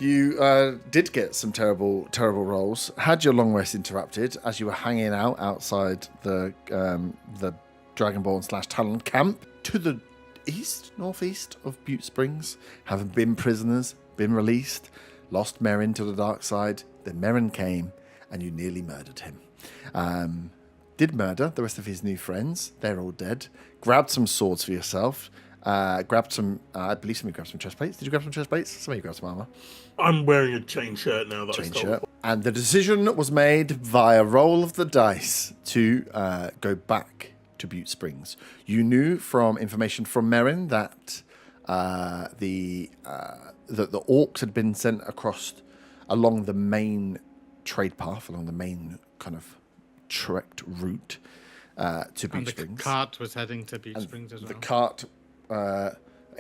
You did get some terrible rolls. Had your long rest interrupted as you were hanging out outside the Dragonborn / Talon camp to the northeast of Butte Springs, having been prisoners, been released, lost Merrin to the dark side. Then Merrin came, and you nearly murdered him. Did murder the rest of his new friends. They're all dead. Grabbed some swords for yourself. Grabbed some, I believe somebody grabbed some chest plates. Did you grab some chest plates? Somebody grabbed some armor. I'm wearing a chain shirt now that I stole. Shirt. And the decision was made via roll of the dice to go back to Butte Springs. You knew from information from Merrin that the orcs had been sent across along the main trade path, along the main kind of trekked route to Butte Springs. And the cart was heading to Butte Springs as well. The cart,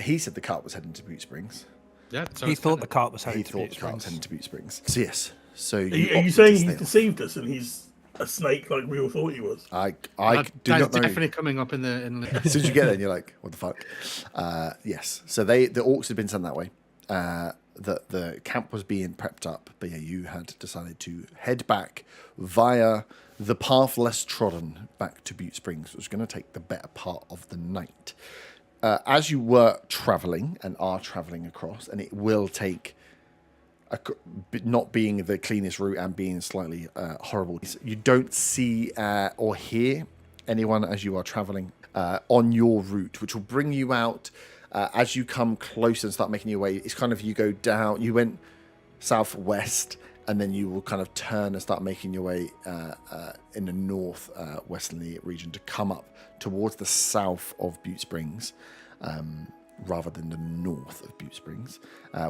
he said the cart was heading to Butte Springs. Yeah, so he thought the cart was heading to Butte He thought the cart was Springs. heading to Butte Springs. So yes. So Are you saying he's deceived us and he's a snake like we all thought he was? I do not know. Definitely coming up in the. As soon as you get there, and you're like, what the fuck? Yes. So the orcs had been sent that way. The camp was being prepped up, but yeah, you had decided to head back via the path less trodden back to Butte Springs, which was going to take the better part of the night. As you were traveling and are traveling across, and it will take not being the cleanest route and being slightly horrible, you don't see or hear anyone as you are traveling on your route, which will bring you out as you come closer and start making your way. It's kind of, you go down, you went southwest, and then you will kind of turn and start making your way in the north westerly region to come up towards the south of Butte Springs, rather than the north of Butte Springs,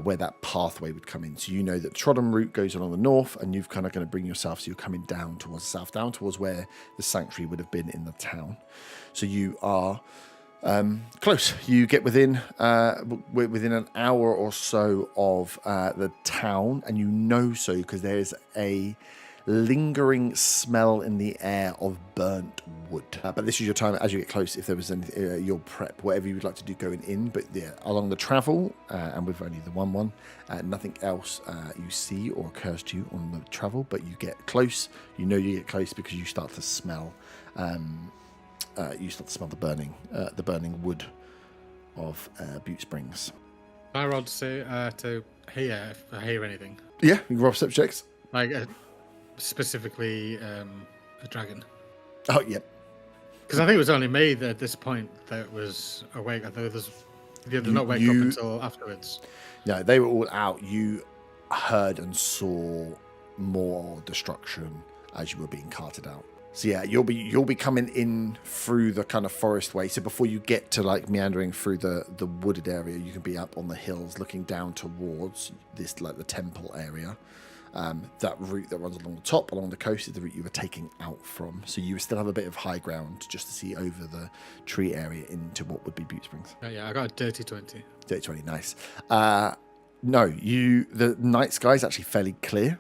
where that pathway would come in. So you know that the trodden route goes along the north, and you've kind of going to bring yourself, so you're coming down towards the south, down towards where the sanctuary would have been in the town. So you are close. You get within an hour or so of the town, and you know so because there's a lingering smell in the air of burnt wood. But this is your time as you get close. If there was any, your prep, whatever you would like to do going in. But yeah, along the travel, and with only the one, nothing else you see or occurs to you on the travel. But you get close. You know you get close because you start to smell. The burning wood of Butte Springs. I rolled to hear if I hear anything. Yeah, you can roll step checks. Like specifically a dragon. Oh, yeah. Because I think it was only me that at this point that was awake. I thought the others not wake up until afterwards. No, they were all out. You heard and saw more destruction as you were being carted out. So yeah, you'll be coming in through the kind of forest way. So before you get to like meandering through the wooded area, you can be up on the hills looking down towards this, like the temple area. That route that runs along the top, along the coast, is the route you were taking out from. So you still have a bit of high ground just to see over the tree area into what would be Butte Springs. Oh, yeah, I got a dirty 20. Dirty 20, nice. No, the night sky is actually fairly clear.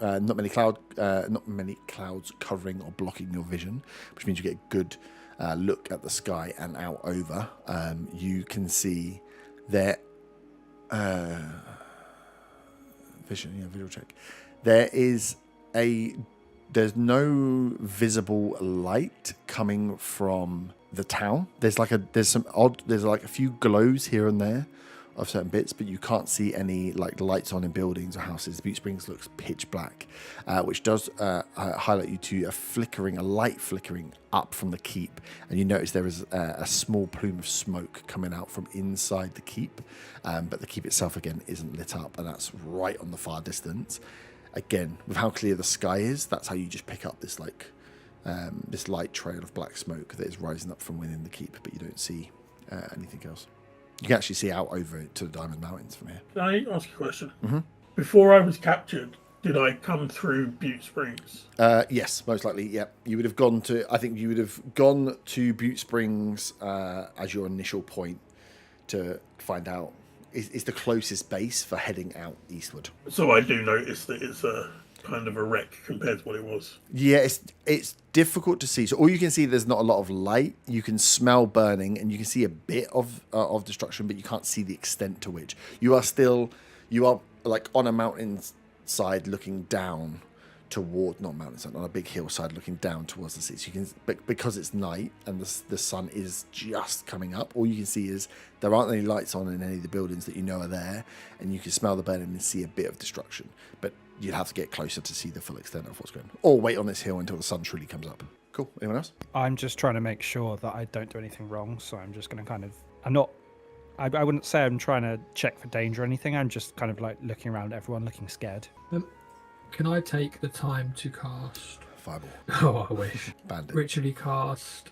Not many clouds covering or blocking your vision, which means you get a good look at the sky and out over. You can see there. Visual check. There's no visible light coming from the town. There's like a few glows here and there of certain bits, but you can't see any like lights on in buildings or houses. Butte Springs looks pitch black, which does highlight you to a light flickering up from the keep, and you notice there is a small plume of smoke coming out from inside the keep, but the keep itself again isn't lit up, and that's right on the far distance. Again, with how clear the sky is, that's how you just pick up this this light trail of black smoke that is rising up from within the keep, but you don't see anything else. You can actually see out over it to the Diamond Mountains from here. Can I ask you a question? Mm-hmm. Before I was captured, did I come through Butte Springs? Yes, most likely. Yeah, you would have gone to. I think you would have gone to Butte Springs as your initial point to find out is the closest base for heading out eastward. So I do notice that it's a kind of a wreck compared to what it was. Yeah, it's difficult to see. So all you can see, there's not a lot of light. You can smell burning, and you can see a bit of destruction, but you can't see the extent to which you are still. You are like on a mountainside looking down toward, not mountainside, on a big hillside looking down towards the city. So you can, but because it's night and the sun is just coming up, all you can see is there aren't any lights on in any of the buildings that you know are there, and you can smell the burning and see a bit of destruction. But you'd have to get closer to see the full extent of what's going on, or wait on this hill until the sun truly comes up. Cool. Anyone else? I'm just trying to make sure that I don't do anything wrong, so I'm just going to kind of... I wouldn't say I'm trying to check for danger or anything. I'm just kind of like looking around at everyone, looking scared. Can I take the time to cast... Fireball. Oh, I wish. Bandit. Ritually cast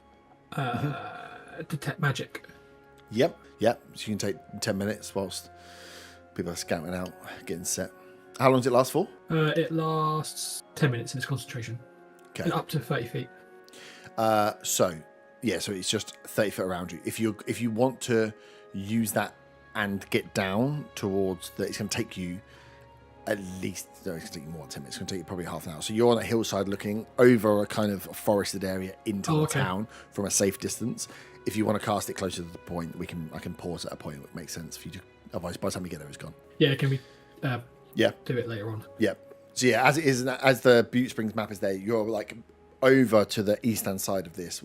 Detect Magic. Yep. So you can take 10 minutes whilst people are scouting out, getting set. How long does it last for? It lasts 10 minutes in its concentration. Okay. And up to 30 feet. So it's just 30 foot around you. If you want to use that and get down towards it's going to take you at least, no, it's going to take you more than 10 minutes. It's going to take you probably half an hour. So you're on a hillside looking over a kind of forested area into the town from a safe distance. If you want to cast it closer to the point, I can pause at a point that makes sense for you to, otherwise by the time you get there, it's gone. Yeah, can we do it later on? Yeah. So yeah, as it is, as the Butte Springs map is there, you're like over to the eastern side of this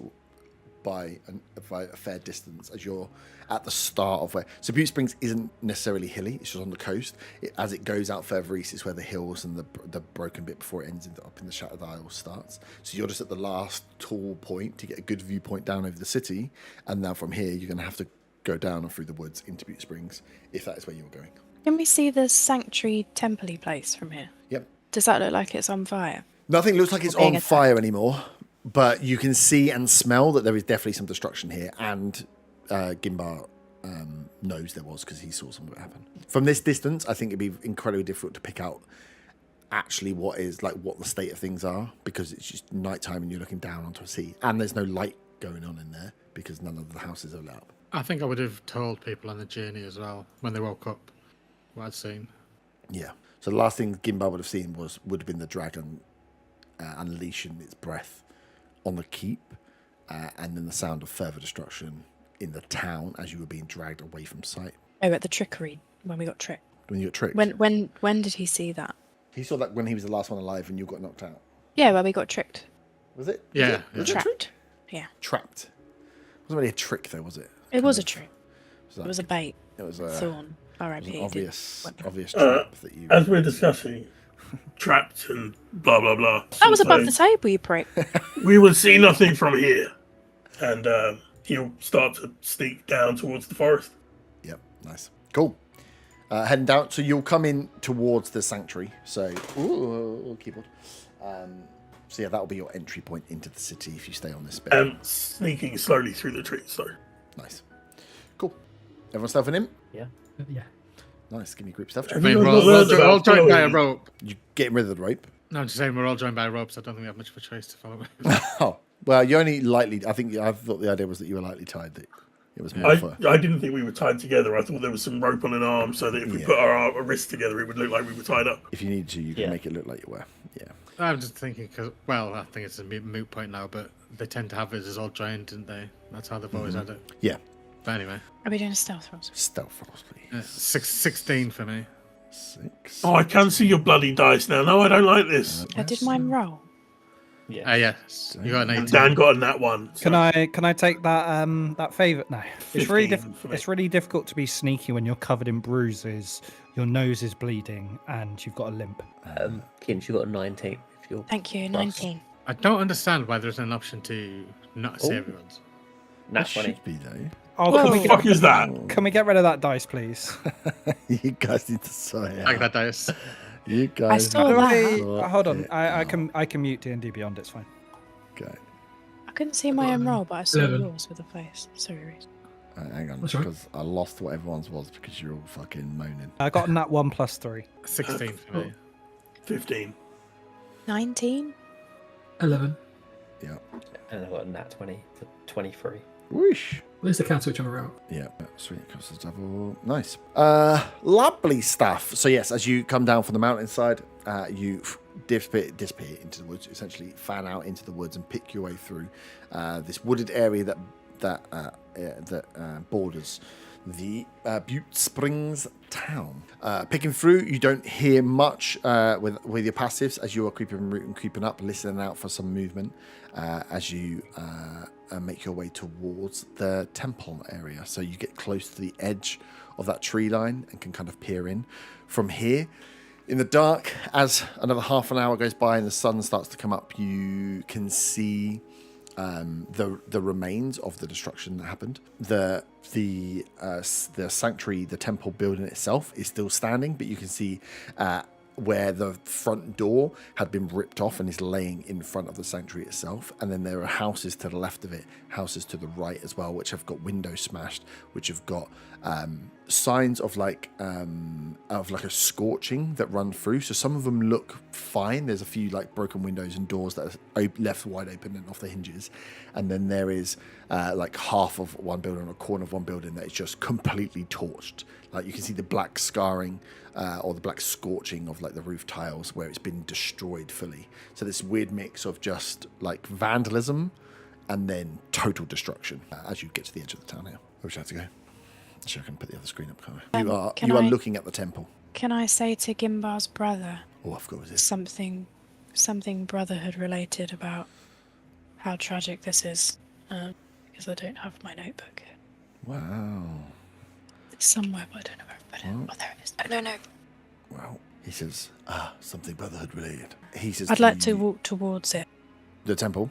by a fair distance, as you're at the start of where. So Butte Springs isn't necessarily hilly; it's just on the coast. As it goes out further east, it's where the hills and the broken bit before it ends up in the Shattered Isles starts. So you're just at the last tall point to get a good viewpoint down over the city, and now from here you're going to have to go down and through the woods into Butte Springs if that is where you're going. Can we see the sanctuary temple-y place from here? Yep. Does that look like it's on fire? Nothing looks like it's on fire anymore, but you can see and smell that there is definitely some destruction here, and Gimbar knows there was because he saw some of it happen. From this distance, I think it'd be incredibly difficult to pick out actually what the state of things are, because it's just nighttime and you're looking down onto a sea, and there's no light going on in there because none of the houses are lit up. I think I would have told people on the journey as well when they woke up what I'd seen. Yeah. So the last thing Gimbar would have seen would have been the dragon unleashing its breath on the keep, and then the sound of further destruction in the town as you were being dragged away from sight. Oh, at the trickery when we got tricked. When you got tricked. When did he see that? He saw that when he was the last one alive and you got knocked out. Yeah, where we got tricked. Was it? Yeah. Was it Trapped. tricked? Yeah. Trapped. It wasn't really a trick though, was it? It was a trick. It was a bait. It was Thorn. R.I.P. an obvious trap that you. As we're discussing, trapped and blah blah blah. That was above the table, you prick. We will see nothing from here, and he'll start to sneak down towards the forest. Yep, nice, cool. Heading down, so you'll come in towards the sanctuary. So, keyboard. So yeah, that'll be your entry point into the city if you stay on this bit. Sneaking slowly through the trees, though. Nice, cool. Everyone stealthing in? Yeah. Nice. Give me group stuff. I mean, we're all joined by a rope. You getting rid of the rope? No, I'm just saying we're all joined by a rope, so I don't think we have much of a choice to follow. Oh, well, you only lightly. I thought the idea was that you were lightly tied. That it was more I didn't think we were tied together. I thought there was some rope on an arm, so that if we put our wrists together, it would look like we were tied up. If you need to, you can make it look like you were. Yeah. I'm just thinking because, I think it's a moot point now, but they tend to have it as all joined, didn't they? That's how they've always had it. Yeah. But anyway. Are we doing a stealth roll? Stealth rolls, please. 16 for me. 6. Oh, I can see your bloody dice now. No, I don't like this. I did mine roll. Yes. You got an 18. Dan got a nat one. So. Can I take that favour? No, it's really 15 for me. it's really difficult to be sneaky when you're covered in bruises, your nose is bleeding, and you've got a limp. Kinch, you got a 19. If you're Thank you, 19. I don't understand why there's an option to not see everyone's. nat Should 20. be though. Oh, What the fuck is that? Can we get rid of that dice, please? You guys need to sort Like that dice. You guys. saw need to that. sort Hold on, it I out. can mute D&D Beyond. It's fine. Okay. I couldn't see my own roll, but I saw 11. yours with a face. Sorry, Reese. Hang on, That's right. because I lost what everyone's was because you're all fucking moaning. I got nat 1 plus 3. 16 for me. 15. 19? 11. Yeah. And I got a nat 20 for 23. Whoosh. At least they cancel each other out. Yeah, sweet. Cost us double. Nice. Lovely stuff. So yes, as you come down from the mountainside, you disappear into the woods. Essentially, fan out into the woods and pick your way through this wooded area that borders the Butte Springs town. Picking through, you don't hear much with your passives as you are creeping up, listening out for some movement as you make your way towards the temple area. So you get close to the edge of that tree line and can kind of peer in. From here, in the dark, as another half an hour goes by and the sun starts to come up, you can see the remains of the destruction that happened. The sanctuary, the temple building itself is still standing, but you can see where the front door had been ripped off and is laying in front of the sanctuary itself. And then there are houses to the left of it, houses to the right as well, which have got windows smashed, which have got signs of like a scorching that run through. So some of them look fine. There's a few like broken windows and doors that are left wide open and off the hinges. And then there is like half of one building, or a corner of one building that is just completely torched. Like you can see the black scarring or the black scorching of like the roof tiles where it's been destroyed fully. So this weird mix of just like vandalism and then total destruction as you get to the edge of the town here. I wish I had to go. Actually, I can put the other screen up, can't I? You are looking at the temple. Can I say to Gimbar's brother Oh, I've got it. something Brotherhood related about how tragic this is? Because I don't have my notebook here. Wow. It's somewhere, but I don't know where I put it. Oh, there it is. No. Well, he says, something Brotherhood related. He says, I'd like to walk towards it. The temple?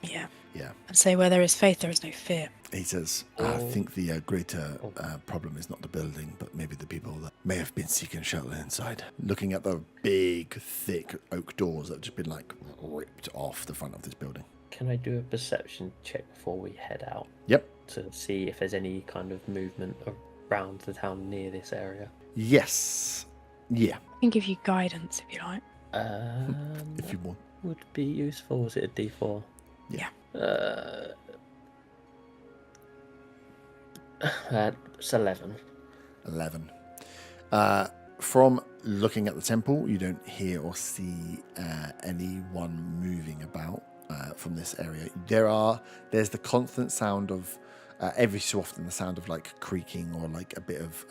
Yeah. Yeah. And say where there is faith, there is no fear. He says, I think the greater problem is not the building, but maybe the people that may have been seeking shelter inside. Looking at the big, thick oak doors that have just been like ripped off the front of this building. Can I do a perception check before we head out? Yep. To see if there's any kind of movement around the town near this area? Yes. Yeah. I can give you guidance if you like. If you want. Would be useful. Was it a D4? Yeah. It's 11. 11. From looking at the temple, you don't hear or see anyone moving about from this area. There's the constant sound of every so often the sound of like creaking or like a bit of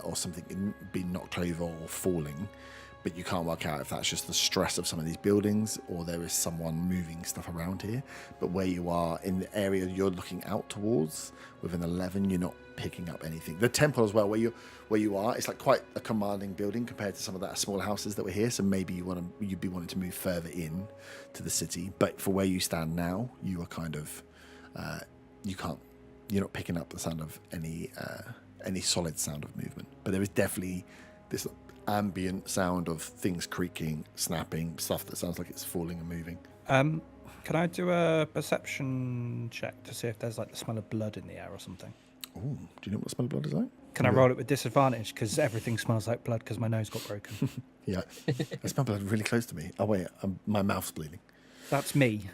or something being knocked over or falling, but you can't work out if that's just the stress of some of these buildings or there is someone moving stuff around here. But where you are in the area you're looking out towards with an 11, you're not picking up anything. The temple as well, where you are, it's like quite a commanding building compared to some of that smaller houses that were here. So maybe you'd be wanting to move further in to the city. But for where you stand now, you are kind of you're not picking up the sound of any solid sound of movement. But there is definitely this ambient sound of things creaking, snapping, stuff that sounds like it's falling and moving. Can I do a perception check to see if there's like the smell of blood in the air or something? Ooh, do you know what the smell of blood is like? Can I roll it with disadvantage because everything smells like blood because my nose got broken? Yeah, I smell blood really close to me. Oh wait, my mouth's bleeding. That's me.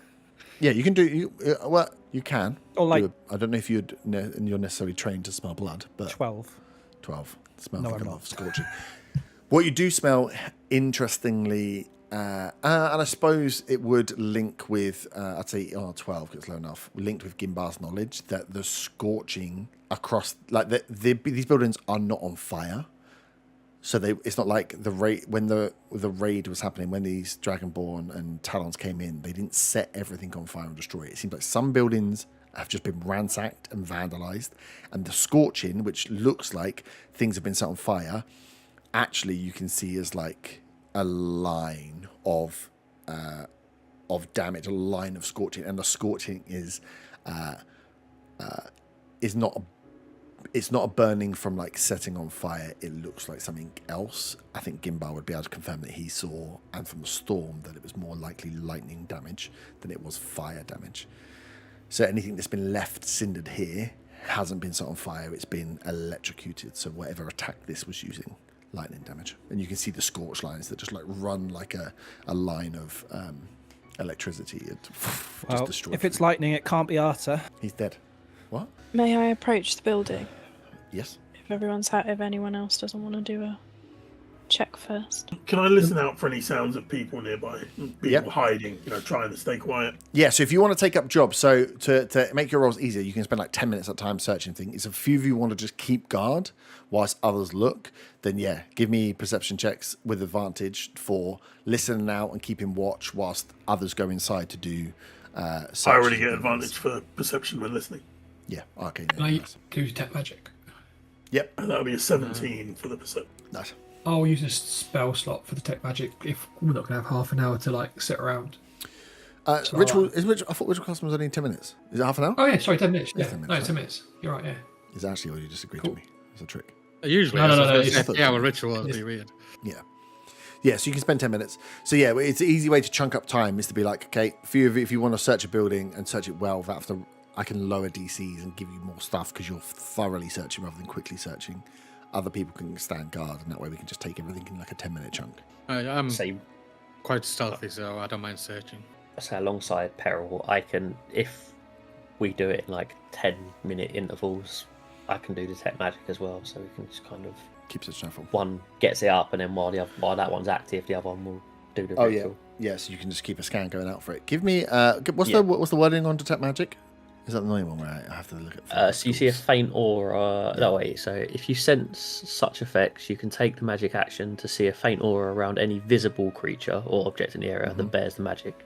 Yeah, you can do. Well, you can. Or like, I don't know if you're necessarily trained to smell blood, but 12. 12 smells No, like I'm a lot not. of scorching. What you do smell, interestingly, and I suppose it would link with, I'd say 12 because it's low enough, linked with Gimbar's knowledge that the scorching across, like these buildings are not on fire. So it's not like when the raid was happening, when these Dragonborn and Talons came in, they didn't set everything on fire and destroy it. It seems like some buildings have just been ransacked and vandalized, and the scorching, which looks like things have been set on fire, actually you can see as like a line of damage, a line of scorching, and the scorching is not. It's not a burning from like setting on fire. It looks like something else. I think Gimbar would be able to confirm that he saw, and from the storm, that it was more likely lightning damage than it was fire damage. So anything that's been left cindered here hasn't been set on fire. It's been electrocuted. So whatever attack this was using, lightning damage. And you can see the scorch lines that just like run like a line of electricity. It just destroyed. If it's lightning, it can't be Arta. He's dead. What? May I approach the building? Yes. If anyone else doesn't want to do check first. Can I listen out for any sounds of people nearby? People Yep. hiding, trying to stay quiet. Yeah, so if you want to take up jobs, so to make your rolls easier, you can spend like 10 minutes at a time searching things. If a few of you want to just keep guard whilst others look, then yeah, give me perception checks with advantage for listening out and keeping watch whilst others go inside to do I searches already get and advantage things. for perception when listening. Yeah, okay. Can I Nice. do detect magic? Yep, And that'll be a 17 for the perception. nice. I'll use a spell slot for detect magic if we're not going to have half an hour to like sit around. So, Ritual, I thought ritual custom was only 10 minutes. Is it half an hour? Oh yeah, sorry, 10 minutes. It's Yeah, 10 minutes, no, right? 10 minutes. You're right. Yeah. Is actually, or you just agreed Cool. to me? It's a trick. Usually, No, it's it's- 50-hour ritual would be weird. Yeah. Yeah, so you can spend 10 minutes. So yeah, it's an easy way to chunk up time is to be like, okay, if you want to search a building and search it well, I can lower DCs and give you more stuff because you're thoroughly searching rather than quickly searching. Other people can stand guard, and that way we can just take everything in like a 10-minute chunk. I'm Say, quite stealthy, so I don't mind searching. say alongside Peril, I can, if we do it in like 10-minute intervals, I can do detect magic as well. So we can just kind of Keeps it shuffle. one gets it up, and then while that one's active, the other one will do the Oh yeah, ritual. yeah. So you can just keep a scan going out for it. Give me what's the wording on detect magic? Is that the annoying one where I have to look at? So you see a faint aura. No, wait. So if you sense such effects, you can take the magic action to see a faint aura around any visible creature or object in the area that bears the magic.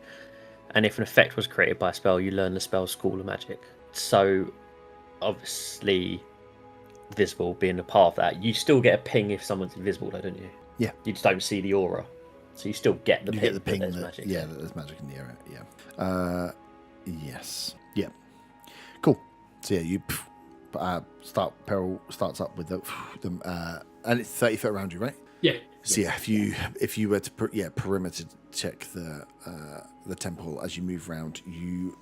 And if an effect was created by a spell, you learn the spell's school of magic. So obviously, visible being a part of that, you still get a ping if someone's invisible, though, don't you? Yeah. You just don't see the aura, so you still get the You ping. get the ping. that there's That, magic. yeah, that there's magic in the area. Yeah. Yes. Yeah. Cool. So yeah, you Peril starts up with them, and it's 30 foot around you, right? Yeah. So yeah, if you were to perimeter check the temple as you move around, you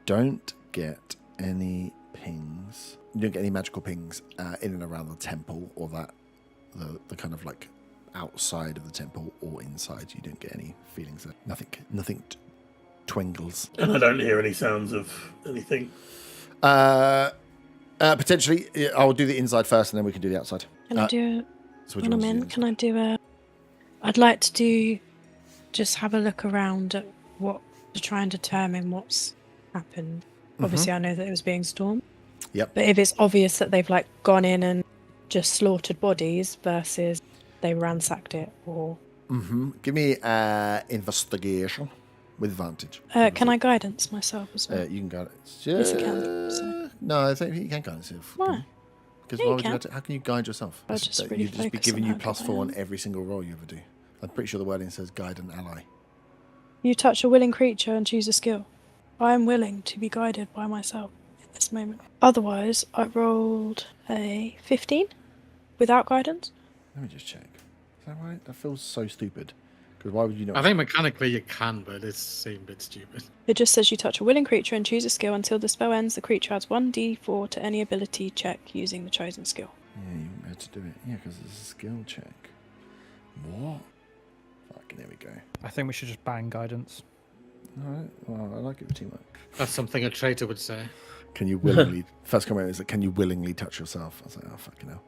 don't get any pings. You don't get any magical pings in and around the temple or the kind of like outside of the temple or inside. You don't get any feelings of nothing twingles. And I don't hear any sounds of anything. Potentially, I'll do the inside first, and then we can do the outside. Can I do So which when I'm one's in? the Can I do I'd like to do just have a look around at what to try and determine what's happened. Obviously, I know that it was being stormed. Yep. But if it's obvious that they've like gone in and just slaughtered bodies versus they ransacked it, or Give me investigation with advantage. can I guidance myself as well? You can guidance. Yes, I can, so. No, I think you can guidance yourself. Why? Because Yeah, why you would you can. have to, how can you guide yourself? I'll just really You'd just be focus giving on you how plus good 4 I on am. every single roll you ever do. I'm pretty sure the wording says guide an ally. You touch a willing creature and choose a skill. I am willing to be guided by myself in this moment. Otherwise, I rolled a 15 without guidance. Let me just check. Is that right? That feels so stupid. Because why would you not? I think mechanically you can, but it seemed a bit stupid. It just says you touch a willing creature and choose a skill. Until the spell ends, the creature adds 1d4 to any ability check using the chosen skill. Yeah, you won't be able to do it. Yeah, because it's a skill check. What? Fucking there we go. I think we should just ban guidance. Alright, well, I like it for teamwork. That's something a traitor would say. Can you willingly... First comment is that, can you willingly touch yourself? I was like, oh, fucking hell.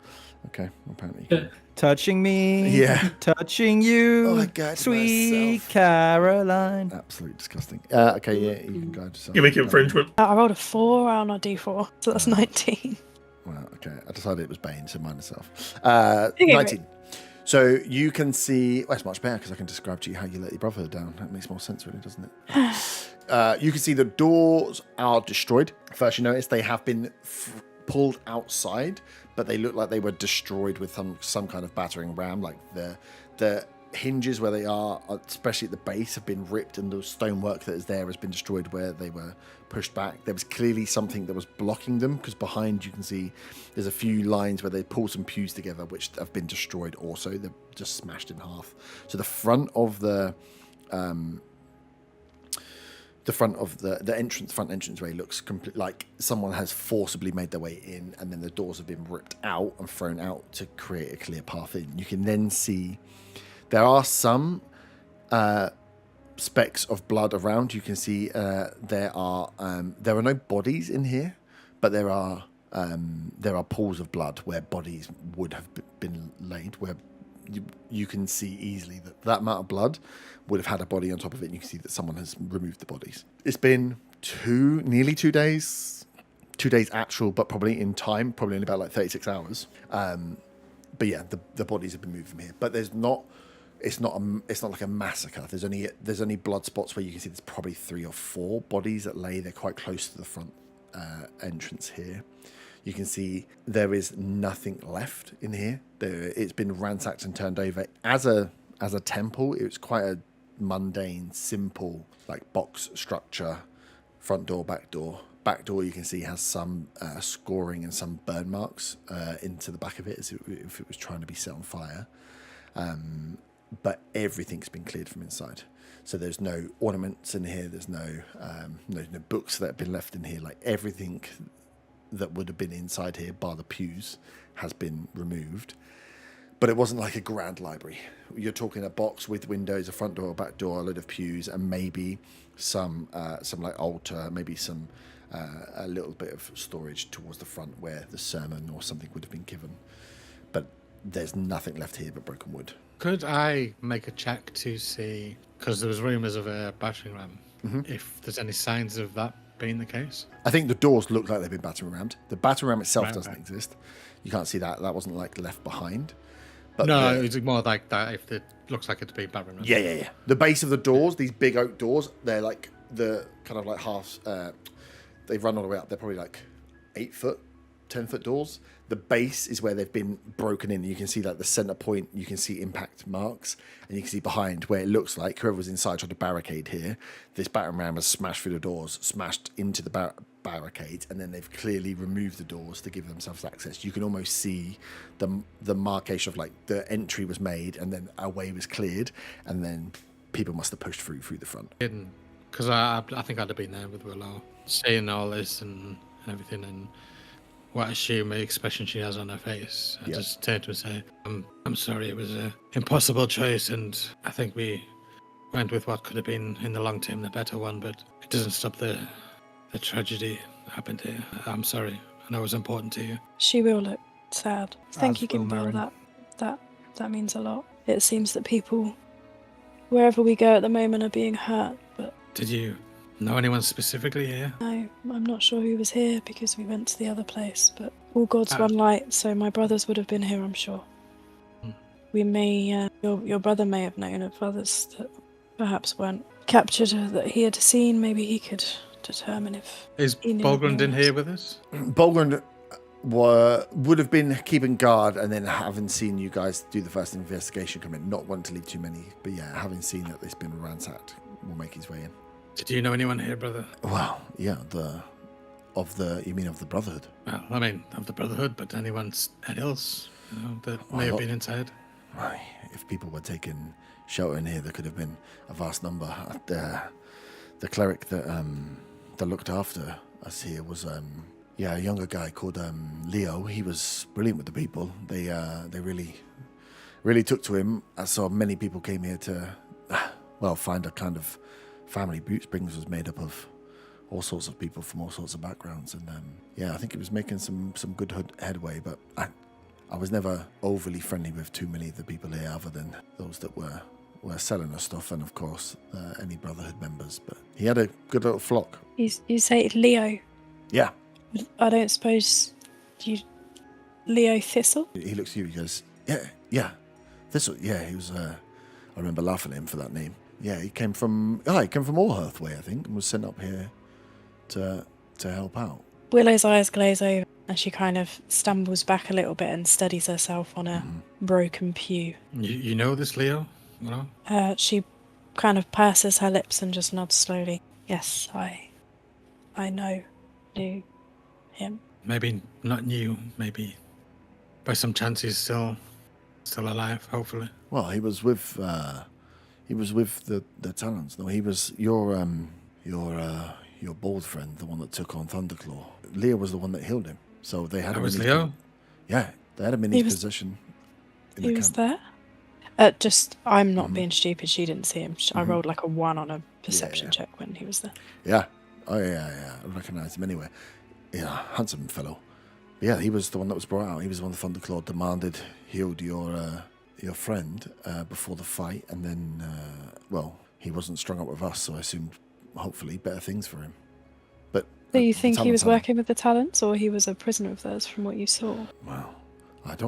Okay, apparently you can. Touching me. Yeah. Touching you. Oh, I got sweet myself. Caroline. Absolutely disgusting. Okay, yeah, you can guide yourself. Gimmick infringement. I rolled a 4 on a d4, so that's 19. Well, okay. I decided it was Bane, so mine itself. Okay, 19. So you can see... Well, it's much better because I can describe to you how you let your brotherhood down. That makes more sense, really, doesn't it? You can see the doors are destroyed. First, you notice they have been pulled outside, but they look like they were destroyed with some kind of battering ram. Like the hinges where they are, especially at the base, have been ripped, and the stonework that is there has been destroyed where they were pushed back. There was clearly something that was blocking them, because behind you can see there's a few lines where they pulled some pews together, which have been destroyed also. They're just smashed in half. So the front of the front entranceway looks like someone has forcibly made their way in, and then the doors have been ripped out and thrown out to create a clear path in. You can then see there are some specks of blood around. You can see there are no bodies in here, but there are pools of blood where bodies would have been laid, where you can see easily that amount of blood would have had a body on top of it, and you can see that someone has removed the bodies. It's been nearly 2 days. 2 days actual, but probably in time, probably in about like 36 hours. But yeah, the bodies have been moved from here. But it's not like a massacre. There's only blood spots where you can see there's probably 3 or 4 bodies that lay. They're quite close to the front entrance here. You can see there is nothing left in here. It's been ransacked and turned over as a temple. It was quite a mundane, simple like box structure. Front door, back door. Back door you can see has some scoring and some burn marks into the back of it as if it was trying to be set on fire. But everything's been cleared from inside. So there's no ornaments in here. There's no books that have been left in here. Like everything that would have been inside here, bar the pews, has been removed. But it wasn't like a grand library. You're talking a box with windows, a front door, a back door, a load of pews, and maybe some like altar, maybe a little bit of storage towards the front where the sermon or something would have been given. But there's nothing left here but broken wood. Could I make a check to see, because there was rumours of a battering ram, if there's any signs of that being the case? I think the doors look like they've been battering rammed. The battering ram itself doesn't exist. You can't see that. That wasn't like left behind. But no, it's more like that if it looks like it's being battering rammed. Yeah. The base of the doors, these big oak doors, they're like the kind of like half. They run all the way up. They're probably like 8 foot, 10-foot doors. The base is where they've been broken in. You can see like the center point. You can see impact marks, and you can see behind where it looks like whoever was inside tried to barricade here. This battering ram has smashed through the doors, smashed into the barricades, and then they've clearly removed the doors to give themselves access. You can almost see the markation of like the entry was made, and then a way was cleared, and then people must have pushed through the front. Because I think I'd have been there with Willow, seeing all this and everything, and what I assume the expression she has on her face. I just turned to her and say, I'm sorry, it was an impossible choice, and I think we went with what could have been, in the long term, the better one, but it doesn't stop the tragedy that happened here. I'm sorry. I know it was important to you. She will look sad. Thank you, will Gimbal. Marin. That means a lot. It seems that people, wherever we go at the moment, are being hurt, but Did you know anyone specifically here? no, I'm not sure who was here because we went to the other place, but all gods one light, so my brothers would have been here, I'm sure. We may, your brother may have known of others that perhaps weren't captured that he had seen. Maybe he could determine if... Is he knew Bolgrand in anyone here with us? Bolgrand would have been keeping guard, and then having seen you guys do the first investigation come in, not wanting to leave too many, but yeah, having seen that there's been ransacked, will make his way in. Did you know anyone here, brother? Well, yeah, you mean of the Brotherhood? Well, I mean, of the Brotherhood, but anyone else, that may have been inside? Right. If people were taking shelter in here, there could have been a vast number. The cleric that looked after us here was a younger guy called Leo. He was brilliant with the people. They really took to him. I saw many people came here to find a kind of family. Boot Springs was made up of all sorts of people from all sorts of backgrounds, and I think it was making some good headway. But I was never overly friendly with too many of the people here, other than those that were selling us stuff, and of course any Brotherhood members. But he had a good little flock. You say Leo? Yeah. I don't suppose Leo Thistle? He looks at you. He goes, yeah, Thistle. Yeah, he was. I remember laughing at him for that name. Yeah, he came from Allhearth way, I think, and was sent up here to help out. Willow's eyes glaze over, and she kind of stumbles back a little bit and steadies herself on a broken pew. You know this, Leo? No? She kind of purses her lips and just nods slowly. Yes, I knew him. Maybe not new. Maybe by some chance he's still alive. Hopefully. Well, he was with the Talons. No, he was your bald friend, the one that took on Thunderclaw. Leo was the one that healed him. So they had. That was Leo. Yeah, they had him in his position. He was there. I'm not being stupid. She didn't see him. I rolled like a 1 on a perception check when he was there. Yeah. Oh yeah. I recognised him anyway. Yeah, handsome fellow. Yeah, he was the one that was brought out. He was the one that Thunderclaw demanded healed your your friend before the fight, and then, he wasn't strung up with us, so I assumed, hopefully, better things for him. But Do you the think he was Talons working with the Talons, or he was a prisoner of theirs from what you saw? Well, I'd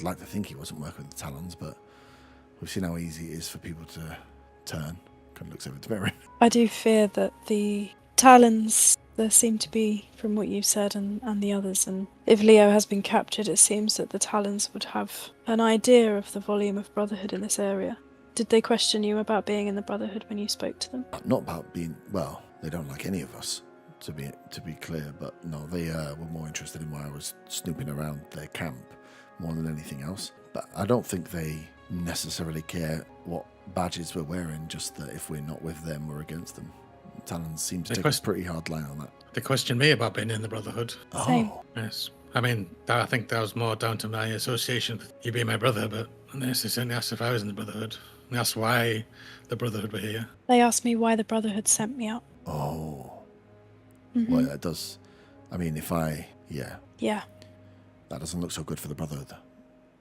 like to think he wasn't working with the Talons, but we've seen how easy it is for people to turn. Kind of looks over to Merrin. I do fear that the Talons, there seem to be, from what you said and the others, and if Leo has been captured, it seems that the Talons would have an idea of the volume of Brotherhood in this area. Did they question you about being in the Brotherhood when you spoke to them? Not about being, well, they don't like any of us, to be clear, but no, they were more interested in why I was snooping around their camp more than anything else. But I don't think they necessarily care what badges we're wearing, just that if we're not with them, we're against them. Talons seem to take a pretty hard line on that. They questioned me about being in the Brotherhood. Same. Oh, Yes. I mean, I think that was more down to my association with you being my brother, but they certainly asked if I was in the Brotherhood. And that's why the Brotherhood were here. They asked me why the Brotherhood sent me out. oh. Mhm. Well, that does. I mean, Yeah. that doesn't look so good for the Brotherhood.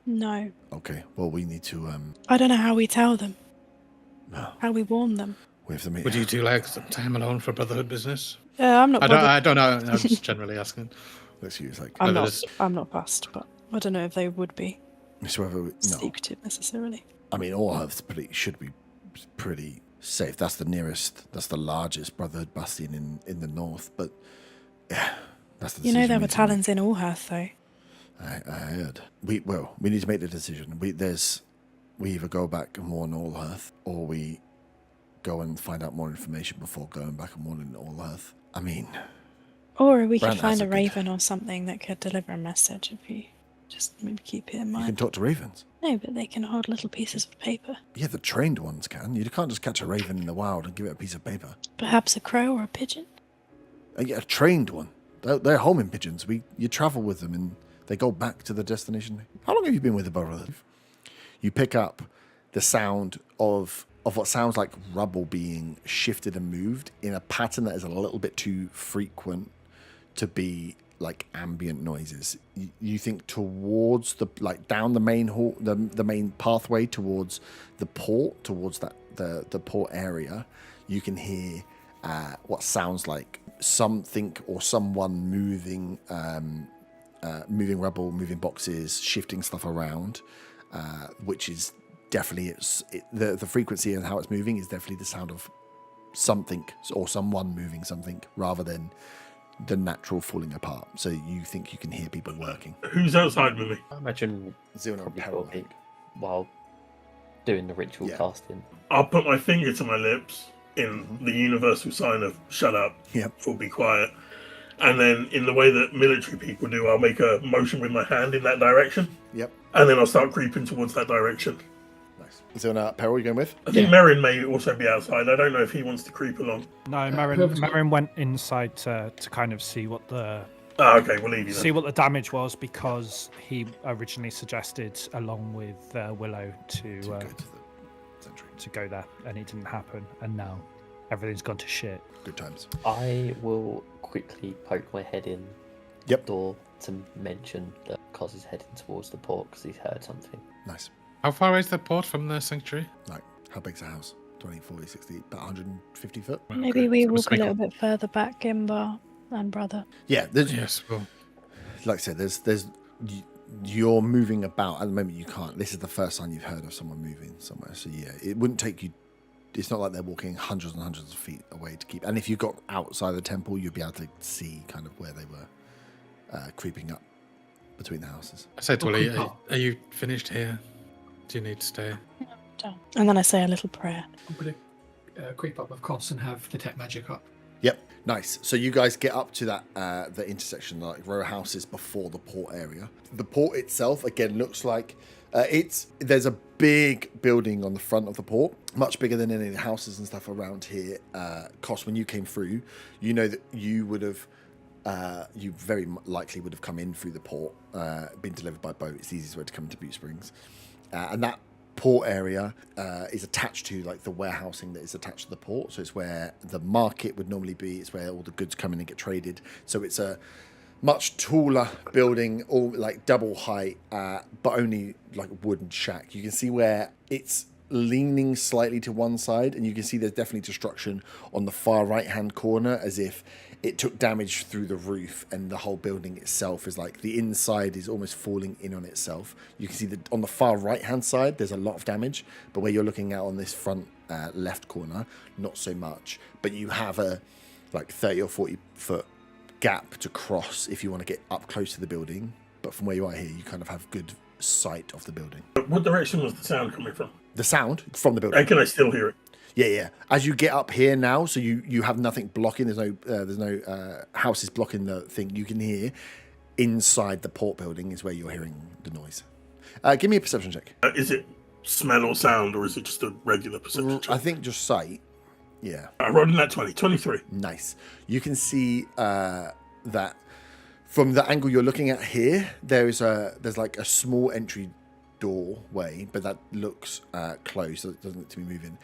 No. Okay, well, we need to, I don't know how we tell them. no, How we warn them. we have to meet. Would you do like some time alone for Brotherhood business? I'm not. bothered. I don't know. I'm just generally asking. Let's use like, I'm whether not. it's- I'm not fussed, but I don't know if they would be so whether no. secretive necessarily. I mean, all Earth's should be pretty safe. That's the largest Brotherhood bastion in the north. But yeah, that's the You know decision there we were need to make. Talons in Allhearth, though. I heard. We need to make the decision. We either go back and warn Allhearth, or we go and find out more information before going back and warning Allhearth. I mean, Or we could Brand has find a a good- raven or something that could deliver a message if you just maybe keep it in you can mind. talk to ravens. No, but they can hold little pieces of paper. Yeah, the trained ones can. You can't just catch a raven in the wild and give it a piece of paper. Perhaps a crow or a pigeon. Yeah, a trained one. They're homing pigeons. You travel with them and they go back to the destination. How long have you been with the Brotherhood? You pick up the sound of what sounds like rubble being shifted and moved in a pattern that is a little bit too frequent to be like ambient noises. You think towards down the main hall, the main pathway towards the port, towards the port area, you can hear what sounds like something or someone moving rubble, moving boxes, shifting stuff around, which is definitely the frequency and how it's moving is definitely the sound of something or someone moving something rather than the natural falling apart. So you think you can hear people working. Who's outside with me? I imagine Zero probably peril, got it while doing the ritual Yeah. casting. I'll put my finger to my lips in the universal sign of shut up, Yep. or be quiet. And then in the way that military people do, I'll make a motion with my hand in that direction. Yep. And then I'll start creeping towards that direction. Nice. Zero peril, you going with? I think Merrin may also be outside. I don't know if he wants to creep along. No, whoever's got- Marin went inside to kind of see what the Okay, we'll leave you see then. what the damage was, because he originally suggested, along with Willow, To to go to the century. go there, and it didn't happen. And now everything's gone to shit. Good times. I will quickly poke my head in Yep. the door to mention that Cos is heading towards the port because he's heard something. Nice. How far is the port from the sanctuary? Like, how big's the house? 20, 40, 60, about 150 foot? Right, Maybe okay. we So walk a something- little bit further back, Gimbar and brother. Yeah, there's, Yes, well, like I said, you're moving about. At the moment, you can't. This is the first time you've heard of someone moving somewhere. So yeah, it wouldn't take you. It's not like they're walking hundreds and hundreds of feet away to keep. And if you got outside the temple, you'd be able to see kind of where they were creeping up between the houses. I said to Oh, Willie, creep up. are you finished here? Do you need to stay? And then I say a little prayer. I'm going to creep up with Cos and have detect magic up. Yep, nice. So you guys get up to that the intersection, like row houses before the port area. The port itself, again, looks like there's a big building on the front of the port, much bigger than any of the houses and stuff around here. Cos, when you came through, you know that you would have. You very likely would have come in through the port, been delivered by boat. It's the easiest way to come into Butte Springs, and that port area is attached to like the warehousing that is attached to the port. So it's where the market would normally be. It's where all the goods come in and get traded. So it's much taller building, all like double height, but only like a wooden shack. You can see where it's leaning slightly to one side, and you can see there's definitely destruction on the far right hand corner, as if it took damage through the roof, and the whole building itself is like the inside is almost falling in on itself. You can see that on the far right hand side there's a lot of damage, but where you're looking out on this front left corner, not so much. But you have a like 30 or 40 foot gap to cross if you want to get up close to the building, but from where you are here you kind of have good sight of the building. What direction was the sound coming from? The sound from the building. And can I still hear it? Yeah. As you get up here now, so you have nothing blocking. There's no houses blocking the thing. You can hear inside the port building is where you're hearing the noise. Give me a perception check. Is it smell or sound, or is it just a regular perception check? I think just sight. Yeah. I rolled in that 23. Nice. You can see that from the angle you're looking at here, there's like a small entry doorway, but that looks closed, so it doesn't look to be moving.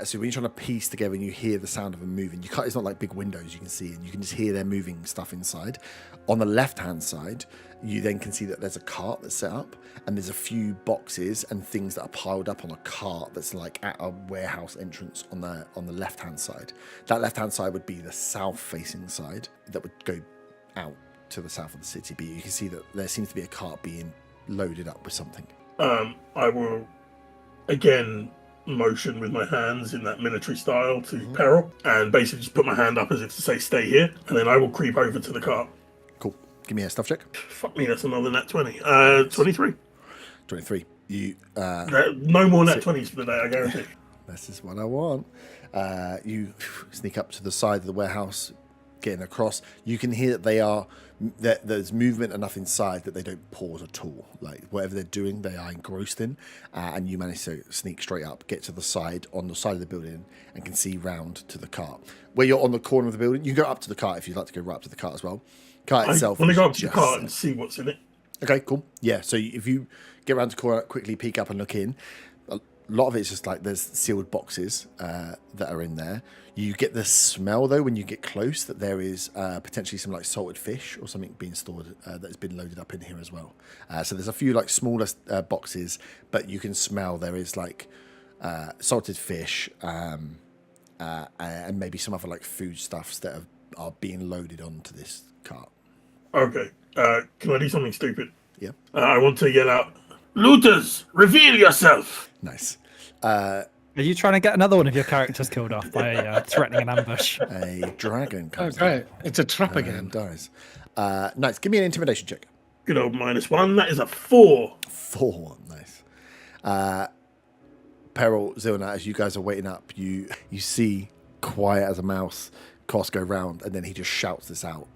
So when you're trying to piece together and you hear the sound of them moving, it's not like big windows you can see, and you can just hear them moving stuff inside. On the left-hand side, you then can see that there's a cart that's set up, and there's a few boxes and things that are piled up on a cart that's like at a warehouse entrance on the left-hand side. That left-hand side would be the south-facing side that would go out to the south of the city, but you can see that there seems to be a cart being loaded up with something. I will again motion with my hands in that military style to Peril, and basically just put my hand up as if to say stay here, and then I will creep over to the cart. Cool. Give me a stuff check. Fuck me, that's another nat 20. 23. 23. You no more nat 20s for the day, I guarantee. This is what I want. You sneak up to the side of the warehouse, getting across. You can hear that there's movement enough inside that they don't pause at all. Like whatever they're doing, they are engrossed in. And you manage to sneak straight up, get to the side, on the side of the building, and can see round to the cart. Where you're on the corner of the building, you can go up to the cart if you'd like to go right up to the cart as well. Cart itself. I want to go up to the cart and see what's in it. Okay, cool. Yeah, so if you get around to the corner, quickly peek up and look in, a lot of it's just like there's sealed boxes that are in there. You get the smell though when you get close that there is potentially some like salted fish or something being stored that has been loaded up in here as well. So there's a few like smaller boxes, but you can smell there is like salted fish and maybe some other like foodstuffs that are being loaded onto this cart. Okay. Can I do something stupid? Yeah. I want to yell out, "Looters, reveal yourself!" Nice. Are you trying to get another one of your characters killed off by threatening an ambush? A dragon comes Oh, great. It's a trap again. and dies. Nice. Give me an intimidation check. Good old -1. That is a 4. 4. Nice. Peril, Zilna, as you guys are waiting up, you see quiet as a mouse Kos go round, and then he just shouts this out.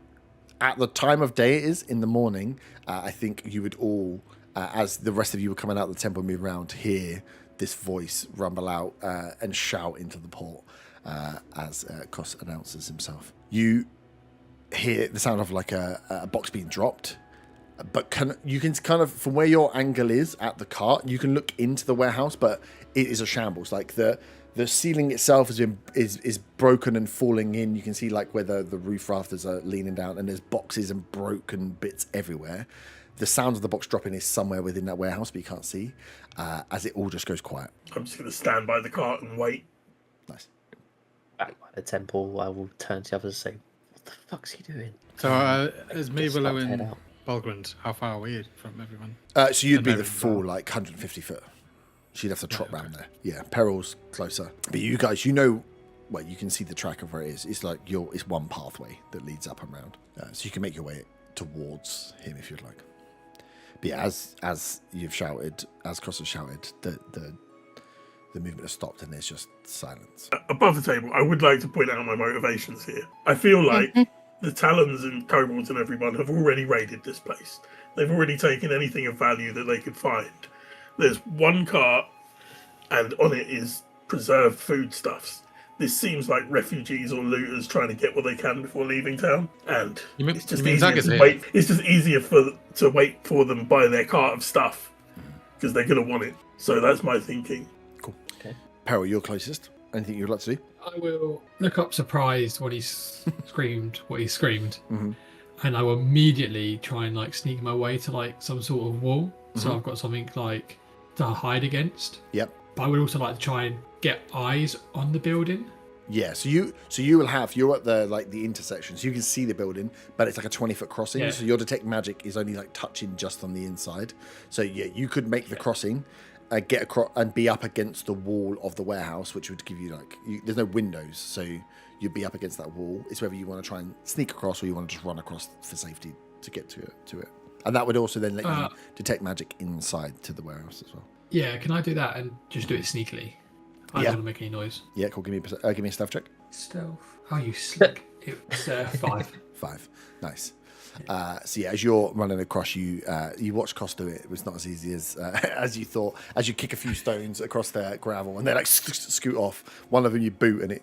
At the time of day it is, in the morning, I think you would all, as the rest of you were coming out of the temple and moving around, hear this voice rumble out and shout into the port as Kos announces himself. You hear the sound of like a box being dropped, but you can kind of, from where your angle is at the cart, you can look into the warehouse, but it is a shambles. Like the ceiling itself is broken and falling in. You can see like where the roof rafters are leaning down, and there's boxes and broken bits everywhere. The sound of the box dropping is somewhere within that warehouse, but you can't see, as it all just goes quiet. I'm just going to stand by the cart and wait. Nice. Back by the temple, I will turn to the others and say, "What the fuck's he doing?" So, as me, Just Willow, like to head and out. Bulgrand, how far are we from everyone? So you'd And be the then- full like 150 foot. She'd have to trot okay. round there. Yeah, Peril's closer. But you guys, you can see the track of where it is. It's like it's one pathway that leads up and round. So you can make your way towards him if you'd like. But yeah, as you've shouted, as Cross has shouted, the movement has stopped and there's just silence. Above the table, I would like to point out my motivations here. I feel like the Talons and Kobolds and everyone have already raided this place. They've already taken anything of value that they could find. There's one cart, and on it is preserved foodstuffs. This seems like refugees or looters trying to get what they can before leaving town, and it's just easier to wait. It's just easier to wait for them by their cart of stuff because they're gonna want it. So that's my thinking. Cool. Okay. Peril, you're closest. Anything you'd like to do? I will look up surprised when he's screamed what he screamed. Mm-hmm. and I will immediately try and like sneak my way to like some sort of wall, so I've got something like to hide against. Yep. But I would also like to try and get eyes on the building. Yeah, so you will have, you're at the intersection, so you can see the building, but it's like a 20-foot crossing. Yeah. So your detect magic is only like touching just on the inside. So yeah, you could make the crossing, get across and be up against the wall of the warehouse, which would give you there's no windows, so you'd be up against that wall. It's whether you want to try and sneak across or you want to just run across for safety to get to it. And that would also then let you detect magic inside to the warehouse as well. Yeah, can I do that and just do it sneakily? I don't want to make any noise. Yeah, cool. Give me a stealth check. Stealth. Oh, you slick. It's 5. 5. Nice. So yeah, as you're running across, you watch Koss do it. It was not as easy as you thought. As you kick a few stones across the gravel, and they like scoot off. One of them you boot, and it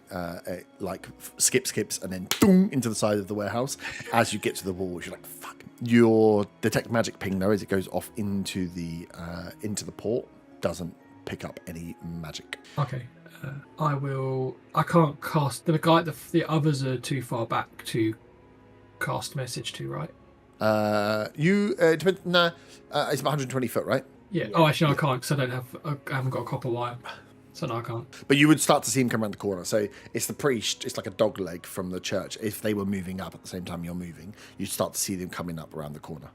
like skips, and then boom into the side of the warehouse. As you get to the wall, which you're like, fuck. Your detect magic ping though, as it goes off into the port, doesn't pick up any magic. Okay. I can't cast. The others are too far back to cast message to, right? It's about 120 foot, right? Yeah. Oh, actually, no, I can't because I haven't got a copper wire, so no, I can't. But you would start to see him come around the corner. So it's the priest. It's like a dog leg from the church. If they were moving up at the same time you're moving, you'd start to see them coming up around the corner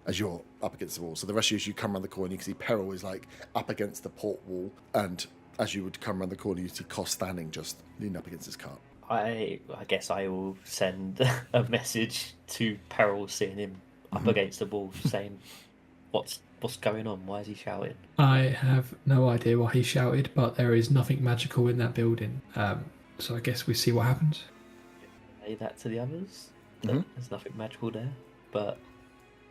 as you're up against the wall. So the rest of you, as you come around the corner, you can see Peril is like up against the port wall, and as you would come around the corner, you see Koss standing just leaning up against his cart. I guess I will send a message to Peril, seeing him up against the wall, saying, "What's going on? Why is he shouting?" I have no idea why he shouted, but there is nothing magical in that building. So I guess we see what happens. Say that to the others. There's nothing magical there, but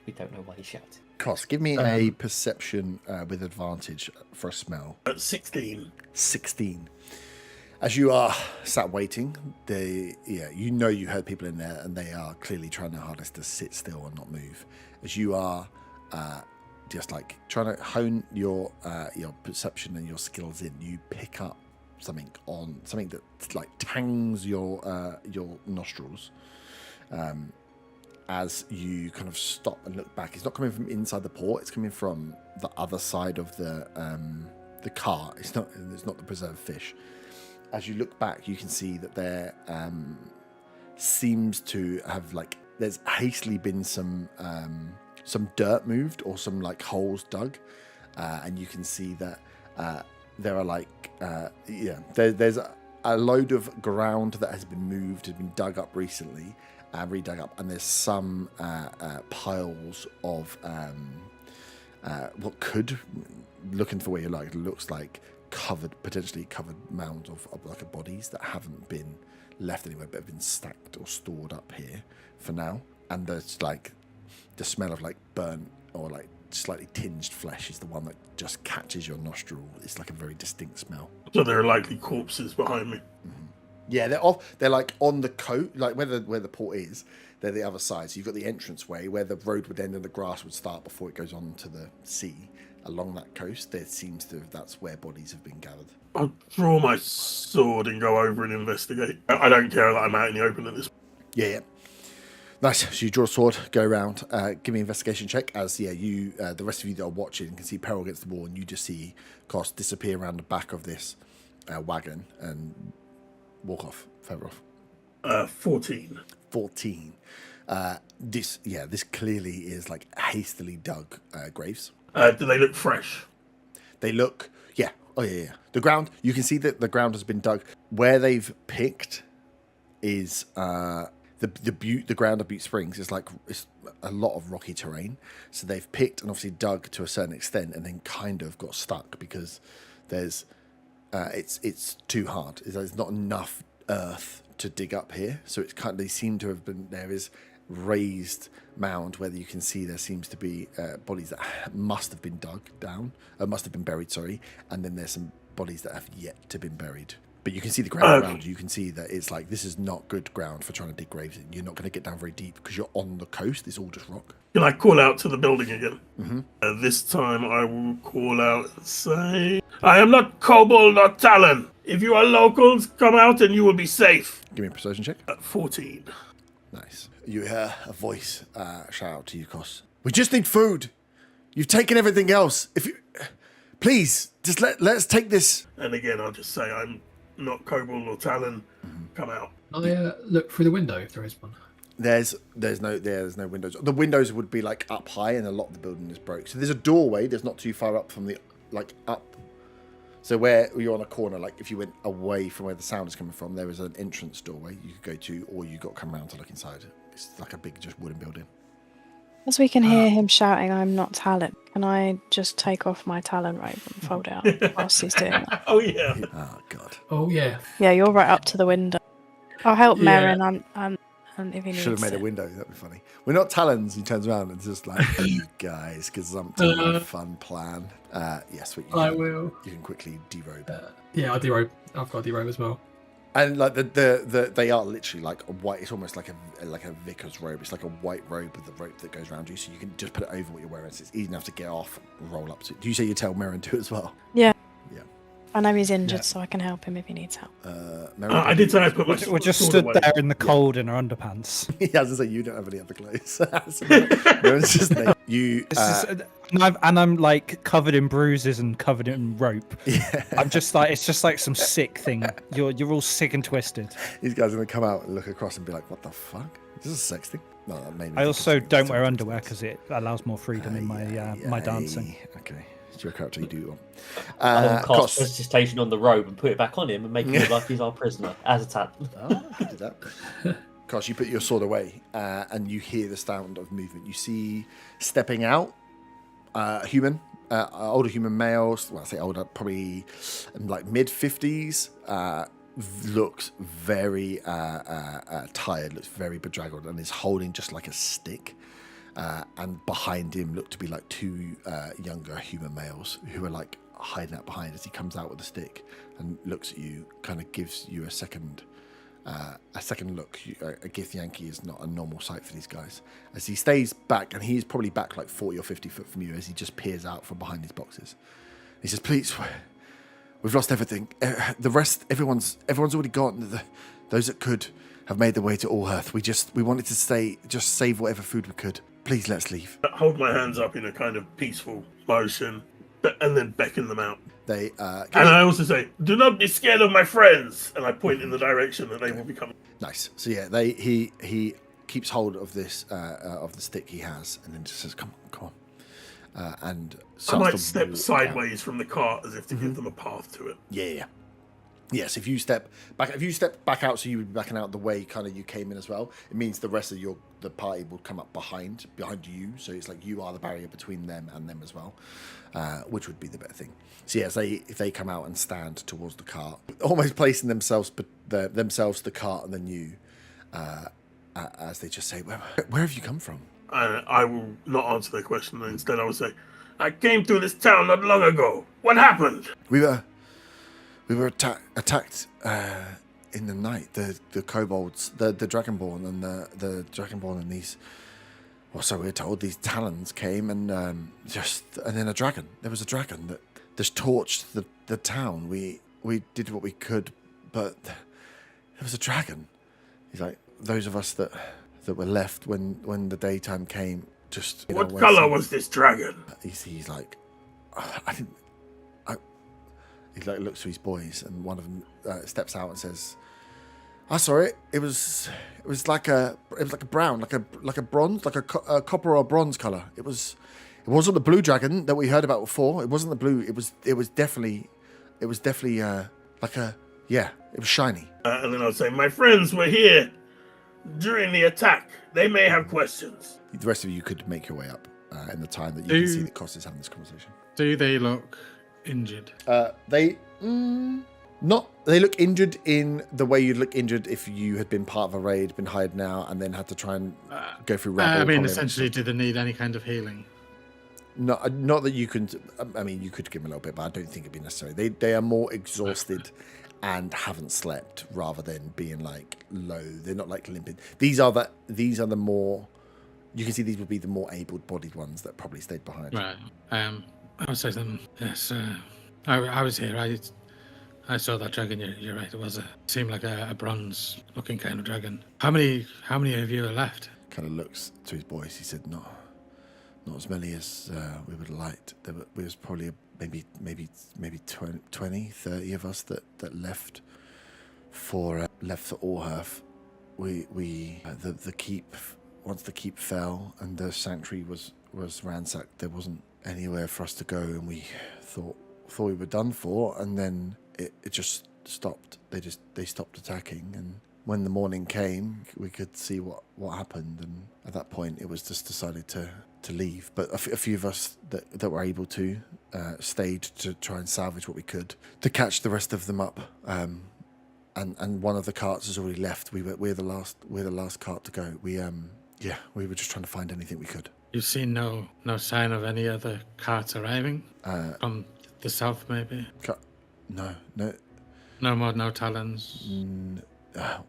we don't know why he shouted. Koss, give me a perception with advantage for a smell. 16. 16. As you are sat waiting, you know you heard people in there, and they are clearly trying their hardest to sit still and not move. As you are just like trying to hone your perception and your skills in, you pick up something that like tangs your nostrils. As you kind of stop and look back, it's not coming from inside the port; it's coming from the other side of the cart. It's not the preserved fish. As you look back, you can see that there seems to have there's hastily been some dirt moved or some like holes dug, and you can see that there are there's a load of ground that has been moved, has been dug up recently. Redug up, and there's some piles of what could, looking for where you like, it looks like potentially covered mounds of like bodies that haven't been left anywhere but have been stacked or stored up here for now. And there's like the smell of like burnt or like slightly tinged flesh is the one that just catches your nostril. It's like a very distinct smell. So there are likely corpses behind me. Yeah, they're like on the coast, like where the port is. They're the other side. So you've got the entranceway where the road would end and the grass would start before it goes on to the sea. Along that coast, that's where bodies have been gathered. I'll draw my sword and go over and investigate. I don't care that I'm out in the open at this point. Yeah. Nice. So you draw a sword, go around, give me an investigation check. As you, the rest of you that are watching, can see Peril against the wall, and you just see Koss disappear around the back of this wagon and walk off, further off. 14. 14. This clearly is like hastily dug graves. Do they look fresh? They look, yeah. Oh yeah. The ground, you can see that the ground has been dug. Where they've picked is the ground of Butte Springs is like it's a lot of rocky terrain. So they've picked and obviously dug to a certain extent, and then kind of got stuck because there's it's too hard. There's not enough earth to dig up here, so it's kind of, they seem to have been, there is raised mound where you can see there seems to be bodies that must have been dug down, must have been buried, sorry, and then there's some bodies that have yet to been buried. But you can see the ground around you. You can see that it's like, this is not good ground for trying to dig graves in. You're not going to get down very deep because you're on the coast. It's all just rock. Can I call out to the building again? Mm-hmm. This time I will call out and say, I am not kobold or talon. If you are locals, come out and you will be safe. Give me a persuasion check. 14. Nice. You hear a voice shout out to you, Kos. We just need food. You've taken everything else. If you, please, just let's take this. And again, I'll just say I'm not Kobold or Talon. Come out. I look through the window if there is one. There's no windows. The windows would be like up high, and a lot of the building is broke. So there's a doorway that's not too far up from the up. So where you're on a corner, like if you went away from where the sound is coming from, there is an entrance doorway you could go to, or you got to come around to look inside. It's like a big, just wooden building. As we can hear him shouting, "I'm not Talon." Can I just take off my Talon robe and fold it out whilst he's doing that? Oh yeah. Oh god. Oh yeah. Yeah, you're right up to the window. I'll help Yeah. Merrin and if he needs Should have made a it. window. That'd be funny. We're not Talons. He turns around and just like, you guys, gazumped on my fun plan. Yes, but I will. You can quickly derobe. Yeah, I derobe. I've got a derobe as well. And like the they are literally like a white. It's almost like a vicar's robe. It's like a white robe with the rope that goes around you, so you can just put it over what you're wearing. So it's easy enough to get off and roll up to. Do you say you tell Merrin to as well? Yeah. Yeah. I know he's injured, Yeah. so I can help him if he needs help. Merrin, I did say I put my We're just sword stood away. there in the cold in our underpants. yeah, I was gonna say you don't have any other clothes. So Merrin's just naked. You. And I'm like covered in bruises and covered in rope. Yeah. I'm just like, it's just like some sick thing. You're all sick and twisted. These guys are gonna come out and look across and be like, "What the fuck? Is this a sex thing?" No, that made me I think also of don't something wear else. underwear because it allows more freedom in my dancing. Okay, it's your character. You do one. I'll cast Kos. prestidigitation on the robe and put it back on him and make him look like he's our prisoner as a Talon. Oh, I could do that. Kos, you put your sword away, and you hear the sound of movement. You see stepping out, human, older human males. Well, I say older, probably like mid-50s. Looks very tired. Looks very bedraggled, and is holding just like a stick. And behind him look to be like two younger human males who are like hiding out behind as he comes out with a stick and looks at you, kind of gives you a second look. A Gith Yankee is not a normal sight for these guys. As he stays back, and he's probably back like 40 or 50 foot from you as he just peers out from behind these boxes. He says, "Please, we've lost everything. The rest, everyone's already gone. Those that could have made their way to All Earth. We wanted to stay, just save whatever food we could. Please let's leave." Hold my hands up in a kind of peaceful motion, and then beckon them out. They And I also say, "Do not be scared of my friends," and I point in the direction that they will be coming. nice. So yeah, he keeps hold of this of the stick he has, and then just says, "Come on." And I starts might to step walk out. sideways from the cart as if to give them a path to it. Yeah. Yes, if you step back out, so you would be backing out the way kind of you came in as well. It means the rest of the party will come up behind you. So it's like you are the barrier between them and them as well, which would be the better thing. So yes, if they come out and stand towards the cart, almost placing themselves the cart and then you, as they just say, "Where have you come from?" I will not answer their question. Instead, I will say, "I came through this town not long ago. What happened?" We were attacked in the night. The kobolds, the dragonborn, and the dragonborn and these. Well, so we're told these talons came and then a dragon. There was a dragon that just torched the town. We did what we could, but there was a dragon. He's like, those of us that were left when the daytime came. Just What color was this dragon? He's like, he like looks to his boys, and one of them steps out and says, "I saw it. It was like a brown, like a bronze, like a copper or bronze color. It wasn't the blue dragon that we heard about before. It wasn't the blue. It was definitely like a It was shiny." And then I'll say, "My friends were here during the attack. They may have questions." The rest of you could make your way up in the time that you can see that Kos is having this conversation. Do they look injured? They look injured in the way you'd look injured if you had been part of a raid, been hired now, and then had to try and go through rabble. I mean, colony. essentially, do they need any kind of healing? Not that you can. I mean, you could give them a little bit, but I don't think it'd be necessary. They are more exhausted and haven't slept rather than being like low. They're not like limping. These are the more. You can see these would be the more able-bodied ones that probably stayed behind. Right. I would say to them, yes. I was here. I saw that dragon. You're right. It seemed like a bronze-looking kind of dragon. How many of you are left? kind of looks to his boys. He said, "Not as many as we would have liked. There was probably maybe 20, 30 of us that left for Orherth. The keep, once the keep fell and the sanctuary was ransacked, there wasn't anywhere for us to go, and we thought we were done for, and then it just stopped. They stopped attacking, and when the morning came, we could see what happened, and at that point it was just decided to leave. But a few of us that were able to stayed to try and salvage what we could to catch the rest of them up. And one of the carts has already left. We're the last cart to go. We were just trying to find anything we could. You've seen no sign of any other carts arriving from the south, maybe? No. No Talons.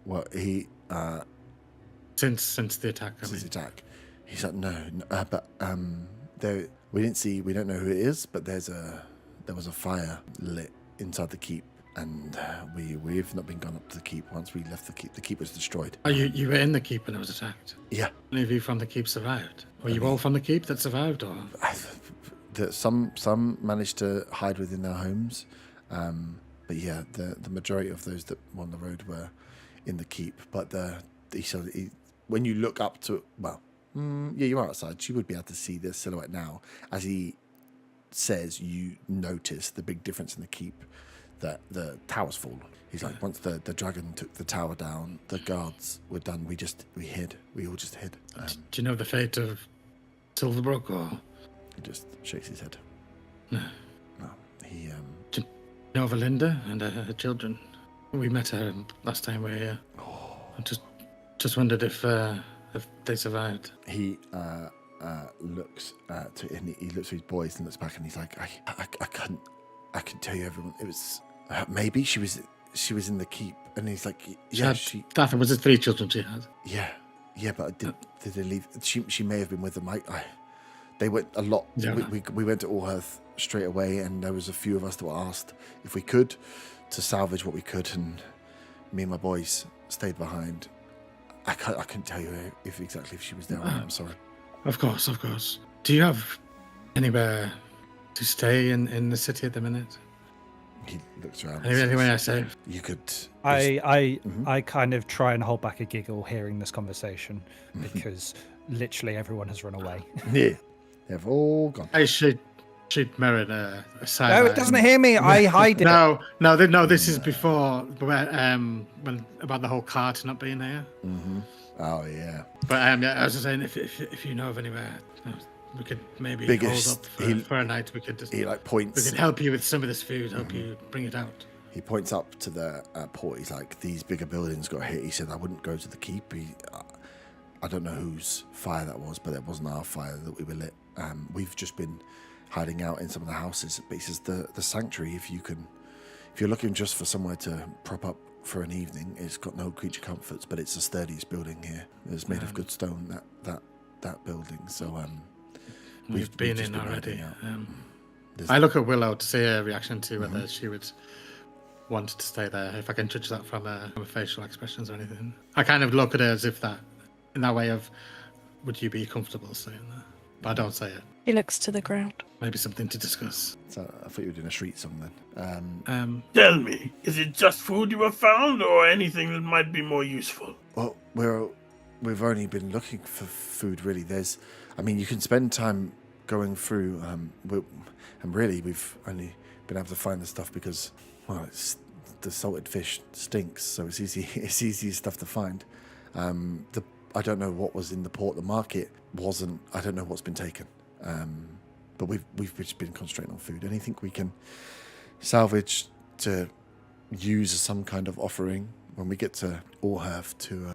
Well, he since the attack. Since the attack, he's like no, but there we don't know who it is, but there was a fire lit inside the keep, and we've not been gone up to the keep. Once we left the keep was destroyed. Oh, you were in the keep when it was attacked? Yeah. Any of you from the keep survived? Were you all from the keep that survived, or? Some managed to hide within their homes, but yeah, the majority of those that were on the road were in the keep. But when you look up to, you're outside. You would be able to see the silhouette now. As he says, you notice the big difference in the keep, that the tower's fallen. He's like, once the dragon took the tower down, the guards were done. We hid. We all just hid. Do you know the fate of Silverbrook, or? He just shakes his head. No. No. He Do you know of Linda and her children? We met her last time we were here. I just wondered if they survived. He looks he looks to his boys and looks back, and he's like, I couldn't tell you everyone. It was maybe she was in the keep, and he's like, yeah, That was the 3 children she had. Yeah, but did they leave? She may have been with them. They went a lot. Yeah. We went to Orherth straight away, and there was a few of us that were asked if we could to salvage what we could, and me and my boys stayed behind. I couldn't tell you if she was there or not. I'm sorry. Of course. Do you have anywhere to stay in the city at the minute? He looks around. Anyway, I say you could. I kind of try and hold back a giggle hearing this conversation because literally everyone has run away. Yeah, they've all gone. I should merit a side. No, it doesn't hear me. I hide it. No. This is before when about the whole cart not being here. Mm-hmm. Oh yeah. But I was just saying, if you know of anywhere, we could maybe hold up for a night. We could just. He points. We could help you with some of this food. Help you bring it out. He points up to the port. He's like, these bigger buildings got hit. He said, I wouldn't go to the keep. I don't know whose fire that was, but it wasn't our fire that we were lit. We've just been hiding out in some of the houses. But he says the sanctuary, if you're looking just for somewhere to prop up for an evening, it's got no creature comforts, but it's the sturdiest building here. It's made of good stone, that building. So we've been in already. I look at Willow to see her reaction to whether she would want to stay there, if I can judge that from her facial expressions or anything. I kind of look at her as if in that way of, would you be comfortable staying there? But I don't say it. He looks to the ground. Maybe something to discuss. So I thought you were doing a street song then. Tell me, is it just food you have found, or anything that might be more useful? Well, we've only been looking for food, really. You can spend time going through, and really we've only been able to find the stuff because, the salted fish stinks, so it's easy stuff to find. I don't know what was in the port. The market wasn't. I don't know what's been taken. But we've just been concentrating on food. Anything we can salvage to use as some kind of offering when we get to Orherth to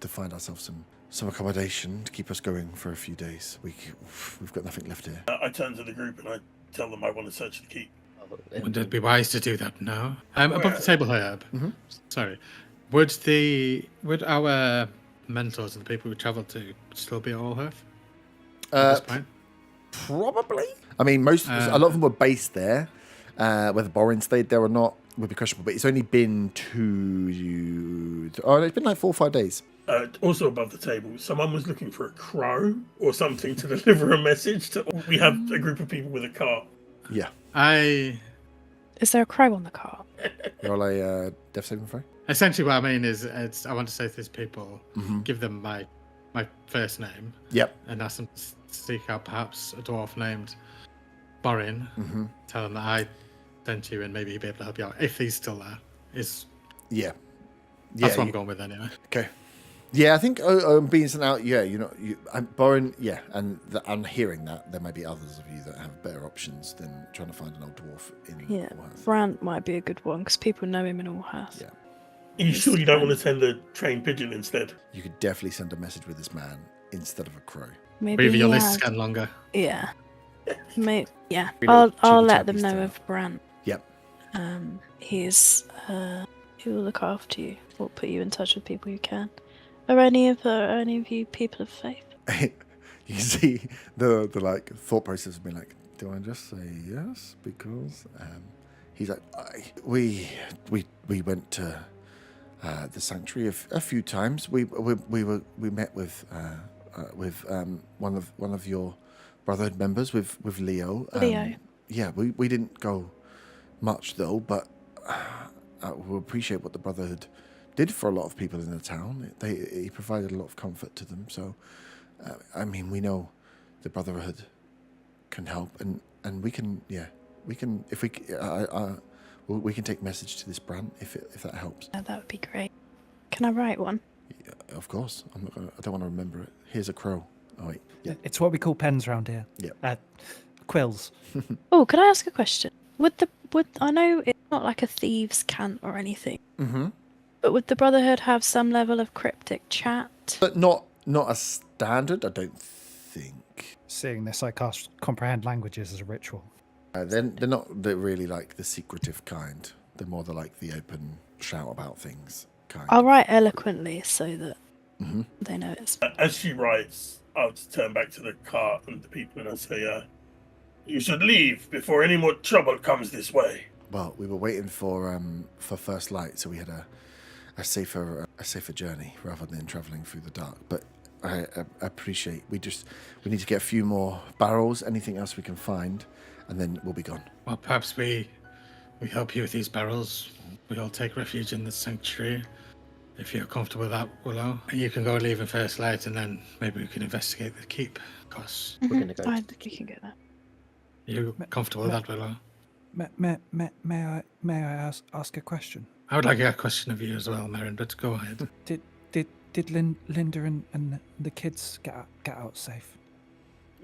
find ourselves some accommodation to keep us going for a few days. We've got nothing left here. I turn to the group and I tell them I want to search the keep. Would it be wise to do that now? Above the table, Herb. Mm-hmm. Sorry. Would our mentors and the people we travelled to still be at Orherth at this point? Probably. A lot of them were based there, Whether Borin stayed there or not would be questionable, but it's only been it's been like 4 or 5 days. Also above the table, someone was looking for a crow or something to deliver a message to. We have a group of people with a cart. Yeah. Is there a crow on the cart? Roll a death saving throw. Essentially, what I mean is, I want to say to these people, give them my first name. Yep. And ask them to seek out perhaps a dwarf named Borin. Tell them that I sent you, and maybe he'll be able to help you out if he's still there. Yeah. That's what I'm going with anyway. Okay. Yeah, I think being sent out. Yeah, Borin. Yeah, and I'm hearing that there may be others of you that have better options than trying to find an old dwarf in Allhath. Brant might be a good one because people know him in Allhath. Yeah. Are you sure you don't want to send a trained pigeon instead? You could definitely send a message with this man instead of a crow. Maybe your list is getting longer. Yeah. Yeah. Really I'll let chippy them know style. of Brant. Yep. He will look after you or put you in touch with people you can. Are any of you people of faith? You see the like thought process of being like, do I just say yes because he's like, we went to the sanctuary a few times. We met with one of your Brotherhood members with Leo. Leo. Yeah, we didn't go much though, but we appreciate what the Brotherhood did for a lot of people in the town. He provided a lot of comfort to them. So, I mean, we know the Brotherhood can help, and we can if we can take message to this Brant if that helps. Yeah, that would be great. Can I write one? Yeah, of course. I don't want to remember it. Here's a crow. Oh wait. Yeah. It's what we call pens around here. Yeah. Quills. Oh, could I ask a question? Would I know it's not like a thieves' cant or anything, but would the Brotherhood have some level of cryptic chat? But not a standard, I don't think. Seeing this, I cast comprehend languages as a ritual. They're not really like the secretive kind. They're more the open shout about things kind. I'll write eloquently so that they know it's. As she writes, I'll just turn back to the cart and the people and I'll say, you should leave before any more trouble comes this way. Well, we were waiting for first light, so we had a safer journey rather than travelling through the dark. But I appreciate we need to get a few more barrels, anything else we can find, and then we'll be gone. Well, perhaps we help you with these barrels. We all take refuge in the sanctuary. If you're comfortable with that, Willow, and you can go leave in first light, and then maybe we can investigate the keep. Because we're going to go. I think you can get that. You comfortable with that, Willow? May I ask a question? I would like a question of you as well, Merrin, but go ahead. Did Linda and the kids get out safe?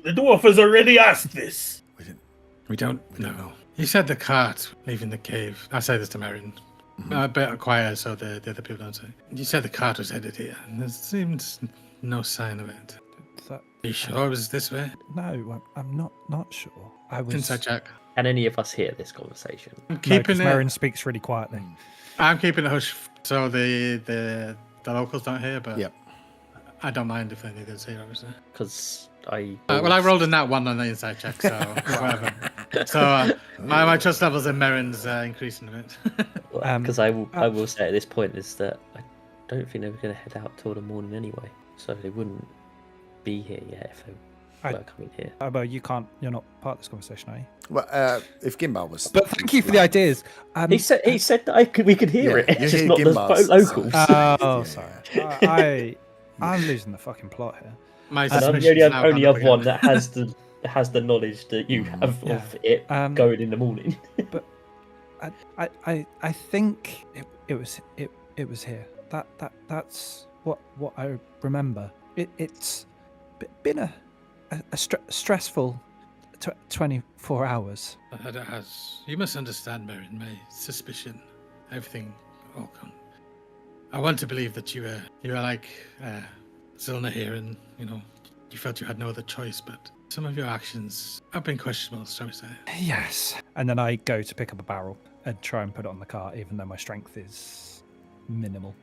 The dwarf has already asked this. We don't know. You said the cart leaving the cave. I say this to Merrin. A bit quiet so the other people don't say. You said the cart was headed here, and there seemed no sign of it. Are you sure it was this way? No, I'm not sure. I was. Inside check. Can any of us hear this conversation? I'm keeping it. Merrin speaks really quietly. I'm keeping it hush so the locals don't hear, but Yep. I don't mind if any of us hear, obviously. Because I. Well, I rolled a nat 1 on the inside check, so whatever. So my trust levels in Merrin's increasing a bit. Because I will say at this point is that I don't think they were going to head out till the morning anyway, so they wouldn't be here yet if they were coming here. Well, you're not part of this conversation, are you? Well, if Gimbal was, But thank you for the ideas. He said that we could hear it. you It's just hear not the Gimbal's locals. Oh, sorry. I'm losing the fucking plot here. My And I'm suspicions the now only gone other up one again. that has the knowledge that you have of it going in the morning. But I think it was here. That's what I remember. It's been a stressful 24 hours. It has. You must understand, Merrin, my suspicion. Everything all gone. I want to believe that you were like Zilna here, and you felt you had no other choice. But some of your actions have been questionable, shall we say? Yes. And then I go to pick up a barrel and try and put it on the cart, even though my strength is minimal.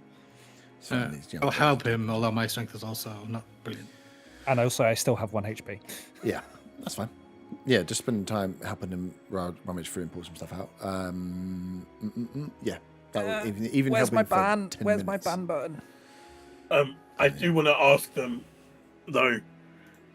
I'll help him, although my strength is also not brilliant. And also, I still have 1 HP. Yeah, that's fine. Yeah, just spending time helping them rummage through and pull some stuff out. Yeah, that would even Where's helping my for ban? 10 Where's my minutes. ban button? I do want to ask them, though,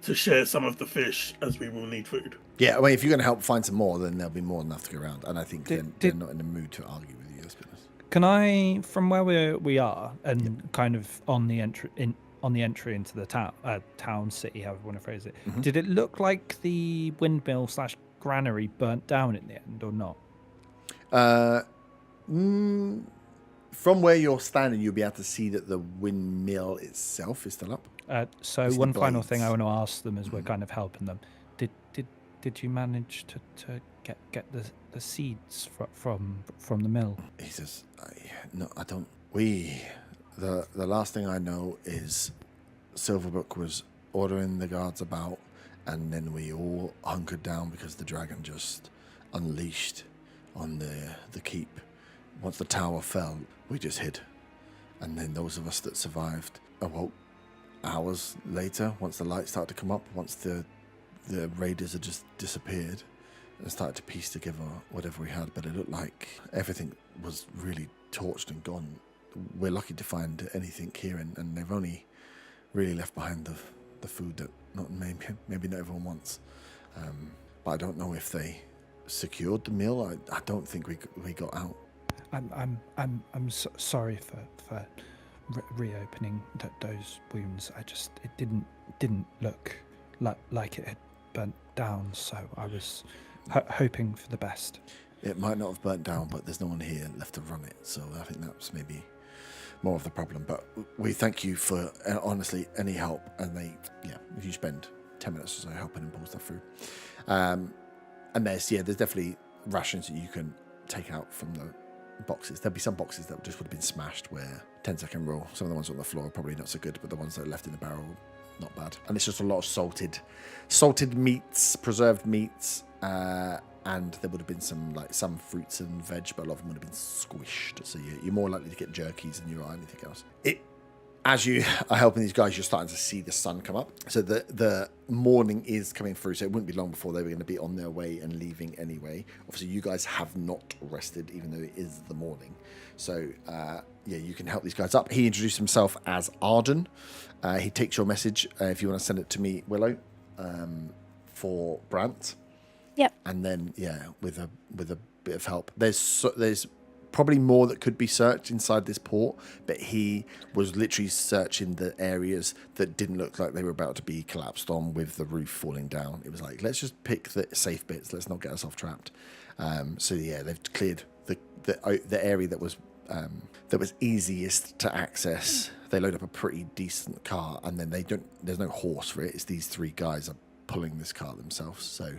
to share some of the fish, as we will need food. Yeah, I mean, if you're going to help find some more, then there'll be more than enough to go around. And I think they're not in the mood to argue with you. Let's be honest. Can I, from where we are, and kind of on the entry into the town, city, however you want to phrase it, did it look like the windmill / granary burnt down in the end, or not? From where you're standing, you'll be able to see that the windmill itself is still up. So It's the one final blades. thing I want to ask them as we're kind of helping them. Did you manage to get the seeds from the mill? He says, "No, I don't. The last thing I know is Silverbrook was ordering the guards about, and then we all hunkered down because the dragon just unleashed on the keep. Once the tower fell, we just hid, and then those of us that survived awoke hours later. Once the light started to come up, once the raiders had just disappeared." And started to piece together whatever we had, but it looked like everything was really torched and gone. We're lucky to find anything here, and they've only really left behind the food that maybe not everyone wants. But I don't know if they secured the mill. I don't think we got out. I'm sorry for reopening those wounds. It didn't look like it had burnt down, so I was hoping for the best. It might not have burnt down, but there's no one here left to run it, so I think that's maybe more of the problem. But we thank you for honestly any help, and if you spend 10 minutes or so helping them pull stuff through, and there's definitely rations that you can take out from the boxes. There'll be some boxes that just would have been smashed where 10-second rule. Some of the ones on the floor are probably not so good, but the ones that are left in the barrel, not bad. And it's just a lot of salted meats, preserved meats, and there would have been some fruits and veg, but a lot of them would have been squished. So you're more likely to get jerkies than you are anything else. As you are helping these guys, you're starting to see the sun come up. So the morning is coming through, so it wouldn't be long before they were going to be on their way and leaving anyway. Obviously, you guys have not rested, even though it is the morning. So, you can help these guys up. He introduced himself as Arden. He takes your message, if you want to send it to me, Willow, for Brant. Yep. And then, with a bit of help. There's probably more that could be searched inside this port, but he was literally searching the areas that didn't look like they were about to be collapsed on with the roof falling down. It was like, let's just pick the safe bits. Let's not get ourselves trapped. They've cleared the area that was easiest to access. They load up a pretty decent car, and then there's no horse for it. It's these three guys are pulling this car themselves. So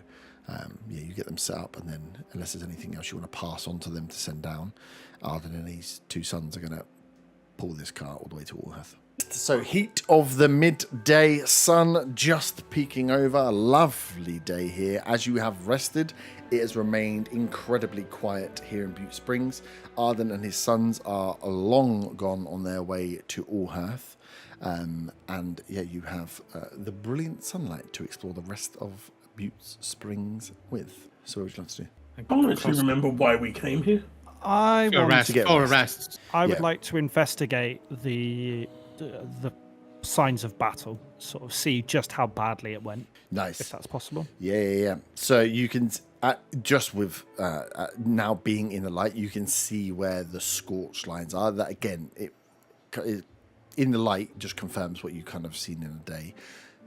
you get them set up, and then unless there's anything else you want to pass on to them to send down, Arden and his two sons are going to pull this car all the way to Allheath. So heat of the midday sun just peeking over. A lovely day here. As you have rested, it has remained incredibly quiet here in Butte Springs. Arden and his sons are long gone on their way to Allheath. You have the brilliant sunlight to explore the rest of Butte Springs with. So what would you like to do? I don't actually remember why we came here. I want to get rest. I would like to investigate the signs of battle, sort of see just how badly it went. Nice. If that's possible. Yeah. So you can, just with now being in the light, you can see where the scorched lines are. That again, it in the light just confirms what you kind of seen in a day.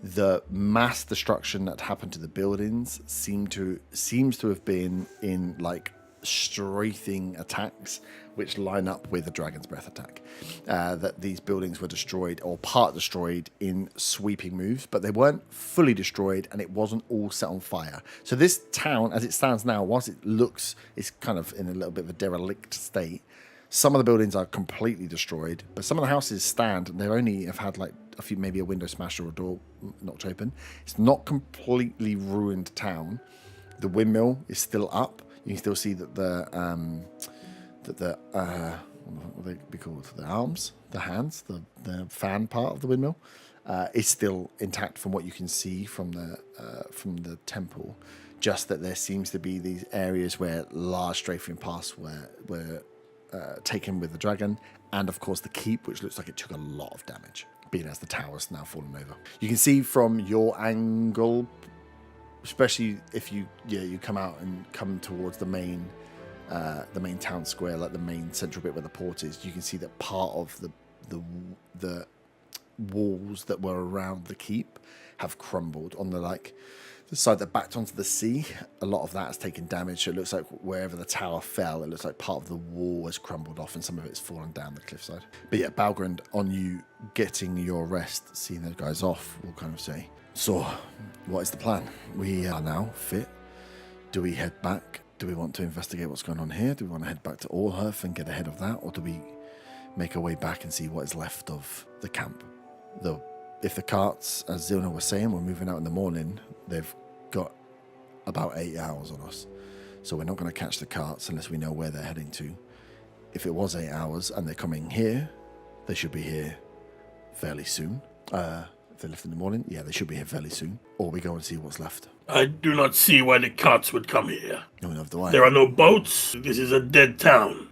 The mass destruction that happened to the buildings seems to have been in like strafing attacks, which line up with the Dragon's Breath attack. That these buildings were destroyed or part destroyed in sweeping moves, but they weren't fully destroyed, and it wasn't all set on fire. So this town, as it stands now, whilst it looks, it's kind of in a little bit of a derelict state. Some of the buildings are completely destroyed, but some of the houses stand, and they only have had like a few, maybe a window smashed or a door knocked open. It's not completely ruined town. The windmill is still up. You can still see that the what would they be called? The arms, the hands, the fan part of the windmill is still intact from what you can see from the temple. Just that there seems to be these areas where large strafing paths were taken with the dragon, and of course the keep, which looks like it took a lot of damage, being as the tower's now fallen over. You can see from your angle, especially if you come out and come towards the main town square, like the main central bit where the port is, you can see that part of the walls that were around the keep have crumbled on the side that backed onto the sea. A lot of that has taken damage, so it looks like wherever the tower fell, it looks like part of the wall has crumbled off and some of it's fallen down the cliffside. But yeah, Balgrand, on you getting your rest, seeing those guys off, will kind of say, so what is the plan? We are now fit. Do we head back? Do we want to investigate what's going on here? Do we want to head back to Allhearth and get ahead of that? Or do we make our way back and see what is left of the camp? Though, if the carts, as Zilna was saying, we're moving out in the morning, they've got about 8 hours on us. So we're not going to catch the carts unless we know where they're heading to. If it was 8 hours and they're coming here, they should be here fairly soon. If they left in the morning, yeah, they should be here fairly soon. Or we go and see what's left. I do not see why the carts would come here. No, enough do I. There are no boats. This is a dead town.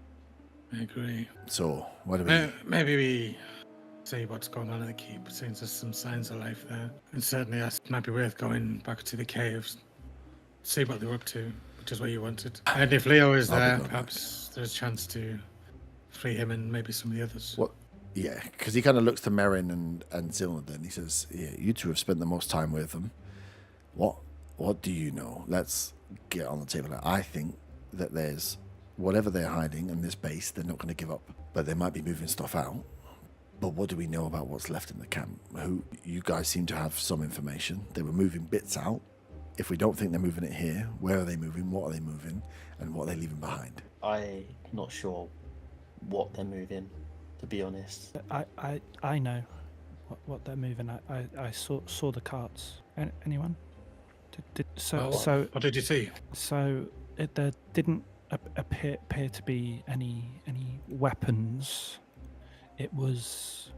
I agree. So, what do we... Maybe we see what's going on in the keep. Seems there's some signs of life there. And certainly it might be worth going back to the caves, see what they're up to, which is what you wanted. And if Leo is there, perhaps there's a chance to free him and maybe some of the others. What? Yeah, because he kind of looks to Merrin and Zilna then. He says, yeah, you two have spent the most time with them. What do you know? Let's get on the table. I think that there's whatever they're hiding in this base, they're not going to give up. But they might be moving stuff out. But what do we know about what's left in the camp? You guys seem to have some information. They were moving bits out. If we don't think they're moving it here, where are they moving? What are they moving? And what are they leaving behind? I'm not sure what they're moving, to be honest. I know what they're moving. I saw the carts. Anyone? What did you see? So there didn't appear to be any weapons. It was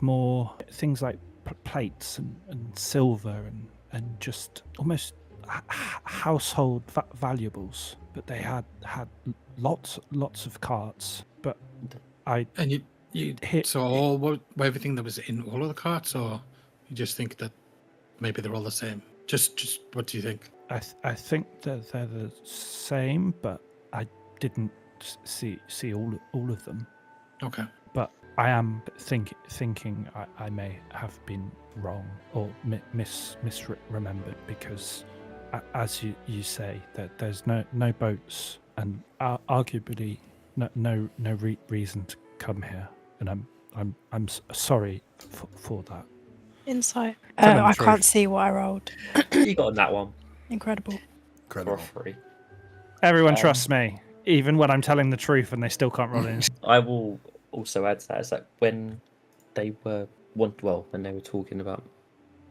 more things like plates and silver and just almost household valuables. But they had lots of carts. But And you saw everything that was in all of the carts, or you just think that maybe they're all the same? Just what do you think? I think that they're the same, but I didn't see all of them. Okay. But I am thinking I may have been wrong or misremembered, because as you say, that there's no boats and arguably no reason to come here, and I'm sorry for that. Insight. Tell them I truth. can't see what I rolled. You got that one Incredible. for Incredible. free. Everyone trusts me, even when I'm telling the truth and they still can't roll in. I will also add to that, is that when they were talking about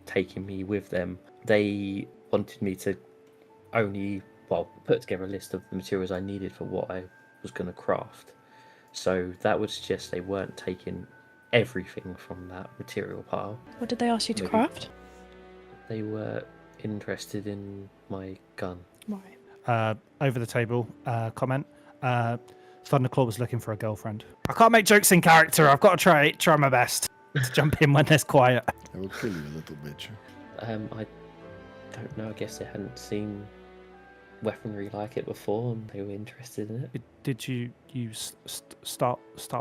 taking me with them, they wanted me to only put together a list of the materials I needed for what I was going to craft. So that would suggest they weren't taking everything from that material pile. What did they ask you to Maybe. craft? They were interested in my gun. Right. Over the table, comment. Thunderclaw was looking for a girlfriend. I can't make jokes in character. I've got to try my best to jump in when there's quiet. I will kill you, little bitch. I don't know. I guess they hadn't seen weaponry like it before, and they were interested in it. Did you start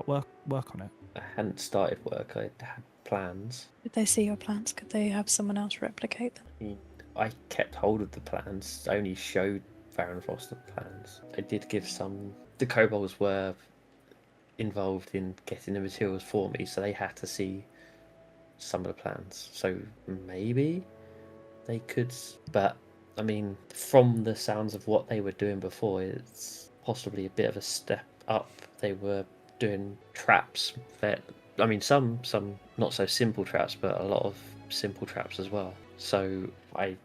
work on it? I hadn't started work. I had plans. Did they see your plans? Could they have someone else replicate them? I kept hold of the plans. I only showed Baron Frost the plans. I did give some. The kobolds were involved in getting the materials for me, so they had to see some of the plans. So maybe they could. But I mean, from the sounds of what they were doing before, it's possibly a bit of a step up. They were doing traps some not so simple traps, but a lot of simple traps as well. So I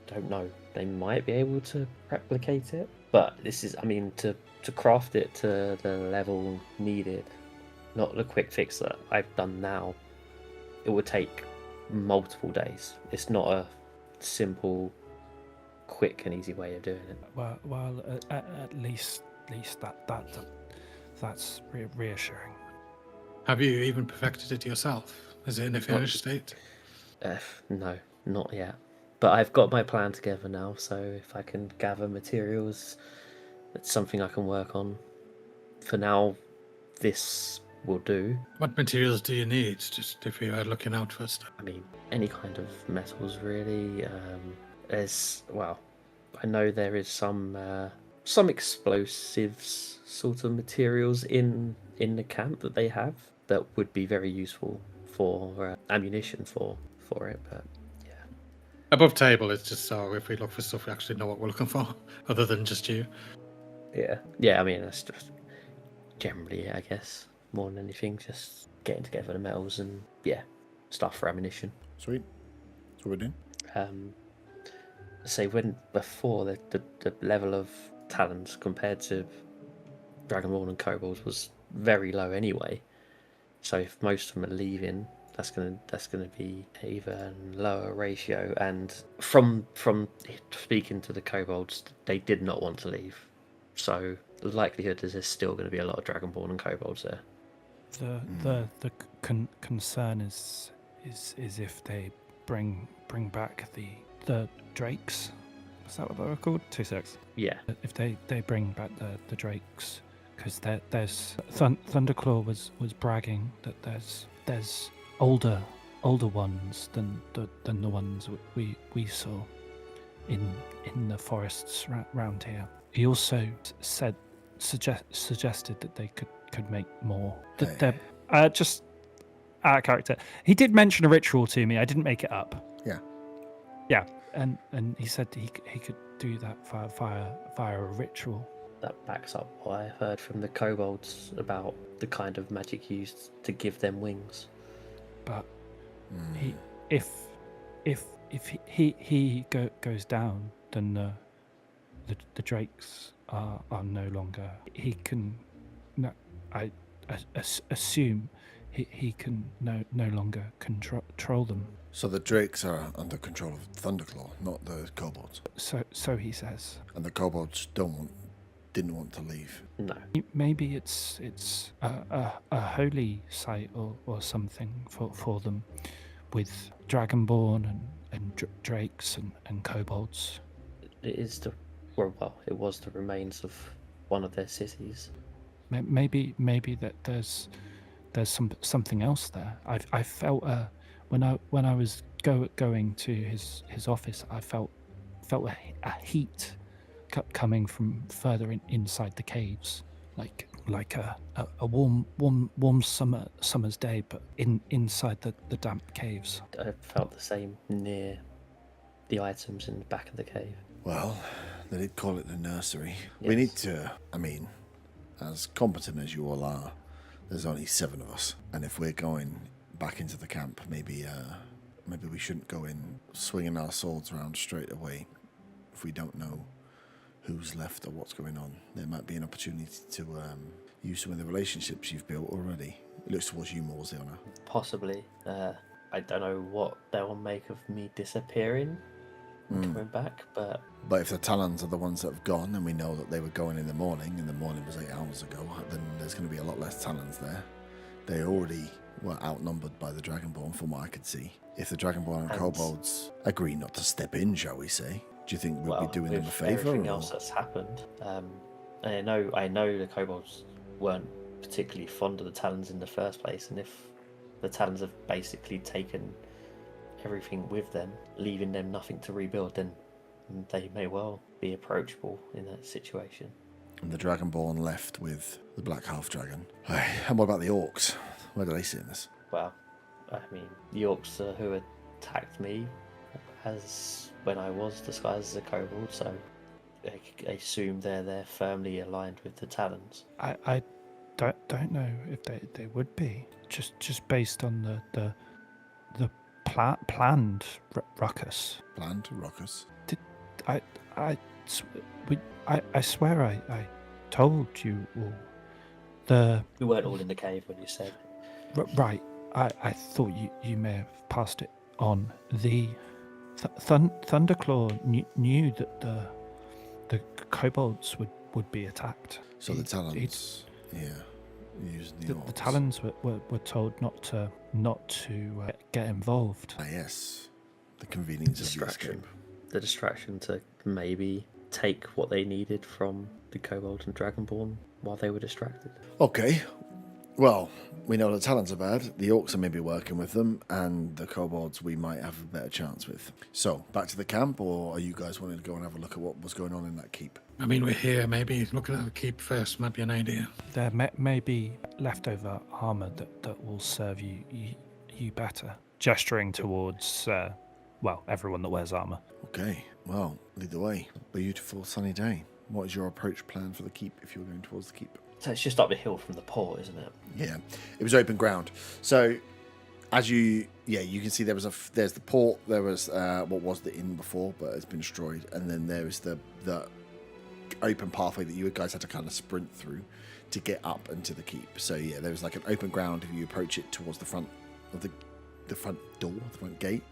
don't know. They might be able to replicate it, but this is, to craft it to the level needed, not the quick fix that I've done now. it would take multiple days. It's not a simple, quick and easy way of doing it. Well, at least that's reassuring. Have you even perfected it yourself? Is it in a finished state? No, not yet. But I've got my plan together now, so if I can gather materials, it's something I can work on. For now, this will do. What materials do you need, just if you are looking out for stuff? I mean, any kind of metals, really. I know there is some explosives sort of materials in the camp that they have that would be very useful for ammunition for it, but yeah. Above table, it's just so if we look for stuff, we actually know what we're looking for, other than just you. Yeah, I mean, that's just generally it, I guess, more than anything, just getting together the metals and, stuff for ammunition. Sweet. That's what we're doing. Say, before the level of talents compared to Dragonborn and Kobolds was very low anyway, so if most of them are leaving, that's gonna be an even lower ratio. And from speaking to the Kobolds, they did not want to leave, so the likelihood is there's still going to be a lot of Dragonborn and Kobolds there. The concern is if they bring back the drakes. Is that what they were called? 2 secs. Yeah. If they bring back the drakes, because there's Thunderclaw was bragging that there's older ones than the ones we saw in the forests round here. He also suggested that they could make more. That they're just out of character. He did mention a ritual to me. I didn't make it up. Yeah, and he said he could do that via a ritual. That backs up what I heard from the Kobolds about the kind of magic used to give them wings. But if he goes down, then the drakes are no longer. He can. No, I assume he can no longer control them. So the drakes are under control of Thunderclaw, not the kobolds. So he says. And the kobolds didn't want to leave. No. Maybe it's a holy site or something for them, with Dragonborn and drakes and kobolds. It was the remains of one of their cities. Maybe that there's something else there. I felt when I was going to his office, I felt a heat coming from further inside the caves, like a warm summer's day, but inside the damp caves. I felt the same near the items in the back of the cave. Well, they did call it the nursery. Yes. We need to, as competent as you all are, there's only 7 of us. And if we're going back into the camp, maybe we shouldn't go in swinging our swords around straight away if we don't know who's left or what's going on. There might be an opportunity to use some of the relationships you've built already. It looks towards you more, Ziona. Possibly. I don't know what they'll make of me disappearing and coming back, but if the Talons are the ones that have gone, and we know that they were going in the morning was 8 hours ago, then there's going to be a lot less Talons there. They already were outnumbered by the Dragonborn, from what I could see. If the Dragonborn and kobolds agree not to step in, shall we say, do you think we'll be doing them a favour? Everything else that's happened, I know the kobolds weren't particularly fond of the Talons in the first place, and if the Talons have basically taken everything with them, leaving them nothing to rebuild, then they may well be approachable in that situation. And the Dragonborn left with the Black Half-Dragon. And what about the Orcs? Where do they sit in this? Well, I mean, the Orcs who attacked me when I was disguised as a kobold, so I assume they're firmly aligned with the Talons. I don't know if they would be, just based on the planned ruckus. Planned ruckus? I swear I told you all. We weren't all in the cave when you said. Right, I thought you may have passed it on. The Thunderclaw knew that the kobolds would be attacked. So the Talons, used the The Talons were told not to get involved. Ah, yes, the convenience of the Distraction. escape. The distraction to maybe take what they needed from the kobold and dragonborn while they were distracted. Okay, well, we know the Talons are bad. The orcs are maybe working with them, and the kobolds we might have a better chance with. So, back to the camp, or are you guys wanting to go and have a look at what was going on in that keep? I mean, we're here. Maybe looking at the keep first might be an idea. There may be leftover armor that will serve you better. Gesturing towards, everyone that wears armor. Okay, well, lead the way. Beautiful sunny day. What is your approach plan for the keep if you're going towards the keep? So it's just up the hill from the port, isn't it? Yeah, it was open ground. So, as you can see there's the port. There was what was the inn before, but it's been destroyed, and then there is the open pathway that you guys had to kind of sprint through to get up into the keep. So yeah, there was like an open ground if you approach it towards the front of the front door, the front gate.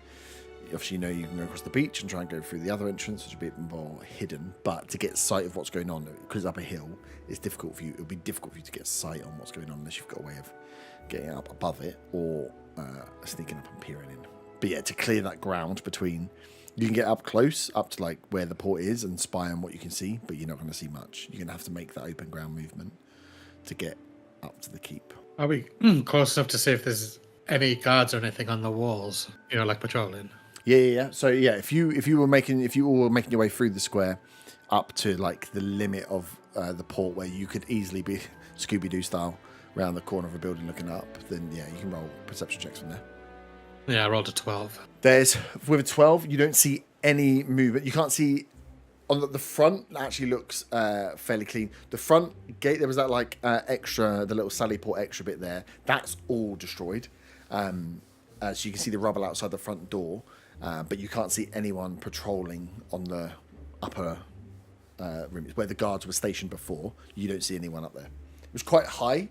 Obviously, you know you can go across the beach and try and go through the other entrance, which would be a bit more hidden. But to get sight of what's going on, because up a hill, it's difficult for you. It would be difficult for you to get sight on what's going on unless you've got a way of getting up above it or sneaking up and peering in. But yeah, to clear that ground between, you can get up close, up to like where the port is and spy on what you can see, but you're not going to see much. You're going to have to make that open ground movement to get up to the keep. Are we close enough to see if there's any guards or anything on the walls? Like patrolling. Yeah. So yeah, if you all were making your way through the square up to like the limit of the port where you could easily be Scooby-Doo style around the corner of a building looking up, then yeah, you can roll perception checks from there. Yeah, I rolled a 12. With a 12, you don't see any movement. You can't see on the front. Actually looks fairly clean. The front gate, there was that like extra, the little Sally Port extra bit there. That's all destroyed. So you can see the rubble outside the front door. But you can't see anyone patrolling on the upper room where the guards were stationed before. You don't see anyone up there. It was quite high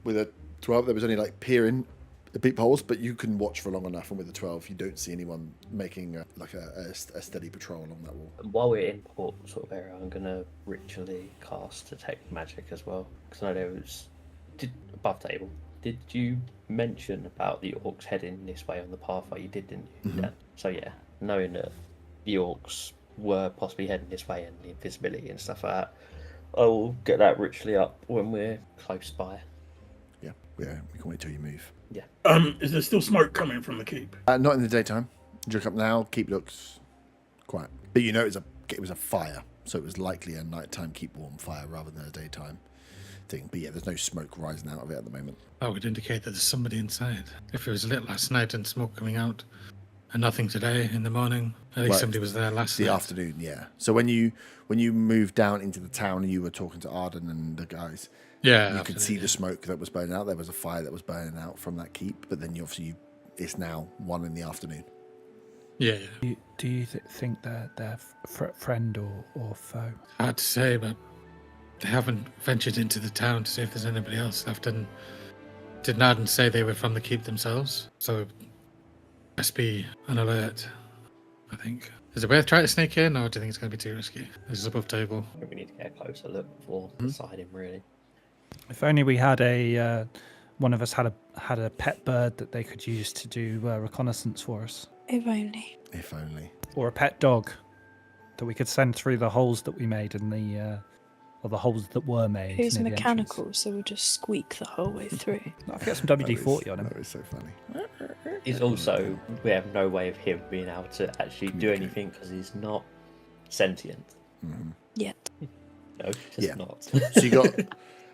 with a 12. There was only like peering the peepholes, but you can watch for long enough. And with a 12, you don't see anyone making a steady patrol along that wall. While we're in port sort of area, I'm gonna ritually cast detect magic as well, because I know there was above table. Did you mention about the orcs heading this way on the pathway? You did, didn't you? Mm-hmm. Yeah. So yeah, knowing that the orcs were possibly heading this way and the invisibility and stuff like that, I will get that ritually up when we're close by. Yeah, we can wait till you move. Yeah. Is there still smoke coming from the keep? Not in the daytime. You look up now, keep looks quiet. But you know it was a fire, so it was likely a nighttime keep warm fire rather than a daytime thing. But yeah, there's no smoke rising out of it at the moment. That would indicate that there's somebody inside. If it was lit last night and smoke coming out, and nothing today in the morning, I think somebody was there last night. Afternoon, yeah. So when you moved down into the town and you were talking to Arden and the guys, you could see the smoke that was burning out. There was a fire that was burning out from that keep, but then it's now 1 PM. Yeah. Do you think they're friend or foe? Hard to say, but they haven't ventured into the town to see if there's anybody else left. And did Narden say they were from the keep themselves? So must be an alert, I think. Is it worth trying to sneak in, or do you think it's going to be too risky? This is above table. I think we need to get a closer look before deciding, really. If only we had one of us had a pet bird that they could use to do reconnaissance for us. If only. If only. Or a pet dog that we could send through the holes that we made in the or the holes that were made. Who's near the mechanical, entrance. so we'll just squeak the whole way through. I get some WD-40 on him. That was so funny. He's also, we have no way of him being able to actually do anything because he's not sentient. Mm-hmm. Yet. No, just not. So you got,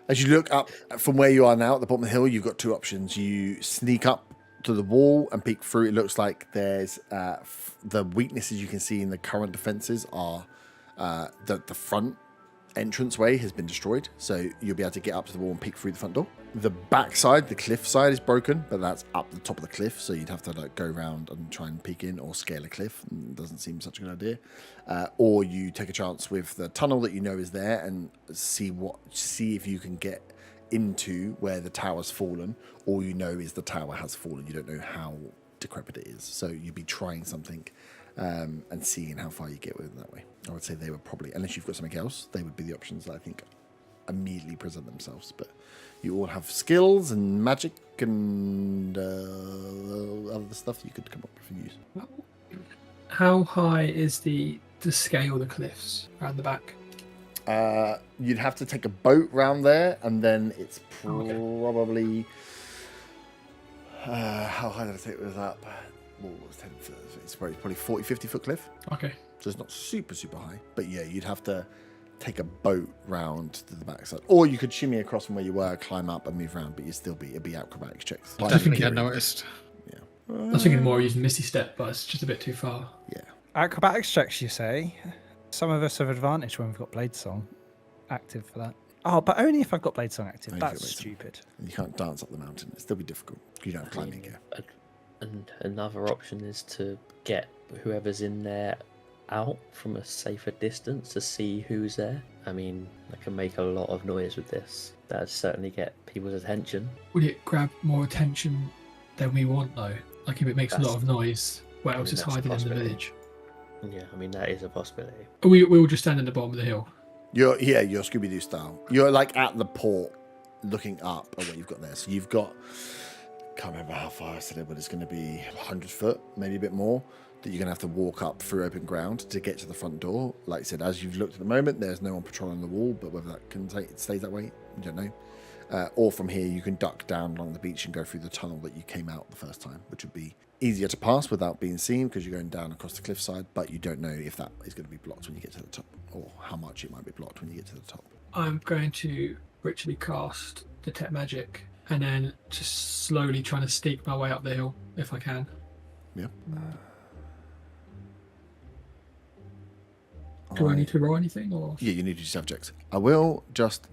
as you look up from where you are now at the bottom of the hill, you've got two options. You sneak up to the wall and peek through. It looks like there's the weaknesses you can see in the current defenses are the front entranceway has been destroyed, so you'll be able to get up to the wall and peek through the front door. The back side, the cliff side, is broken, but that's up the top of the cliff, so you'd have to like go around and try and peek in or scale a cliff. It doesn't seem such a good idea. Or you take a chance with the tunnel that you know is there and see if you can get into where the tower's fallen. All you know is the tower has fallen. You don't know how decrepit it is. So you'd be trying something and seeing how far you get with it that way. I would say they would probably, unless you've got something else, they would be the options that I think immediately present themselves. But you all have skills and magic and other stuff you could come up with and use. How high is to scale the cliffs around the back? You'd have to take a boat round there, and then it's probably how high did I say it was up? Well, it's probably 40-50 foot cliff. Okay. So it's not super high, but yeah, you'd have to take a boat round to the backside, or you could shimmy across from where you were, climb up and move around, but it'd be acrobatics checks. Definitely get noticed. Yeah. I was thinking more using Misty Step, but it's just a bit too far. Yeah. Acrobatics checks, you say? Some of us have advantage when we've got Blade Song active for that. Oh, but only if I've got Blade Song active. Only That's if you've got Blade stupid. And you can't dance up the mountain. It'd still be difficult. You don't have climbing gear. And another option is to get whoever's in there out from a safer distance to see who's there. I mean, I can make a lot of noise with this. That'd certainly get people's attention. Would it grab more attention than we want, though? Like if it makes a lot of noise, what else is that's a hiding in the possibility. village? Yeah, I mean, that is a possibility. We all just stand at the bottom of the hill. You're Scooby-Doo style. You're like at the port looking up at what you've got there. So you've got, can't remember how far I said it, but it's going to be 100 foot, maybe a bit more, that you're going to have to walk up through open ground to get to the front door. Like I said, as you've looked at the moment, there's no one patrolling the wall, but whether that can stays that way, you don't know. Or from here, you can duck down along the beach and go through the tunnel that you came out the first time, which would be easier to pass without being seen because you're going down across the cliffside, but you don't know if that is going to be blocked when you get to the top or how much it might be blocked when you get to the top. I'm going to ritually cast Detect Magic and then just slowly trying to sneak my way up the hill if I can. Yeah. Do I need to roll anything? Or Yeah, you need to do subjects. I will just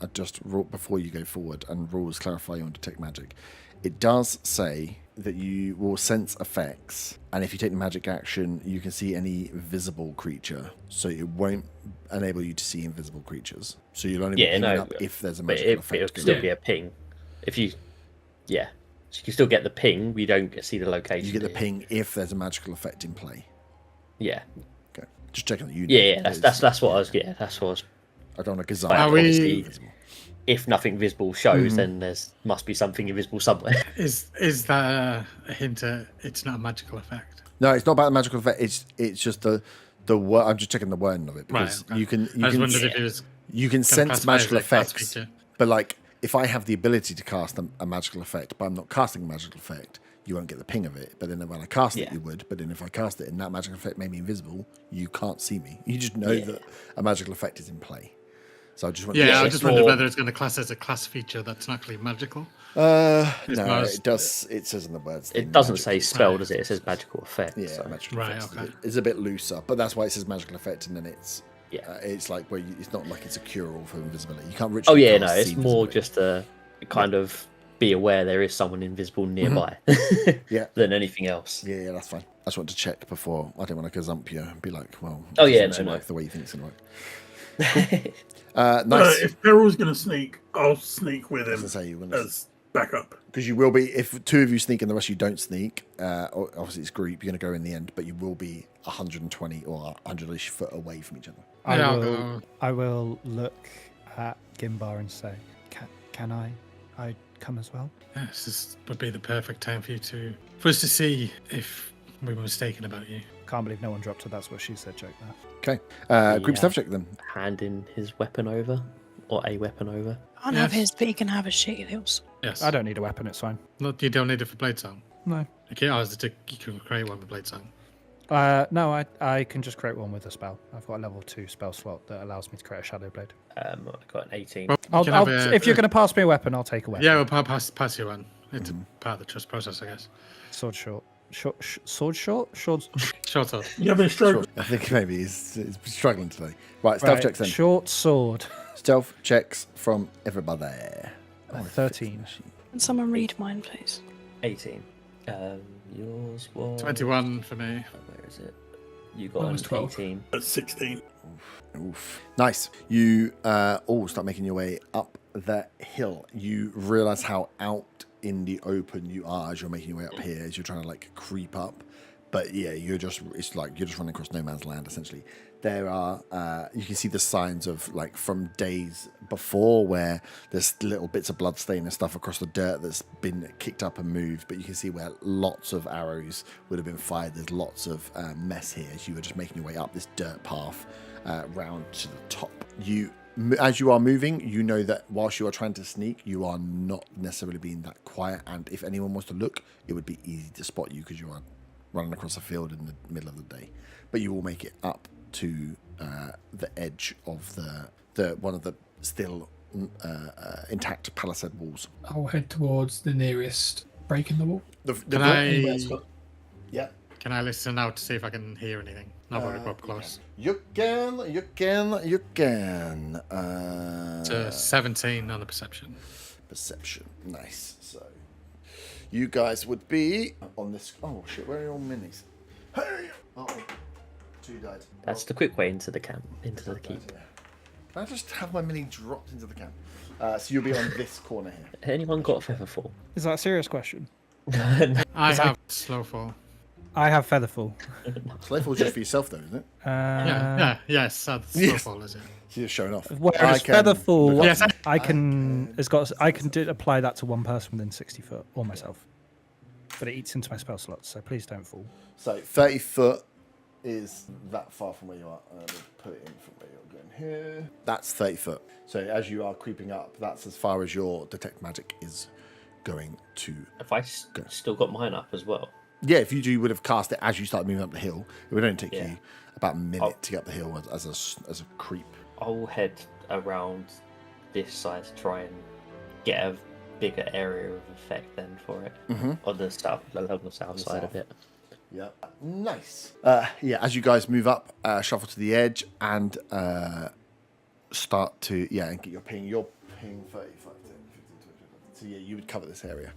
adjust before you go forward and rules clarify on Detect Magic. It does say that you will sense effects, and if you take the magic action, you can see any visible creature. So it won't enable you to see invisible creatures. So you'll only be picking up if there's a magical effect. It'll still be a ping. So you can still get the ping. We don't see the location. You get the ping if there's a magical effect in play. Yeah. Okay. Just checking that you know. Yeah. That's what I was. Yeah, that's what I was. I don't want to gazelle. Obviously, if nothing visible shows, then there's must be something invisible somewhere. Is that a hint at it's not a magical effect? No, it's not about the magical effect. It's just the word. I'm just checking the wording of it because Right, okay. you I was can wondering if it was you can kind of sense classified magical as a class effects, feature. but like if I have the ability to cast a magical effect, but I'm not casting a magical effect, you won't get the ping of it. But then when I cast it, you would. But then if I cast it and that magical effect made me invisible, you can't see me. You just know that a magical effect is in play. So I just want I just wondered whether it's going to class as a class feature that's not actually magical. No, it does. It says in the words. It doesn't say spell, does it? It says magical effect. Yeah, so. magical effect. okay. It's a bit looser, but that's why it says magical effect, and then it's it's like where it's not like it's a cure-all for invisibility. You can't. Oh yeah, no, it's more just a kind of be aware there is someone invisible nearby. Than anything else. Yeah, that's fine. I just wanted to check before. I didn't want to gazump you and be like, well, no. Like the way you think it's going to work. Nice. If Peril's going to sneak, I'll sneak with him as backup. Because you will be, if two of you sneak and the rest of you don't sneak, obviously it's group, you're going to go in the end, but you will be 120 or 100-ish foot away from each other. I will look at Gimbar and say, can I come as well? Yes, this would be the perfect time for us to see if we were mistaken about you. Can't believe no one dropped a that's what she said joke there. Okay. Group stuff check then. Handing his weapon over, or a weapon over. Can't have his, but he can have a shield. Yes. I don't need a weapon, it's fine. No, you don't need it for blade song. No. Okay, you can create one with blade song. No, I can just create one with a spell. I've got a level 2 spell slot that allows me to create a shadow blade. I've got an 18. Well, if you're going to pass me a weapon, I'll take a weapon. Yeah, we'll pass you one. It's part of the trust process, I guess. Sword short. Sword short? Short sword. You having a stroke? I think maybe he's struggling today. Right, stealth checks then. Short sword. Stealth checks from everybody. 13. Can someone read mine, please? 18. Yours was 21 for me. Where is it? You got Mine was an 12. 18. That's 16. Oof. Nice. You all start making your way up the hill. You realize how out in the open you are as you're making your way up here, as you're trying to like creep up. But yeah, it's like you're just running across no man's land essentially. There are you can see the signs of like from days before where there's little bits of bloodstain and stuff across the dirt that's been kicked up and moved, but you can see where lots of arrows would have been fired. There's lots of mess here as you were just making your way up this dirt path round to the top. As you are moving, you know that whilst you are trying to sneak, you are not necessarily being that quiet, and if anyone was to look, it would be easy to spot you because you are running across a field in the middle of the day. But you will make it up to the edge of the one of the still intact palisade walls. I'll head towards the nearest break in the wall. Yeah. Can I listen out to see if I can hear anything? Not very up close. You can. It's a 17 on the perception. Perception. Nice. So you guys would be on this. Oh shit! Where are your minis? Hey! Oh, 2 died. That's the quick way into the camp, into the keep. I just have my mini dropped into the camp. So you'll be on this corner here. Anyone got Featherfall? Is that a serious question? I have slow fall. I have Featherfall. Slayfall's just for yourself, though, isn't it? Yes, that's slow fall, is it? So you're showing off. Whereas Featherfall, Yes. I can apply that to one person within 60 foot or myself, but it eats into my spell slots. So please don't fall. So 30 foot is that far from where you are. We'll put it in from where you're going here. That's 30 foot. So as you are creeping up, that's as far as your detect magic is going to. Have I still got mine up as well? Yeah, if you would have cast it as you started moving up the hill, it would only take you about a minute to get up the hill as a creep. I'll head around this side to try and get a bigger area of effect then for it on the south side of it. Yeah, nice. As you guys move up, shuffle to the edge and start to and get your ping. Your ping 35, 10, 15, 20. So you would cover this area.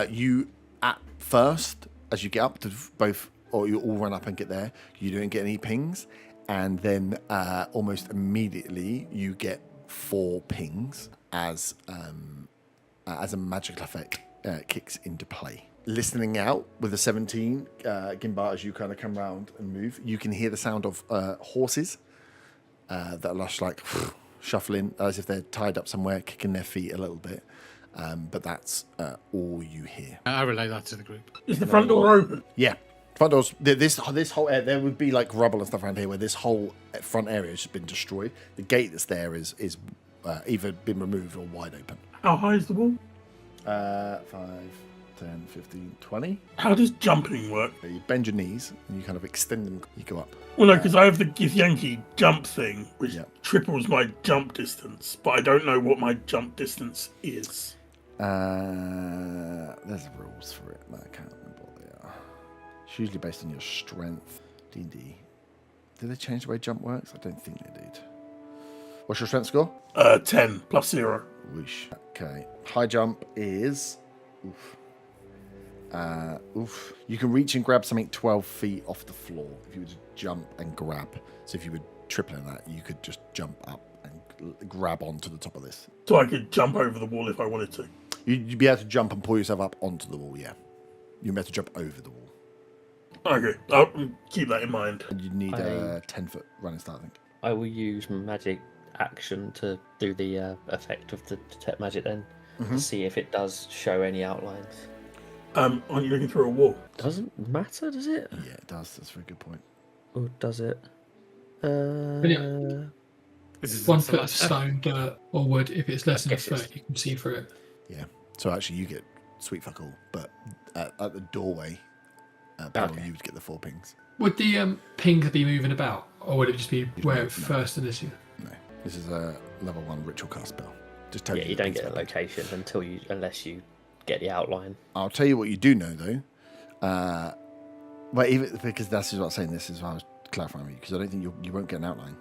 You at first, as you get up to both, or you all run up and get there, you don't get any pings, and then almost immediately you get 4 pings as a magical effect kicks into play. Listening out with a 17, Gimbar, as you kind of come round and move, you can hear the sound of horses that are just like shuffling as if they're tied up somewhere, kicking their feet a little bit. But that's all you hear. I relay that to the group. Is the front door open? Yeah. Front doors. This whole area, there would be like rubble and stuff around here where this whole front area has been destroyed. The gate that's there is either been removed or wide open. How high is the wall? 5, 10, 15, 20. How does jumping work? You bend your knees and you kind of extend them. You go up. Well, no, because I have the Githyanki jump thing, which Yeah. triples my jump distance, but I don't know what my jump distance is. There's rules for it, but I can't remember what they are. It's usually based on your strength. D&D. Did they change the way jump works? I don't think they did. What's your strength score? 10 plus 0. Whoosh. Okay. High jump is. You can reach and grab something 12 feet off the floor if you were to jump and grab. So if you were tripling that, you could just jump up and grab onto the top of this. So I could jump over the wall if I wanted to. You'd be able to jump and pull yourself up onto the wall, yeah. You'd be able to jump over the wall. Okay, I'll keep that in mind. And you'd need a 10-foot running start, I think. I will use magic action to do the effect of the detect magic then, to see if it does show any outlines. Aren't you looking through a wall? Doesn't matter, does it? Yeah, it does. That's a very good point. Or does it? This is 1 the foot of last- stone, dirt, or wood. If it's less than a guess it's- foot, you can see through it. Yeah. So actually, you get sweet fuck all, but at the doorway, Bill, Okay. you would get the 4 pings. Would the pings be moving about, or would it just be where it first initiated? No, this is a level 1 ritual cast spell. Just tell Yeah, you the don't pings get a happen. location unless you get the outline. I'll tell you what you do know though. Well, even because that's what I was saying. This is what I was clarifying with you, because I don't think you won't get an outline.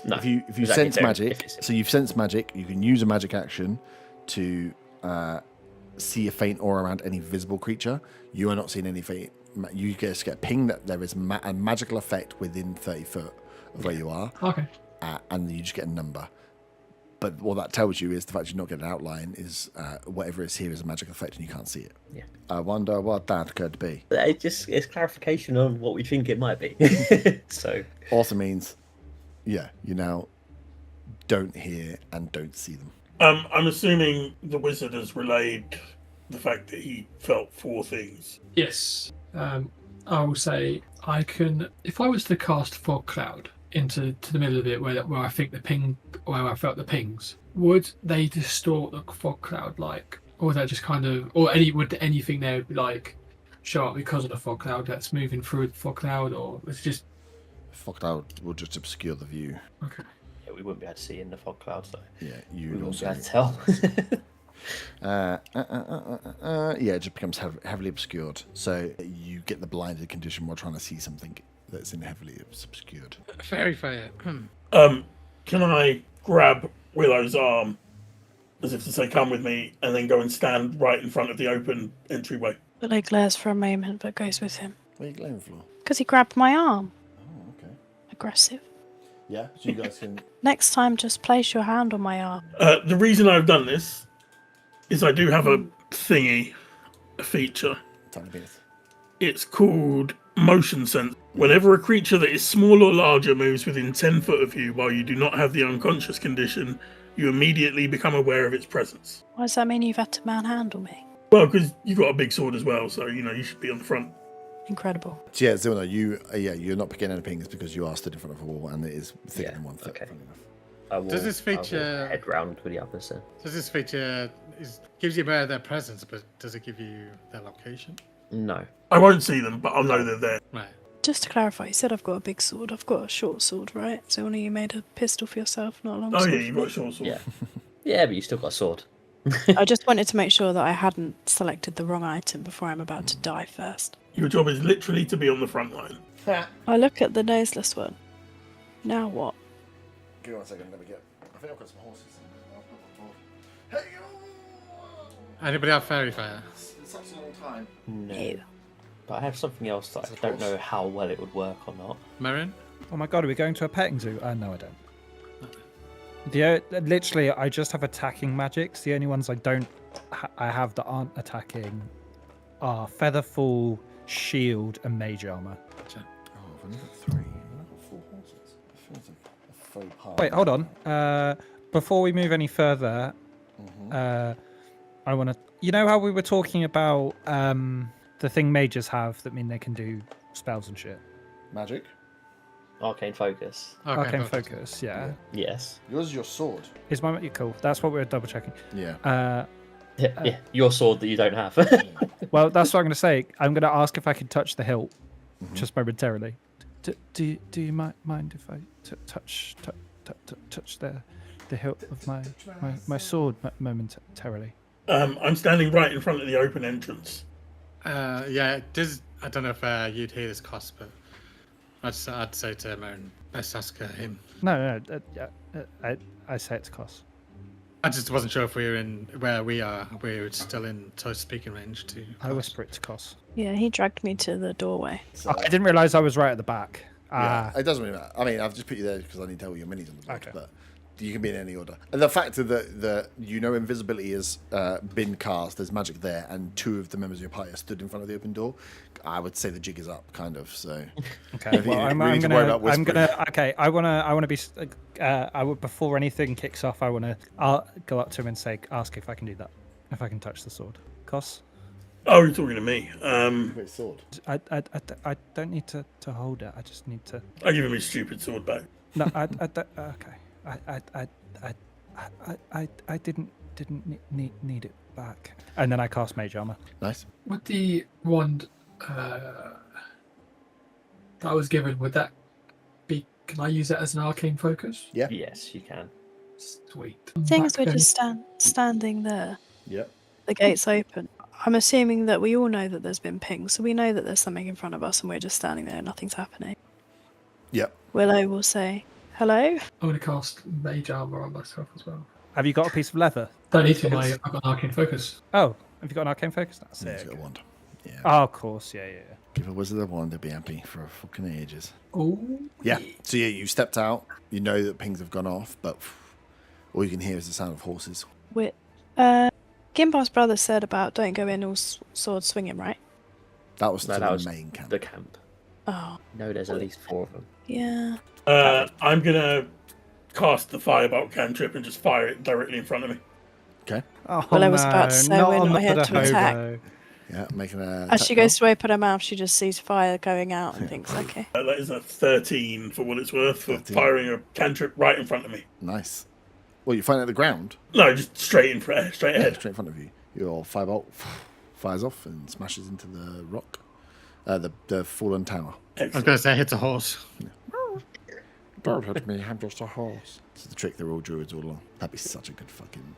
No, If you exactly, sense so magic, if it's- so you've sensed magic, you can use a magic action to see a faint aura around any visible creature. You are not seeing any faint you just get ping that there is a magical effect within 30 foot of where you are, Okay. and you just get a number. But what that tells you is the fact you're not getting an outline is whatever is here is a magical effect and you can't see it. Yeah. I wonder what that could be. It's clarification on what we think it might be. So Also means, yeah, you now don't hear and don't see them. I'm assuming the wizard has relayed the fact that he felt 4 things. Yes. I will say I can. If I was to cast fog cloud into the middle of it, where I think where I felt the pings, would they distort the fog cloud like, or would that just kind of, would anything there like show up because of the fog cloud that's moving through the fog cloud, or was it just Fog cloud will just obscure the view. okay? yeah, we wouldn't be able to see in the fog cloud, so Yeah, we you wouldn't be also. able to tell. Yeah, it just becomes heavily obscured. So you get the blinded condition while trying to see something that's in heavily obscured. Fairy fire. Can I grab Willow's arm as if to say, come with me, and then go and stand right in front of the open entryway? Willow glares for a moment but goes with him. Where are you glowing for? Because he grabbed my arm. Oh, okay. Aggressive. Yeah, so you guys can. Next time, just place your hand on my arm. The reason I've done this is I do have a feature. Tiny bit. It's called motion sense. Whenever a creature that is small or larger moves within 10 foot of you while you do not have the unconscious condition, you immediately become aware of its presence. Why does that mean you've had to manhandle me? Well, because you've got a big sword as well, so you should be on the front. Incredible. So yeah, Zilna, you're not picking any pings because you are stood in front of a wall and it is thicker than 1 foot. okay. Funny enough. I will, Does this I will feature- head round with the others then? Does this feature gives you aware of their presence, but does it give you their location? No. I won't see them, but I'll know they're there. Right. Just to clarify, you said I've got a big sword. I've got a short sword, right? So only you made a pistol for yourself, not a long Oh sword. yeah, you've got a short sword. Yeah. Yeah, but you still got a sword. I just wanted to make sure that I hadn't selected the wrong item before I'm about to die first. Your job is literally to be on the front line. I look at the noseless one. Now what? Give me 1 second, let me get. I think I've got some horses. Hey, Anybody have fairy fire? it's such a long time. No. Ew. But I have something else that I don't know how well it would work or not. Marion? Oh my god, are we going to a petting zoo? No, I don't. Literally, I just have attacking magics. The only ones I don't I have that aren't attacking are Featherfall, Shield, and Mage Armor. Oh, I've only got 3. I've got 4 horses. It feels like a faux pas. Wait, hold on. Before we move any further, I want to. You know how we were talking about the thing mages have that mean they can do spells and shit? Magic? Arcane focus. Arcane focus, yeah. Yes. Yours is your sword. Is my cool? That's what we were double checking. Yeah. Yeah, your sword that you don't have. Well, that's what I'm going to say. I'm going to ask if I can touch the hilt, just momentarily. Do you mind if I touch the hilt of my sword momentarily? I'm standing right in front of the open entrance. Yeah, I don't know if you'd hear this, Cost, but I'd say to Marion, let's ask him. No, I say it's Cos. I just wasn't sure if we were in where we are. We were still in speaking range to. I whisper it to Cos. Yeah, he dragged me to the doorway. So, I didn't realise I was right at the back. yeah, it doesn't really matter. I mean, I've just put you there because I need to tell you your minis on the board, Okay. but you can be in any order. And the fact that invisibility has been cast, there's magic there, and 2 of the members of your party are stood in front of the open door, I would say the jig is up, kind of. So Okay, well, you I'm need to worry about whispering. Okay, I wanna be. I would before anything kicks off. I'll go up to him and ask if I can do that. If I can touch the sword, Cos. Oh, you're talking to me. Wait, sword. I don't need to hold it. I just need to. I give him his stupid sword back. No, I don't, okay. I didn't need it back. And then I cast Mage Armor. Nice. With the wand that I was given, would that be? Can I use that as an arcane focus? Yeah. Yes, you can. Sweet. Things we're Back just standing there. Yep. The gate's open. I'm assuming that we all know that there's been pings, so we know that there's something in front of us and we're just standing there and nothing's happening. Yep. Willow will say, hello? I'm going to cast Mage Armor on myself as well. Have you got a piece of leather? Don't need to. I've got an arcane focus. Oh, have you got an arcane focus? That's He's it. got a wand. Yeah. Oh, of course, yeah. Give a wizard a wand, they'll be happy for fucking ages. Oh, Yeah. So yeah, you stepped out. You know that pings have gone off, but all you can hear is the sound of horses. Gimbar's brother said about don't go in all sword swinging, right? That was No, to that the was main camp. the camp. Oh, No, there's at least 4 of them. yeah. I'm gonna cast the firebolt cantrip and just fire it directly in front of me. Okay. Oh, Well, I was about to no, say not we're on not the here to hobo. attack. Yeah, making a. As she goes to open her mouth, she just sees fire going out and thinks, okay. That is a 13 for what it's worth for 13. firing a cantrip right in front of me. Nice. Well, you find it at the ground. No, just straight Yeah, ahead. straight in front of you. Your firebolt fires off and smashes into the rock, the fallen tower. I was going to say hit a horse. Don't hit me, I'm just a horse. This is the trick they're all druids all along. That'd be such a good fucking...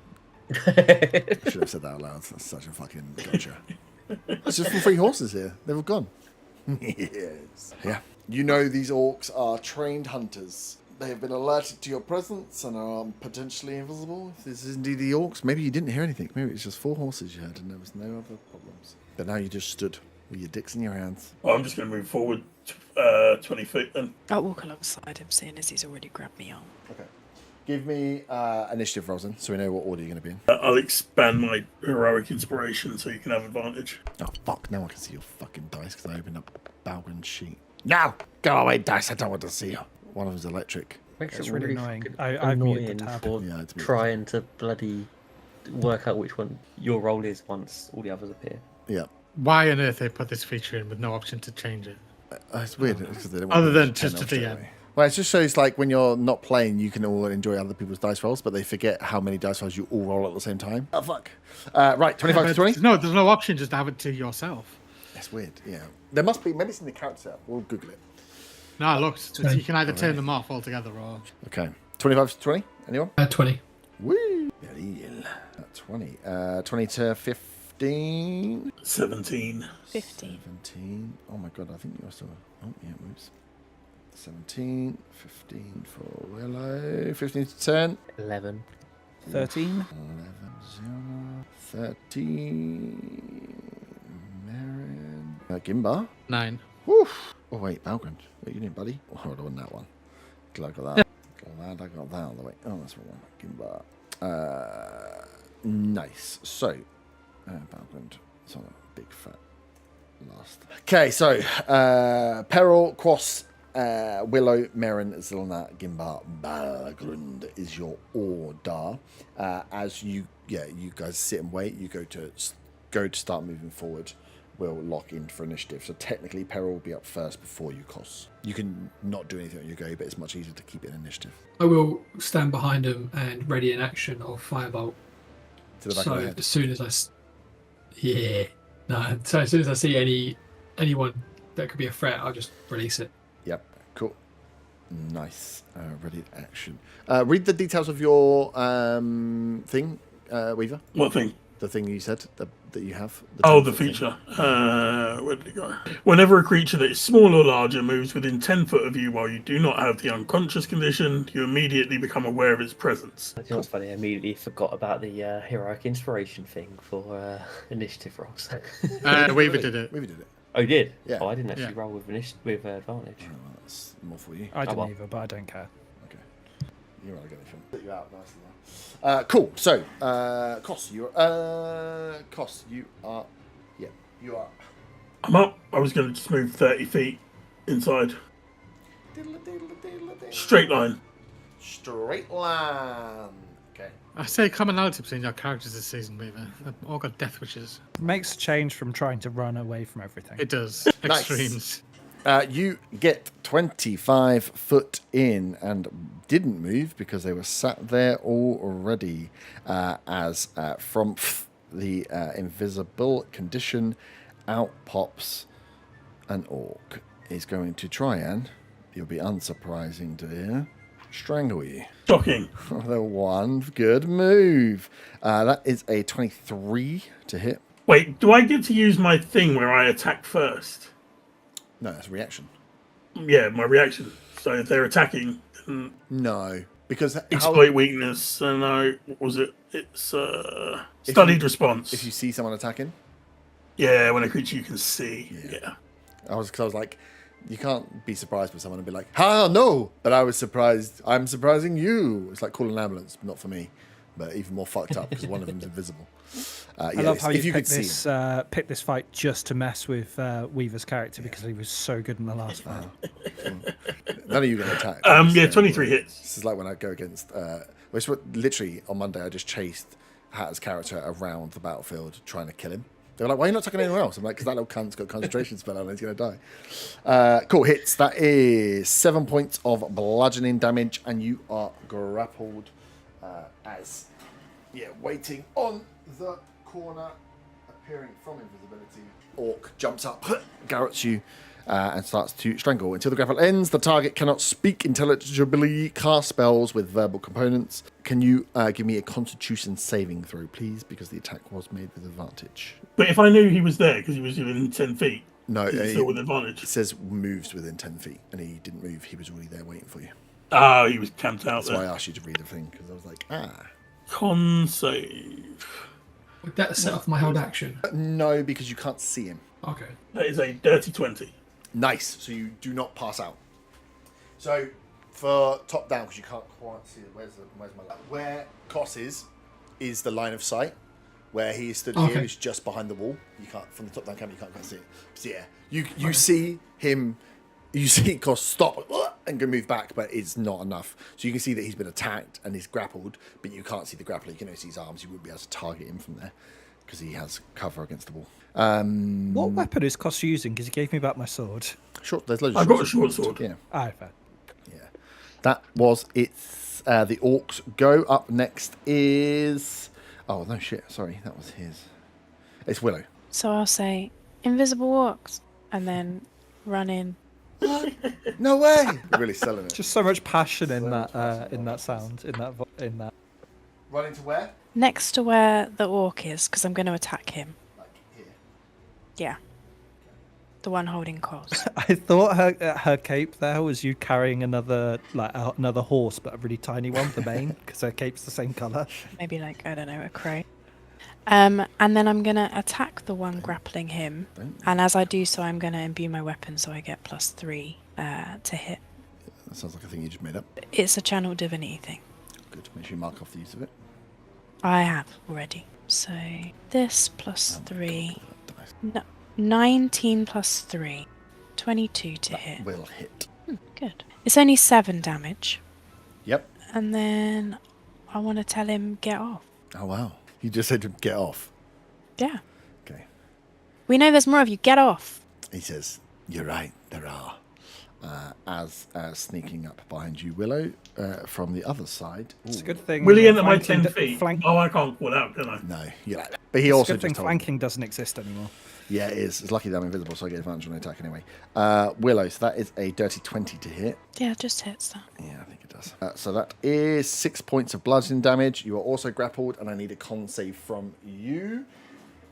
I should have said that out loud. That's such a fucking gotcha. It's just for 3 horses here. They've all gone. Yes. Yeah. You know these orcs are trained hunters. They have been alerted to your presence and are potentially invisible. If this is indeed the orcs, maybe you didn't hear anything. Maybe it's just 4 horses you heard and there was no other problems. But now you just stood with your dicks in your hands. Well, I'm just going to move forward 20 feet then. I'll walk alongside him, seeing as he's already grabbed me on. Okay. Give me initiative rolls in, so we know what order you're going to be in. I'll expand my heroic inspiration so you can have advantage. Oh, fuck. Now I can see your fucking dice because I opened up Balgren's sheet. No! Go away, dice. I don't want to see you. One of them's electric. Makes That's it really really annoying. fucking I've muted the annoying tab. for Yeah, it's muted. trying to bloody work out which one your role is once all the others appear. Yeah. Why on earth they put this feature in with no option to change it? It's weird. Because they don't Other want than to just turn the it off DM. straight away. Well, it just shows like when you're not playing, you can all enjoy other people's dice rolls, but they forget how many dice rolls you all roll at the same time. Oh, fuck. Right, 25 to 20? No, there's no option just to have it to yourself. That's weird, yeah. There must be, maybe it's in the character set. We'll Google it. No, look, you can either turn them off altogether or... Okay. 25 to 20? Anyone? 20. Woo! Very ill. 20. 20 to 15? 17. 15. 17. Oh my god, I think you're still... Oh, yeah, moves. 17. 15 for Willow. 15 to 10. 11. 13. 11, 0, 13. Marin. Gimbar. 9. Woof. Oh, wait, Balgren. What are you doing, buddy? Oh, hold on, that one. Glad I got that. Glad I got that on the way. Oh, that's the wrong one. Gimbar. Nice. So, Balgren. It's on a big fat last. Okay, so, Peril, Quoss, Willow, Merrin, Zilna, Gimbar, Balgrund is your order. As you guys sit and wait, you go to start moving forward. We'll lock in for initiative. So technically, Peril will be up first before you, Quoss. You can not do anything on your go, but it's much easier to keep it in initiative. I will stand behind him and ready an action of firebolt. To the back So of the head. as soon as so as soon as I see anyone that could be a threat, I'll just release it. Yep, cool. Nice. Ready action. Read the details of your thing, Weaver. What thing? The thing you said that you have. Oh, the 10-foot thing. feature. Where did it go? Whenever a creature that is small or larger moves within 10 foot of you while you do not have the unconscious condition, you immediately become aware of its presence. You know what's funny? I immediately forgot about the heroic inspiration thing for initiative rolls. Weaver did it. Weaver did it. Oh, you did? Yeah. Oh, I didn't actually Yeah. roll with advantage. Oh, well, that's more for you. I didn't well. either, but I don't care. Okay. You're not going to put you out nicely now. Cool. So, Koss, you are. Yeah, you are. I'm up. I was going to just move 30 feet inside. Straight line. Straight line. Okay. I say commonality between your characters this season, Weaver. They've all got death wishes. Makes a change from trying to run away from everything. It does. Nice. Extremes. You get 25 foot in and didn't move because they were sat there already as from the invisible condition out pops an orc. He's going to try and, you'll be unsurprising to hear, strangle you. Shocking. The one good move. That is a 23 to hit. Wait, do I get to use my thing where I attack first? No, that's a reaction. Yeah, my reaction. So if they're attacking, then No, because exploit weakness. And what was it? It's studied response. if you see someone attacking, Yeah, when a creature you can see. Yeah. I was like, you can't be surprised with someone and be like, "Ah, no!" But I was surprised. I'm surprising you. It's like calling an ambulance, not for me, but even more fucked up because one of them's invisible. I love how if you could picked this fight just to mess with Weaver's character because he was so good in the last fight. None of you are going to attack. Yeah, 23 hits. This is like when I go against. Which literally on Monday I just chased Hatter's character around the battlefield trying to kill him. They were like, "Why are you not attacking anyone else?" I'm like, "Because that little cunt's got a concentration spell on and he's going to die." Cool, hits. That is 7 points of bludgeoning damage, and you are grappled waiting on the corner, appearing from invisibility. Orc jumps up, garrots you, and starts to strangle. Until the grapple ends, the target cannot speak intelligibly, cast spells with verbal components. Can you give me a Constitution saving throw, please? Because the attack was made with advantage. But if I knew he was there because he was within 10 feet, No, he's still with advantage. It says moves within 10 feet, and he didn't move. He was already there waiting for you. Oh, he was camped out That's there. why I asked you to read the thing, because I was like, Con save. Would that set off my held action? No, because you can't see him. Okay. That is a dirty 20. Nice. So you do not pass out. So for top down, because you can't quite see it. Where's my light? Where Koss is the line of sight. Where he is stood here is just behind the wall. You can't from the top down camera. You can't quite see it. So yeah, you see him. You see Koss stop and go move back, but it's not enough. So you can see that he's been attacked and he's grappled, but you can't see the grappler. You can only see his arms. You wouldn't be able to target him from there because he has cover against the wall. What weapon is Koss using? Because he gave me back my sword. Short. There's loads. I've got a short sword. Yeah. Ah, fair. Yeah. That was it. The orcs go. Up next is. Oh no! Shit. Sorry, that was his. It's Willow. So I'll say invisible orcs, and then run in. No way! You're really selling it. Just so much passion in that sound, in that. Run into where? Next to where the orc is, because I'm going to attack him. Like here. Yeah. The one holding Koss. I thought her cape there was you carrying another horse, but a really tiny one, the mane, because her cape's the same colour. Maybe like, I don't know, a crow. And then I'm going to attack the one grappling him. And as I do so, I'm going to imbue my weapon so I get +3 to hit. That sounds like a thing you just made up. It's a channel divinity thing. Good. Make sure you mark off the use of it. I have already. So this +3. Nice. No, 19 +3. 22 to hit. Will hit. Good. It's only 7 damage. Yep. And then I want to tell him get off. Oh wow. You just said to get off. Yeah. Okay. We know there's more of you. Get off. He says, "You're right. There are." As sneaking up behind you, Willow, from the other side. It's a good thing. Will he enter my 10 flanking feet? Oh, I can't call out, can I? No, you're like that. But he It's also a good thing just told flanking doesn't exist anymore. Yeah, it is. It's lucky that I'm invisible, so I get advantage on the attack anyway. Willow, so that is a dirty 20 to hit. Yeah, it just hits that. Yeah, I think it does. So that is 6 points of bludgeoning damage. You are also grappled, and I need a con save from you.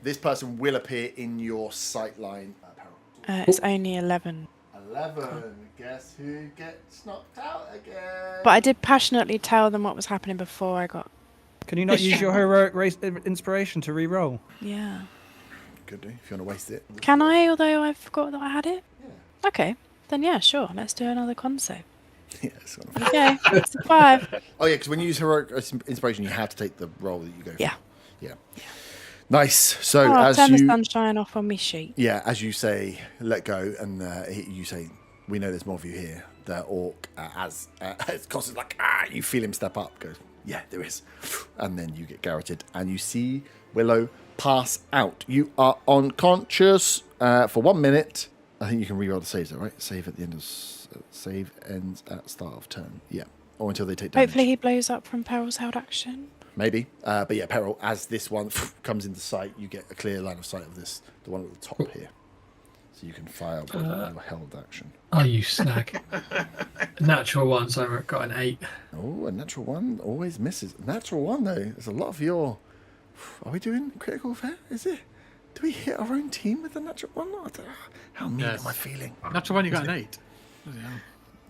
This person will appear in your sight line. Peril. It's only 11. 11. Guess who gets knocked out again? But I did passionately tell them what was happening before I got... Can you not use your heroic inspiration to re-roll? Yeah. Could do, if you want to waste it. Can I, although I forgot that I had it? Yeah. Okay. Then yeah, sure. Let's do another con save. Yeah, it's gonna Okay. It's a 5. Oh yeah, because when you use heroic inspiration, you have to take the roll that you go for. Yeah. Yeah. Nice. So I'll turn as the you, sunshine off on me sheet. yeah, as you say, let go, and you say, we know there's more of you here. The orc, as Koss is like, you feel him step up. Goes, yeah, there is, and then you get garroted, and you see Willow pass out. You are unconscious for 1 minute. I think you can reroll the saves, all right? Save at the end of save ends at start of turn. Yeah, or until they take damage. Hopefully he blows up from Peril's held action. Maybe, but yeah, Peril. As this one comes into sight, you get a clear line of sight of this, the one at the top here, so you can fire with your held action. Oh, you snag. Natural one, so I got an 8. Oh, a natural one always misses. Natural one though. There's a lot of your. Are we doing critical fair? Is it? Do we hit our own team with the natural one? I don't know. How mean Yes. am I feeling? Natural one, you got an 8.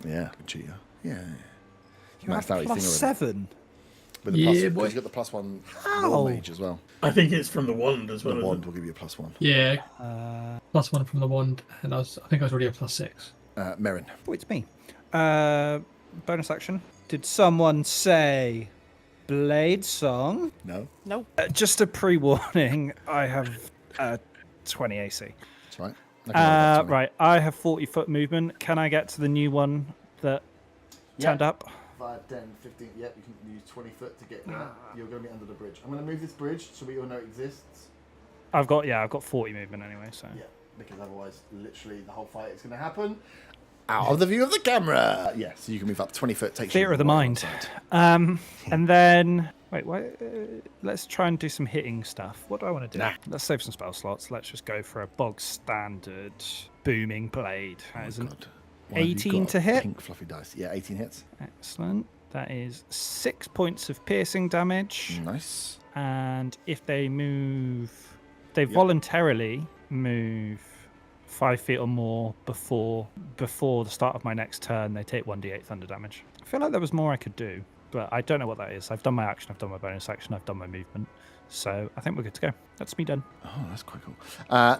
Yeah, good cheater. Yeah. You have Maxed out his plus thing already. 7. With the Yeah, plus, boy. because you got the +1 Ow. War Mage as well. I think it's from the wand as The well. wand will give you a +1. Yeah. +1 from the wand, and I think I was already at +6. Merrin. Oh, it's me. Bonus action. Did someone say Blade Song? No, No. Just a pre-warning. I have 20 AC. that's right. I can roll that 20. Right, I have 40-foot movement. Can I get to the new one that turned up? 5, 10, 15. Yep, you can use 20 foot to get there. You're going to be under the bridge. I'm going to move this bridge so we all know it exists. I've got 40 movement anyway. So Yeah, because otherwise, literally, the whole fight is going to happen out of the view of the camera. Yeah, so you can move up 20 foot. Takes theater you of the right mind. outside. And then wait, let's try and do some hitting stuff. What do I want to do? Nah. Let's save some spell slots. Let's just go for a bog standard booming blade. That is an God. Why have you 18 got to hit. Pink fluffy dice. Yeah, 18 hits. Excellent. That is 6 points of piercing damage. Nice. And if they move, they voluntarily move 5 feet or more before the start of my next turn, they take 1d8 thunder damage. I feel like there was more I could do, but I don't know what that is. I've done my action, I've done my bonus action, I've done my movement. So I think we're good to go. That's me done. Oh, that's quite cool.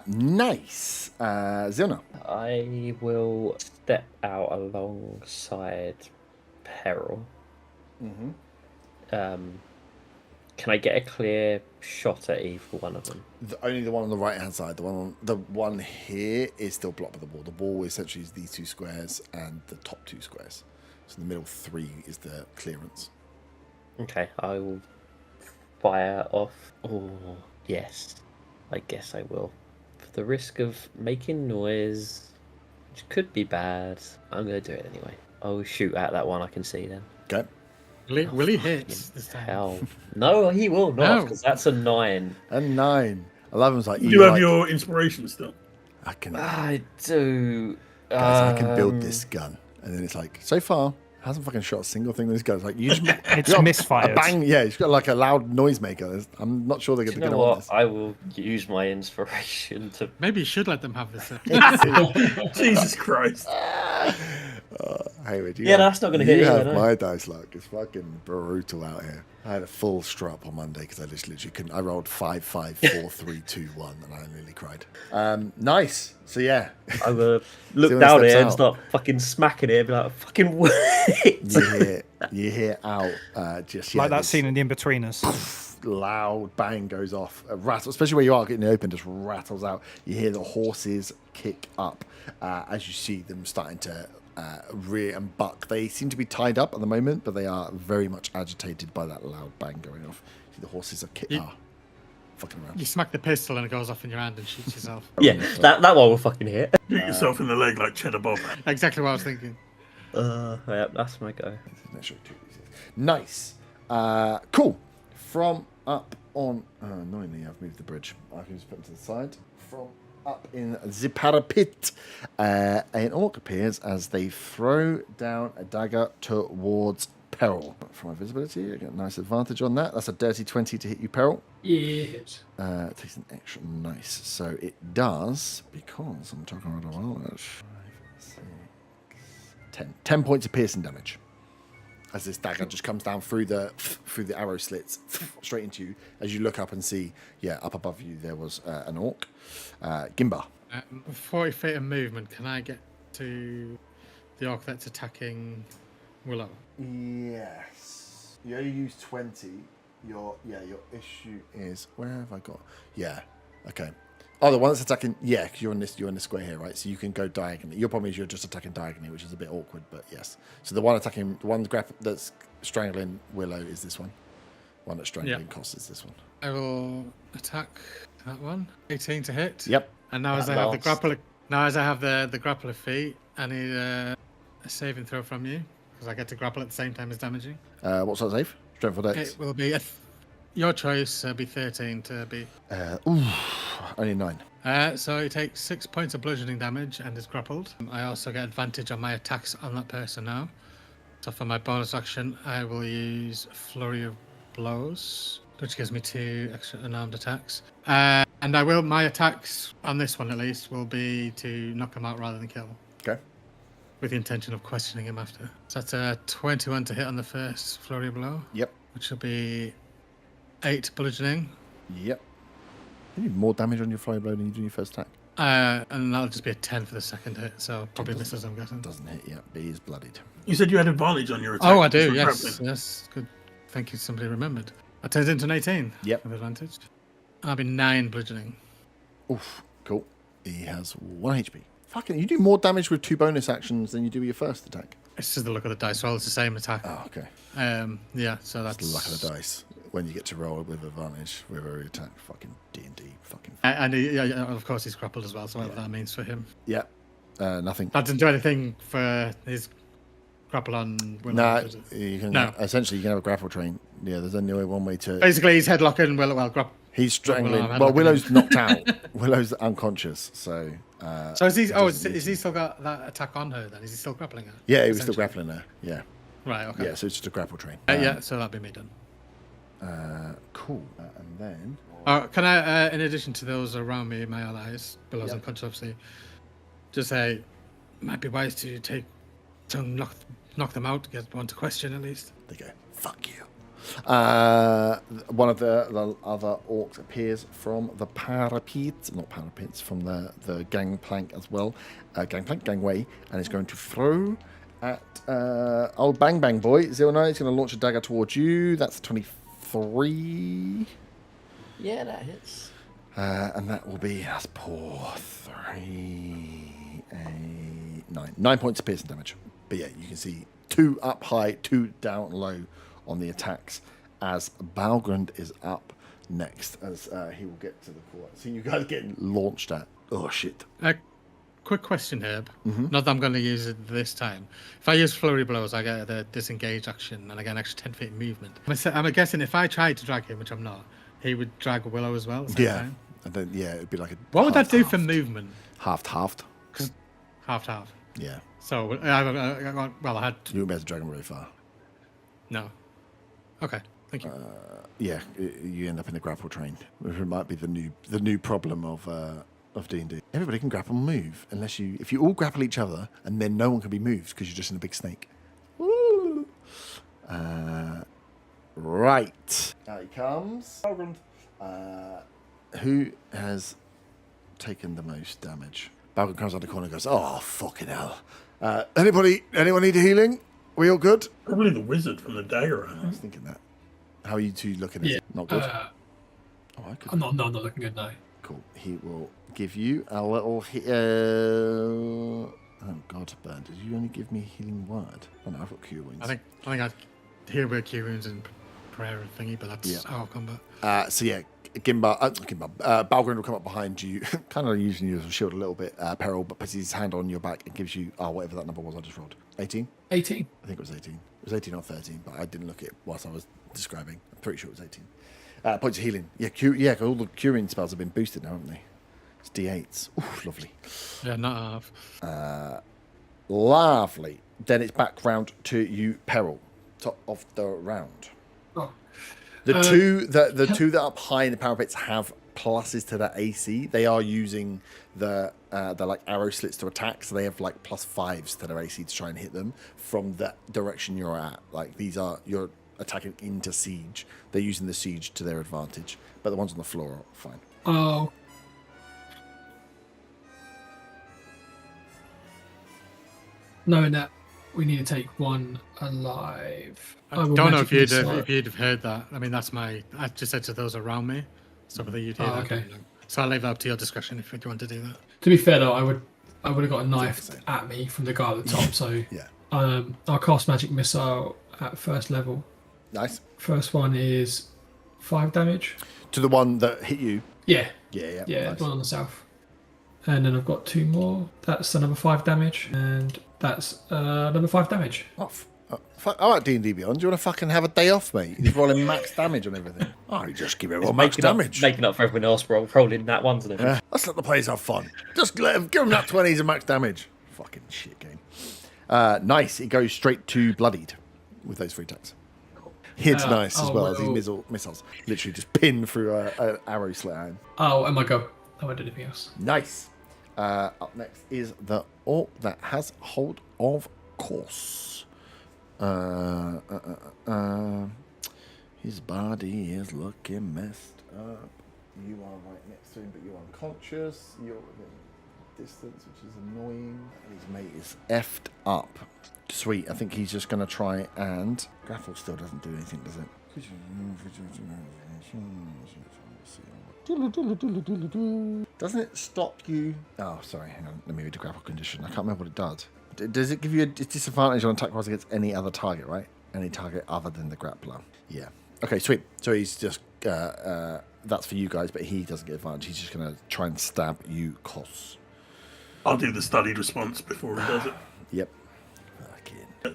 Nice. Zilna. I will step out alongside Peril. Mm-hmm. Can I get a clear shot at either one of them? Only the one on the right hand side. The one here is still blocked by the wall. The wall essentially is these 2 squares and the top 2 squares. So the middle 3 is the clearance. Okay, I will fire off. Oh, yes. I guess I will. For the risk of making noise, which could be bad, I'm going to do it anyway. I'll shoot at that one I can see then. Okay. Will he hit this time? Hell. No, he will not, No. because that's a 9. A 9. 11's like, You do have your inspiration still. I can, I do. guys, I can build this gun. And then it's like, so far, hasn't fucking shot a single thing. This guy's like, you just It's got misfired. A bang, yeah, he's got like a loud noisemaker. I'm not sure they're Do going you to know get on what? this. I will use my inspiration to. Maybe you should let them have this. Jesus Christ. Hey, Rid, Yeah, that's not gonna hit You either, have no. my dice luck. It's fucking brutal out here. I had a full strop on Monday because I just literally couldn't. I rolled 5, 5, 4, 3, 2, 1, and I nearly cried. Nice. So yeah, I will look Someone down steps here and out. start fucking smacking it and be like, fucking wait. you hear out just Like that this scene in The In-Betweeners. loud bang goes off, a rattle, especially where you are getting the open, just rattles out. You hear the horses kick up as you see them starting to rear and buck. They seem to be tied up at the moment, but they are very much agitated by that loud bang going off. See the horses are fucking around. You smack the pistol and it goes off in your hand and shoots yourself. Yeah, that one will fucking hit. Shoot yourself in the leg like Cheddar Bob. Exactly what I was thinking. Yeah, that's my go. Nice. Cool. From up on... annoyingly, I've moved the bridge. I can just put it to the side. From up in the parapet, an orc appears as they throw down a dagger towards Peril. For my visibility, I get a nice advantage on that. That's a dirty 20 to hit you, Peril. Yeah. It takes an extra nice. So it does, because I'm talking about a well, that's 5, 6, 10. 10 points of piercing damage. As this dagger just comes down through the arrow slits straight into you. As you look up and see, up above you there was an orc. Gimba. 40 feet of movement. Can I get to the orc that's attacking Willow? Yes. You only use 20. Your issue is, where have I got? Yeah. Okay. Oh, the one that's attacking. Yeah, because you're in this square here, right? So you can go diagonally. Your problem is you're just attacking diagonally, which is a bit awkward, but yes. So the one that's strangling Willow is this one. One that's strangling Koss is this one. I will attack that one. 18 to hit. Yep. And now as I have the grappler feat, I need a saving throw from you because I get to grapple at the same time as damaging. What's that save? Strength or dex? It will be your choice. Be 13 to be. Only 9. So he takes 6 points of bludgeoning damage and is grappled. I also get advantage on my attacks on that person now. So for my bonus action, I will use Flurry of Blows, which gives me 2 extra unarmed attacks. And my attacks on this one at least will be to knock him out rather than kill. Okay. With the intention of questioning him after. So that's a 21 to hit on the first Flurry of Blow. Yep. Which will be 8 bludgeoning. Yep. You need more damage on your fly blow than you do your first attack. And that'll just be a 10 for the second hit, so probably misses, I'm guessing. Doesn't hit yet, but he is bloodied. You said you had advantage on your attack. Oh, I do, for yes. grappling. Yes, good. Thank you, somebody remembered. That turns into an 18 Yep. with advantage. I'll be 9 bludgeoning. Oof, cool. He has 1 HP. Fucking, you do more damage with 2 bonus actions than you do with your first attack. It's just the look of the dice roll, it's the same attack. Oh, okay. Yeah, so that's... That's the luck of the dice. When you get to roll with advantage with every attack. Fucking D&D. Fucking... And of course he's grappled as well, so whatever that means for him. Yeah. Nothing. That didn't do anything for his grapple on Willow. Nah, did it? you can, No. Essentially you can have a grapple train. Yeah, there's only one way to... Basically, he's headlocking Willow, He's strangling... Willow, Well, headlocking Willow's him. knocked out. Willow's unconscious, so... So is he? Oh, is doesn't need he still got that attack on her? Then is he still grappling her? Yeah, he was still Essentially. grappling her. Yeah. Right. Okay. Yeah, so it's just a grapple train. Yeah. So that'd be me done. Cool. And then... Can I, in addition to those around me, my allies, Willow's Yep. unconscious, obviously, just say, it might be wise to knock them out, get one to question at least. They go, fuck you. One of the other orcs appears from the parapets, from the gangplank as well. Gangway, and is going to throw at old Bang Bang Boy. 09 is going to launch a dagger towards you. That's 23. Yeah, that hits. And that will be, that's poor, 3, 8, 9. 9 points of piercing damage. But yeah, you can see 2 up high, 2 down low on the attacks as Balgrand is up next, as he will get to the court. So you guys getting launched at. Oh, shit. Quick question, Herb. Mm-hmm. Not that I'm going to use it this time. If I use Flurry Blows, I get the disengage action, and I get an extra 10 feet movement. I'm guessing if I tried to drag him, which I'm not, he would drag Willow as well at the same Yeah. time. And then, yeah, it'd be like a... What would that do for half-half. movement? Half-half. Half. Yeah. So, I had... You won't be able to drag him very far. No. Okay, thank you. Yeah, you end up in the grapple train. It might be the new problem of D&D. Everybody can grapple and move, if you all grapple each other, and then no one can be moved because you're just in a big snake. Woo! Right. Out he comes. Who has taken the most damage? Balgrim comes out the corner and goes, oh, fucking hell. Anyone need a healing? We all good? Probably the wizard from the dagger. I was thinking that. How are you two looking at it? Not good? I could. I'm not looking good now. Cool. He will give you a little... oh, God, Burn. Did you only give me a healing word? Oh, no, I've got cure wounds. I think I hear about Q wounds and prayer and thingy, but that's Yeah. our combat. So, yeah, Balgrim will come up behind you, kind of using you as a shield a little bit, Peril, but puts his hand on your back and gives you, whatever that number was I just rolled. 18? 18. I think it was 18. It was 18 or 13, but I didn't look at it whilst I was describing. I'm pretty sure it was 18. Points of healing. Yeah, all the curing spells have been boosted now, haven't they? It's D8s. Ooh, lovely. Yeah, not half. Lovely. Then it's back round to you, Peril. Top of the round. Oh. The two that are up high in the parapets have pluses to their AC. They are using the like arrow slits to attack, so they have like +5s to their AC to try and hit them from the direction you're at. Like you're attacking into siege. They're using the siege to their advantage, but the ones on the floor are fine. Oh. Knowing that we need to take one alive. I will don't know if magically you'd start- have heard that. I mean, I just said to those around me, so whether you'd hear Oh, that. okay. I don't know. So I'll leave that up to your discretion if you want to do that. To be fair though, I would have got a knife same. at me from the guy at the top. So Yeah, I'll cast magic missile at first level. nice. First one is 5 damage. To the one that hit you. Yeah, Yeah, the one on the south. And then I've got 2 more. That's another 5 damage, and that's another 5 damage. I like D&D Beyond. Do you want to fucking have a day off, mate? You're rolling max damage on everything. Oh, you just give everyone max damage. Making up for everyone else rolling that ones and everything. Yeah, let's let the players have fun. Just give them that 20s and max damage. Fucking shit game. Nice. It goes straight to bloodied with those 3 attacks. Hits nice as well as these missiles literally just pin through an arrow slit at him. Oh, and my go. I won't do anything else. Nice. Up next is the orc that has hold of course. His body is looking messed up. You are right next to him, but you're unconscious. You're within distance, which is annoying. His mate is effed up. Sweet. I think he's just going to try and... Grapple still doesn't do anything, does it? Doesn't it stop you? Oh, sorry. Hang on. Let me read the grapple condition. I can't remember what it does. Does it give you a disadvantage on attack rolls against any other target, right? Any target other than the grappler. Yeah. Okay, sweet. So he's just... that's for you guys, but he doesn't get advantage. He's just going to try and stab you, Kos. I'll do the studied response before he does it. Yep.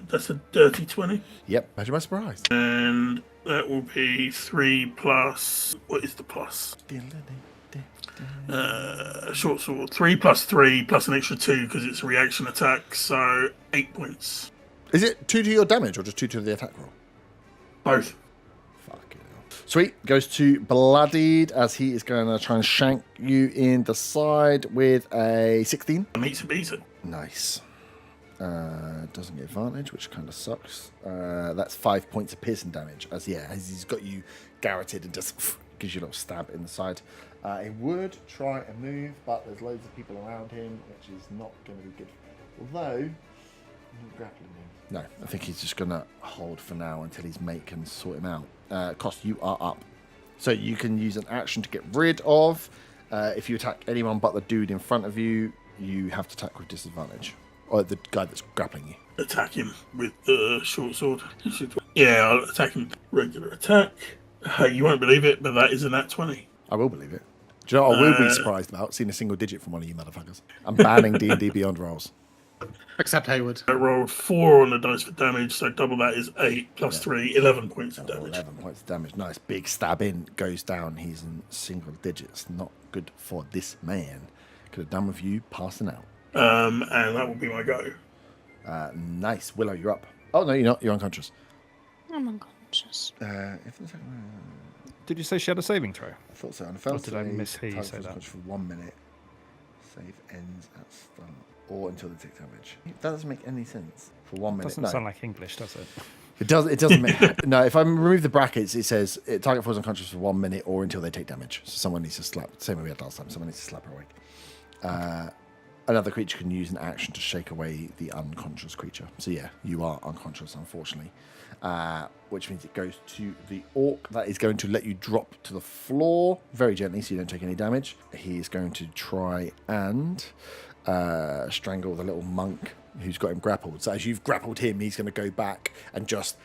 That's a dirty 20. Yep. Imagine my surprise. And that will be 3 plus... What is the plus? Short sword. 3 plus 3 plus an extra 2 because it's a reaction attack, so 8 points. Is it 2 to your damage or just 2 to the attack roll? Both. Fucking hell. Sweet. Goes to Bloodied as he is going to try and shank you in the side with a 16. Meets a beat it. Nice. Doesn't get advantage, which kind of sucks. That's 5 points of piercing damage. As he's got you garroted and just gives you a little stab in the side. He would try and move, but there's loads of people around him, which is not going to be good. Although, I'm not grappling him. No, I think he's just going to hold for now until his mate can sort him out. Cost, you are up. So you can use an action to get rid of. If you attack anyone but the dude in front of you, you have to attack with disadvantage. Or the guy that's grappling you. Attack him with the short sword. Yeah, I'll attack him. Regular attack. You won't believe it, but that is a nat 20. I will believe it. Do you know what I will be surprised about? Seeing a single digit from one of you motherfuckers. I'm banning D&D Beyond rolls. Except Hayward. I rolled 4 on the dice for damage, so double that is 8 plus 3, 11 points of damage. 11 points of damage. Nice. Big stab in. Goes down. He's in single digits. Not good for this man. Could have done with you passing out. And that will be my go. Nice. Willow, you're up. Oh, no, you're not. You're unconscious. I'm unconscious. Did you say she had a saving throw? I thought so. And I did I mishear you say that? For 1 minute. Save ends at start. Or until they take damage. That doesn't make any sense. For 1 minute. Doesn't sound like English, does it? It does. It doesn't make... No, if I remove the brackets, it says target falls unconscious for 1 minute or until they take damage. So someone needs to slap... Same way we had last time. Someone needs to slap her awake. Another creature can use an action to shake away the unconscious creature. So yeah, you are unconscious, unfortunately. Which means it goes to the orc. That is going to let you drop to the floor very gently so you don't take any damage. He is going to try and strangle the little monk who's got him grappled. So as you've grappled him, he's going to go back and just,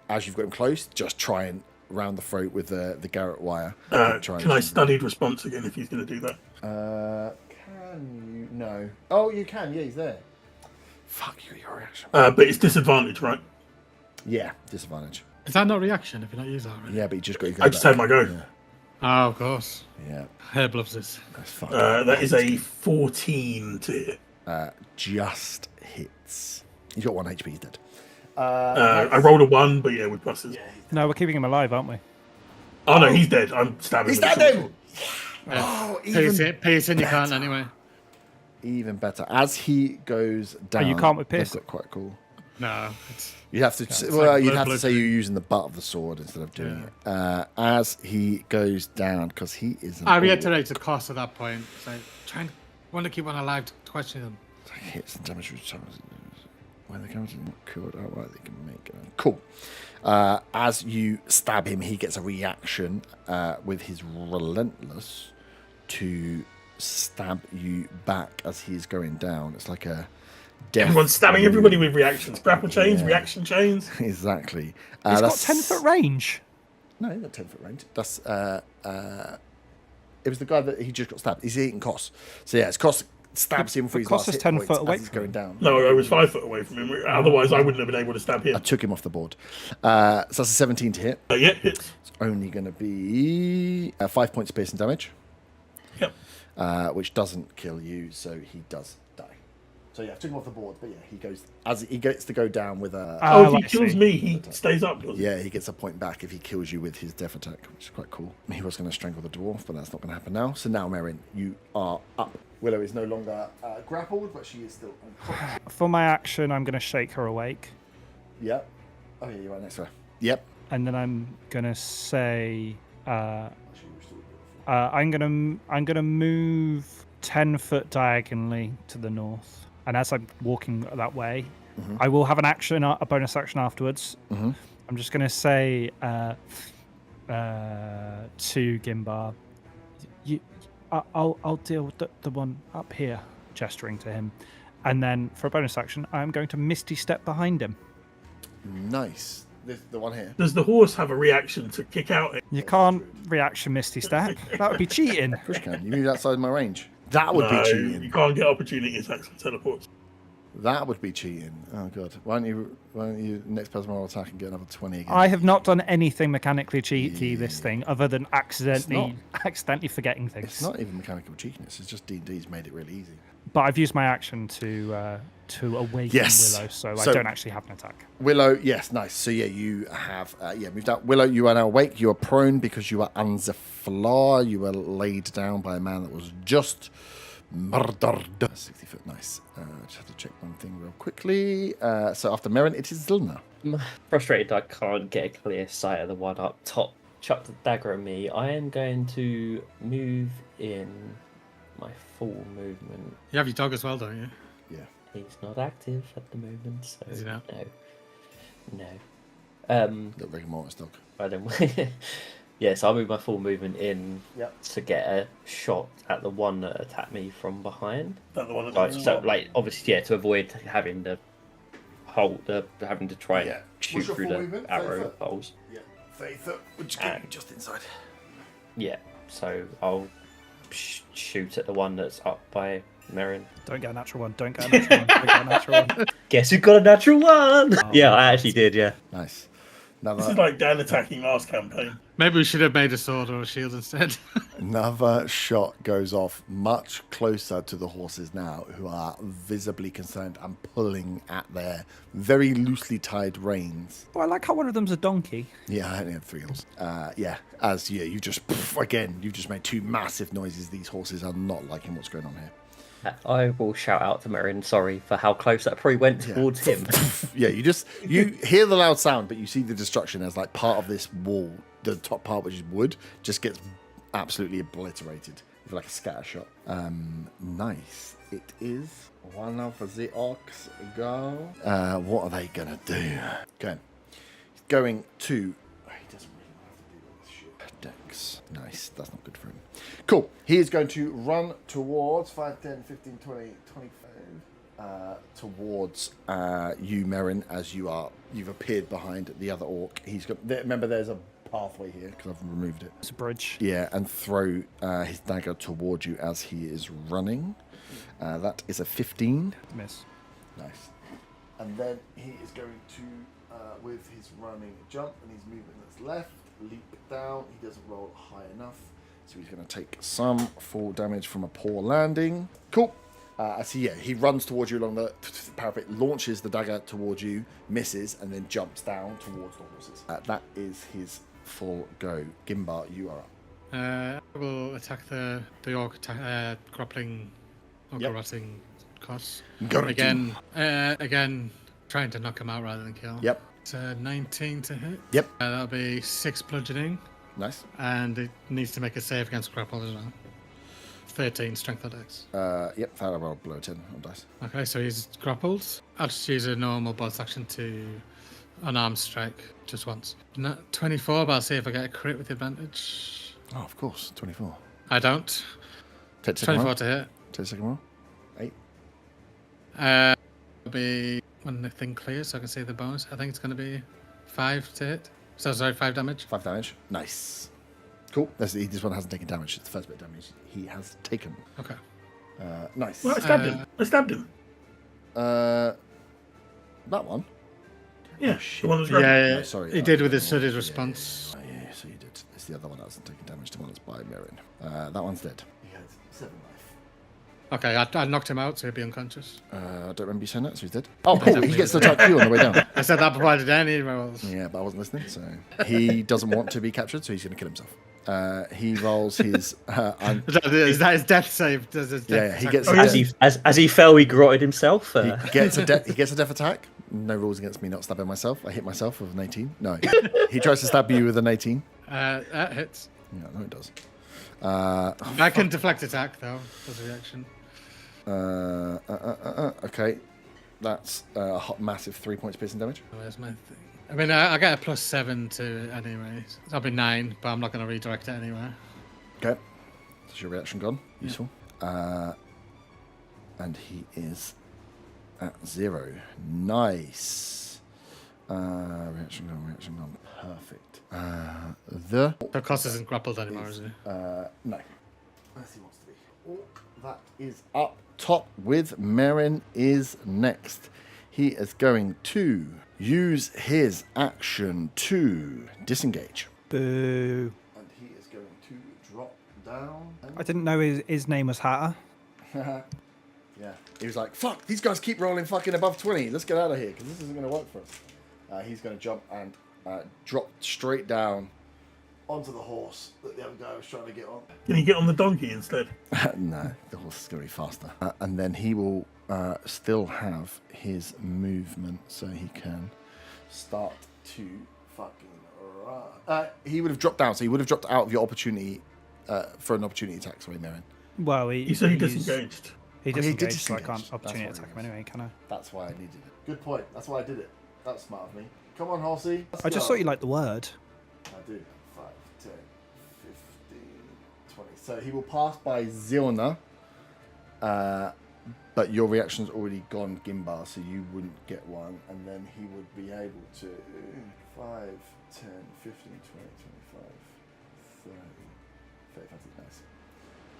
as you've got him close, just try and round the throat with the garrote wire. Can I studied response again if he's going to do that? Can you? No. Oh, you can. Yeah, he's there. Fuck you, your reaction. But it's disadvantage, right? Yeah, disadvantage. Is that not reaction if you don't use that already? Yeah, but you just got your go I just had my go. Yeah. Oh, of course. Yeah. Herb loves this. That's fucking that is a 14 to hit. Just hits. He's got 1 HP, he's dead. I rolled a 1, but yeah, with pluses. No, we're keeping him alive, aren't we? Oh no, he's dead. I'm stabbing him. He's dead! Yeah. Oh, even Piercing you can't anyway. Even better. As he goes down... Oh, you can't with they've piercing? got quite cool. No, it's... You'd have to, you'd have to say you're using the butt of the sword instead of doing it. As he goes down, because he is. I reiterate the cost at that point. So want to keep one alive to question them. Hits and damage when they come to not killed outright, they can make it. Cool. As you stab him, he gets a reaction with his relentless to stab you back as he's going down. It's like a. Everyone's stabbing everybody with reactions. Grapple chains, reaction chains. Exactly. He's got 10-foot range. No, he's not 10-foot range. That's it was the guy that he just got stabbed. He's eating Kos. So yeah, it's Kos stabs him for his last hit 10 points foot away as he's from going him. down. No, I was 5 foot away from him. Otherwise, I wouldn't have been able to stab him. I took him off the board. So that's a 17 to hit. Yeah, hits. It's only going to be 5 points of piercing damage. Yep. Which doesn't kill you, so he does die. So yeah, I took him off the board, but yeah, he goes as he gets to go down with a. If he kills me, he stays up. Doesn't Yeah, he gets a point back if he kills you with his death attack, which is quite cool. He was going to strangle the dwarf, but that's not going to happen now. So now, Merrin, you are up. Willow is no longer grappled, but she is still unconscious. For my action, I'm going to shake her awake. Yep. Oh yeah, you're right next to her. Yep. And then I'm going to say... I'm gonna move 10 foot diagonally to the north, and as I'm walking that way, I will have a bonus action afterwards. I'm just gonna say to Gimbar, I'll deal with the one up here, gesturing to him, and then for a bonus action, I'm going to Misty Step behind him. Nice. The one here. Does the horse have a reaction to kick out? You can't reaction Misty Step. That would be cheating. Of course you can. You moved outside my range. That would be cheating. You can't get opportunity attacks and teleports. That would be cheating. Oh god. Why don't you next person roll attack and get another 20 again? I have not done anything mechanically cheaty this thing other than accidentally forgetting things. It's not even mechanical cheatiness. It's just D&D's made it really easy. But I've used my action to awaken Willow, so I don't actually have an attack. Willow, yes, nice. So yeah, you have moved out. Willow, you are now awake. You are prone because you are on the floor. You were laid down by a man that was just murdered. 60 foot, nice. Just have to check one thing real quickly. So after Merrin, it is Zilna. I'm frustrated I can't get a clear sight of the one up top. Chuck the dagger at me. I am going to move in my full movement. You have your dog as well, don't you? Yeah. He's not active at the moment, so Is he not? No. The rigor mortis dog. I don't. Yeah, so I'll move my full movement in to get a shot at the one that attacked me from behind. That the one that obviously, to avoid having to having to try and shoot through the arrow holes. Yeah, 30 foot, which get you just inside. Yeah, so I'll shoot at the one that's up by Merrin. Don't get a natural one. Don't get a natural one. Guess who got a natural one? Yeah, I actually did. Yeah. Nice. This is like Dan attacking last campaign. Maybe we should have made a sword or a shield instead. Another shot goes off much closer to the horses now, who are visibly concerned and pulling at their very loosely tied reins. Oh, I like how one of them's a donkey. Yeah, I only have 3 horses. You just made 2 massive noises. These horses are not liking what's going on here. I will shout out to Merrin, sorry for how close that probably went towards him. Yeah, you hear the loud sound, but you see the destruction as like part of this wall, the top part, which is wood, just gets absolutely obliterated with like a scatter shot. Nice. It is one of the orcs go. What are they gonna do? Okay. He's going to. He doesn't really know how to deal with this shit. Dex. Nice. That's not good for him. Cool. He is going to run towards 5, 10, 15, 20, 25. Towards you, Merrin, as you've appeared behind the other orc. He's got. Remember, there's a pathway here because I've removed it. It's a bridge. Yeah, and throw his dagger towards you as he is running. That is a 15. Miss. Nice. And then he is going to, with his running jump and his movement that's left, leap down. He doesn't roll high enough, so he's going to take some fall damage from a poor landing. Cool. He runs towards you along the parapet, launches the dagger towards you, misses, and then jumps down towards the horses. That is his full go. Gimbar, you are up. I will attack the orc grappling or garroting costs. Again, trying to knock him out rather than kill. Yep. It's 19 to hit. Yep. That'll be 6 bludgeoning. Nice. And it needs to make a save against grapple as well. 13 strength or dex. Yep, that'll roll below 10 on dice. Okay, so he's grappled. I'll just use a normal bonus action to unarmed strike just once. Not 24, but I'll see if I get a crit with advantage. Oh, of course, 24. I don't. Take the 24 roll. to hit. Take the second roll. 8. It'll be when the thing clears, so I can see the bonus. I think it's going to be 5 to hit. So sorry, 5 damage. 5 damage. Nice. Cool. This one hasn't taken damage. It's the first bit of damage he has taken. Okay. Nice. Well, I stabbed him. That one? Yeah. shit. The one that's Yeah, Oh, sorry. he did with his studied response. Yeah, so you did. It's the other one that hasn't taken damage. The one that's by Merrin. That one's dead. He has 7 life. Okay, I knocked him out, so he'll be unconscious. I don't remember you saying that, so he's dead. Oh, cool. He gets to attack you on the way down. I said that provided any rolls. Yeah, but I wasn't listening, so he doesn't want to be captured, so he's going to kill himself. He rolls his. Is that his death save? Does his death he gets. As he fell, he grotted himself. He gets a death attack. No rules against me not stabbing myself. I hit myself with an 18. No, he tries to stab you with an 18. That hits. Yeah, no, it does. I can deflect attack though as a reaction. Okay, that's a massive 3 points piercing damage. Where's my thing? I mean, I get a +7 to it anyway. So that'll be 9, but I'm not going to redirect it anywhere. Okay, that's your reaction gone. Useful. And he is at 0. Nice. Reaction gone. Perfect. So Kos isn't grappled anymore, is he? No. As he wants to be. Orc, that is up top with Merrin is next. He is going to use his action to disengage. Boo. And he is going to drop down. I didn't know his name was Hatter. Yeah. He was like, fuck, these guys keep rolling fucking above 20. Let's get out of here because this isn't going to work for us. He's going to jump and drop straight down onto the horse that the other guy was trying to get on. Can he get on the donkey instead? No, the horse is going to be faster. And then he will still have his movement so he can start to fucking run. He would have dropped down, so he would have dropped out of your opportunity for an opportunity attack. Sorry, Merrin. Well, He said he disengaged. He Oh, he did disengaged, so I disengage. can't opportunity That's what attack it him is. anyway, can I? That's why I needed it. Good point. That's why I did it. That's smart of me. Come on, horsey. I just thought you liked the word. I do. 5, 10, 15, 20. So he will pass by Zilna, but your reaction's already gone, Gimbar, so you wouldn't get one. And then he would be able to 5, 10, 15, 20, 25, 30, 35. Nice.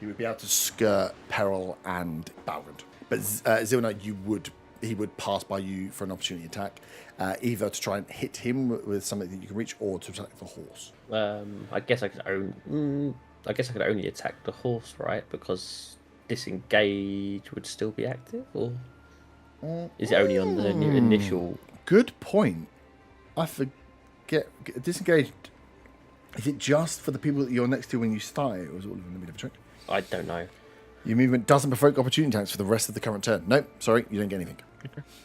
He would be able to skirt Peril and Balrond. But Zilna, he would pass by you for an opportunity attack, either to try and hit him with something that you can reach, or to attack the horse. I guess I could only attack the horse, right? Because disengage would still be active, or is it only on the initial? Good point. I forget. Disengaged. Is it just for the people that you're next to when you start it, or is it all in the middle of a trick? I don't know. Your movement doesn't provoke opportunity attacks for the rest of the current turn. Nope, sorry, you don't get anything.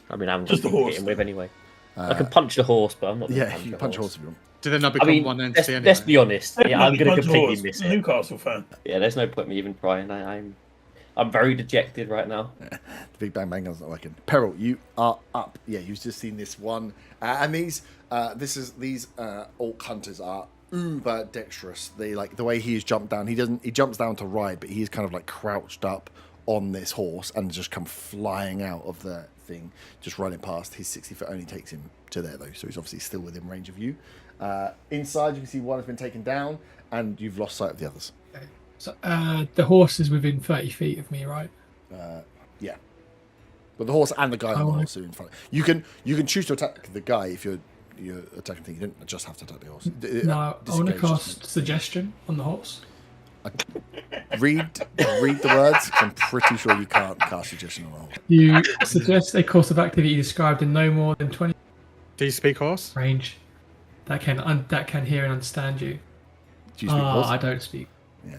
I mean, I'm Just just the horse. hitting with anyway. I can punch the horse, but I'm not. Gonna Yeah, you can punch a horse if you want. Do they not I become mean, one entity anyway? let's be honest. Yeah, I'm going to completely Horse, miss it. Newcastle fan. Yeah, there's no point me even trying. I'm very dejected right now. The Big Bang Bang gun's not working. Peril, you are up. Yeah, you've just seen this one, and these orc hunters are uber dexterous. They like the way he's jumped down. He jumps down to ride, but he's kind of like crouched up on this horse and just come flying out of the thing, just running past. His 60 foot only takes him to there though, so he's obviously still within range of you. Inside, you can see one has been taken down, and you've lost sight of the others. Okay. So the horse is within 30 feet of me, right? Yeah. But the horse and the guy on the horse are in front. You can choose to attack the guy if you're attacking thing. You don't just have to attack the horse. No, I want to Disengage cast just suggestion on the horse. read the words. I'm pretty sure you can't cast suggestion on a horse. You suggest a course of activity described in no more than 20 Do you speak horse? range that can hear and understand you. Do you speak horse? I don't speak. Yeah.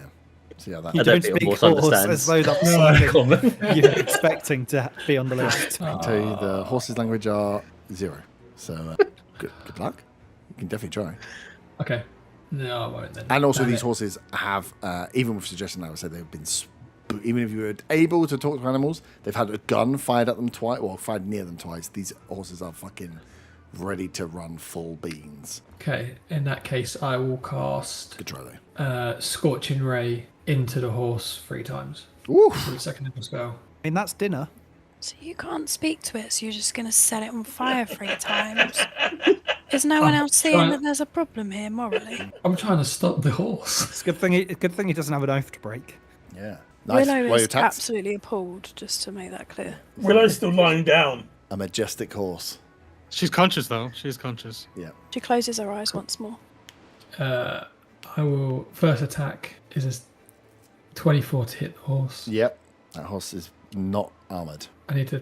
See how that. You I don't don't think a speak horse horse understands. as though that's No. something you're expecting to be on the list. I can tell you the horse's language are 0. So good luck. You can definitely try. Okay. No, I won't then. And also, Damn these it. horses have, even with suggestion, I would say they've been. Even if you were able to talk to animals, they've had a gun fired at them twice, or fired near them twice. These horses are fucking ready to run full beans. Okay, in that case, I will cast Good try though. Scorching Ray into the horse 3 times. Ooh. For the second level spell. I mean, that's dinner. So you can't speak to it, so you're just going to set it on fire 3 times. Is no one else seeing trying- that there's a problem here morally? I'm trying to stop the horse. It's a good thing he doesn't have an oath to break. Yeah. Nice. Willow Roll your is attacks. absolutely appalled, just to make that clear. Willow's still lying down. A majestic horse. She's conscious though. She's conscious. Yeah. She closes her eyes once more. I will first attack is a 24 to hit the horse. Yep. That horse is not armored. I need to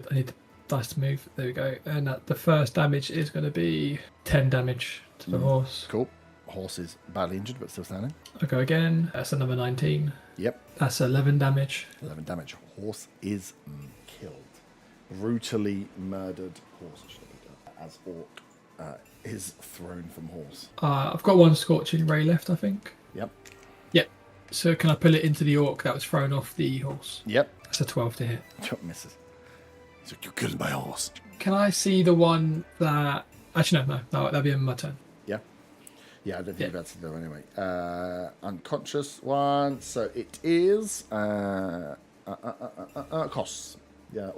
dice to move. There we go. And the first damage is going to be 10 damage to the horse. Cool. Horse is badly injured but still standing. I'll go again. That's another 19. Yep. That's 11 damage. 11 damage. Horse is killed. Brutally murdered horse. As orc is thrown from horse. I've got 1 Scorching Ray left, I think. Yep. Yep. So can I pull it into the orc that was thrown off the horse? Yep. That's a 12 to hit. Misses. He's like, you killed my horse. Can I see the one that... Actually, no, that'll be in my turn. Yeah, I don't think you're about to do anyway. Unconscious one. So it is costs. Yeah, that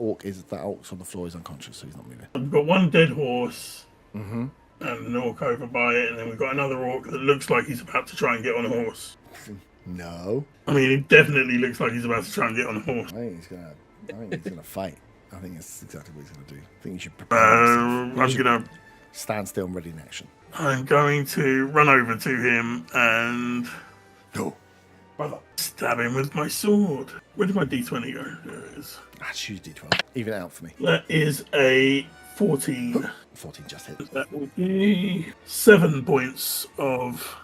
orc's on the floor is unconscious, so he's not moving. We've got one dead horse Mm-hmm. and an orc over by it, and then we've got another orc that looks like he's about to try and get on a horse. No. I mean, it definitely looks like he's about to try and get on a horse. I think he's gonna fight. I think that's exactly what he's gonna do. I think you should prepare. I'm stand still and ready in action. I'm going to run over to him and Go, brother. stab him with my sword. Where did my D20 go? There it is. Choose D12. Even it out for me. That is a 14. 14 just hit. That will be 7 points of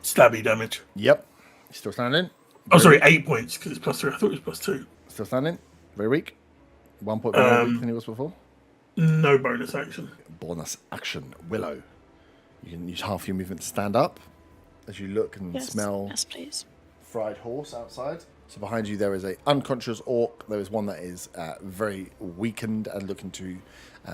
stabby damage. Yep. Still standing. Oh, sorry, 8 points because it's +3. I thought it was +2. Still standing. Very weak. 1 point more weak than he was before. No bonus action. Bonus action. Willow. You can use half your movement to stand up as you look and smell Yes, please. fried horse outside. So behind you there is a unconscious orc. There is one that is very weakened and looking to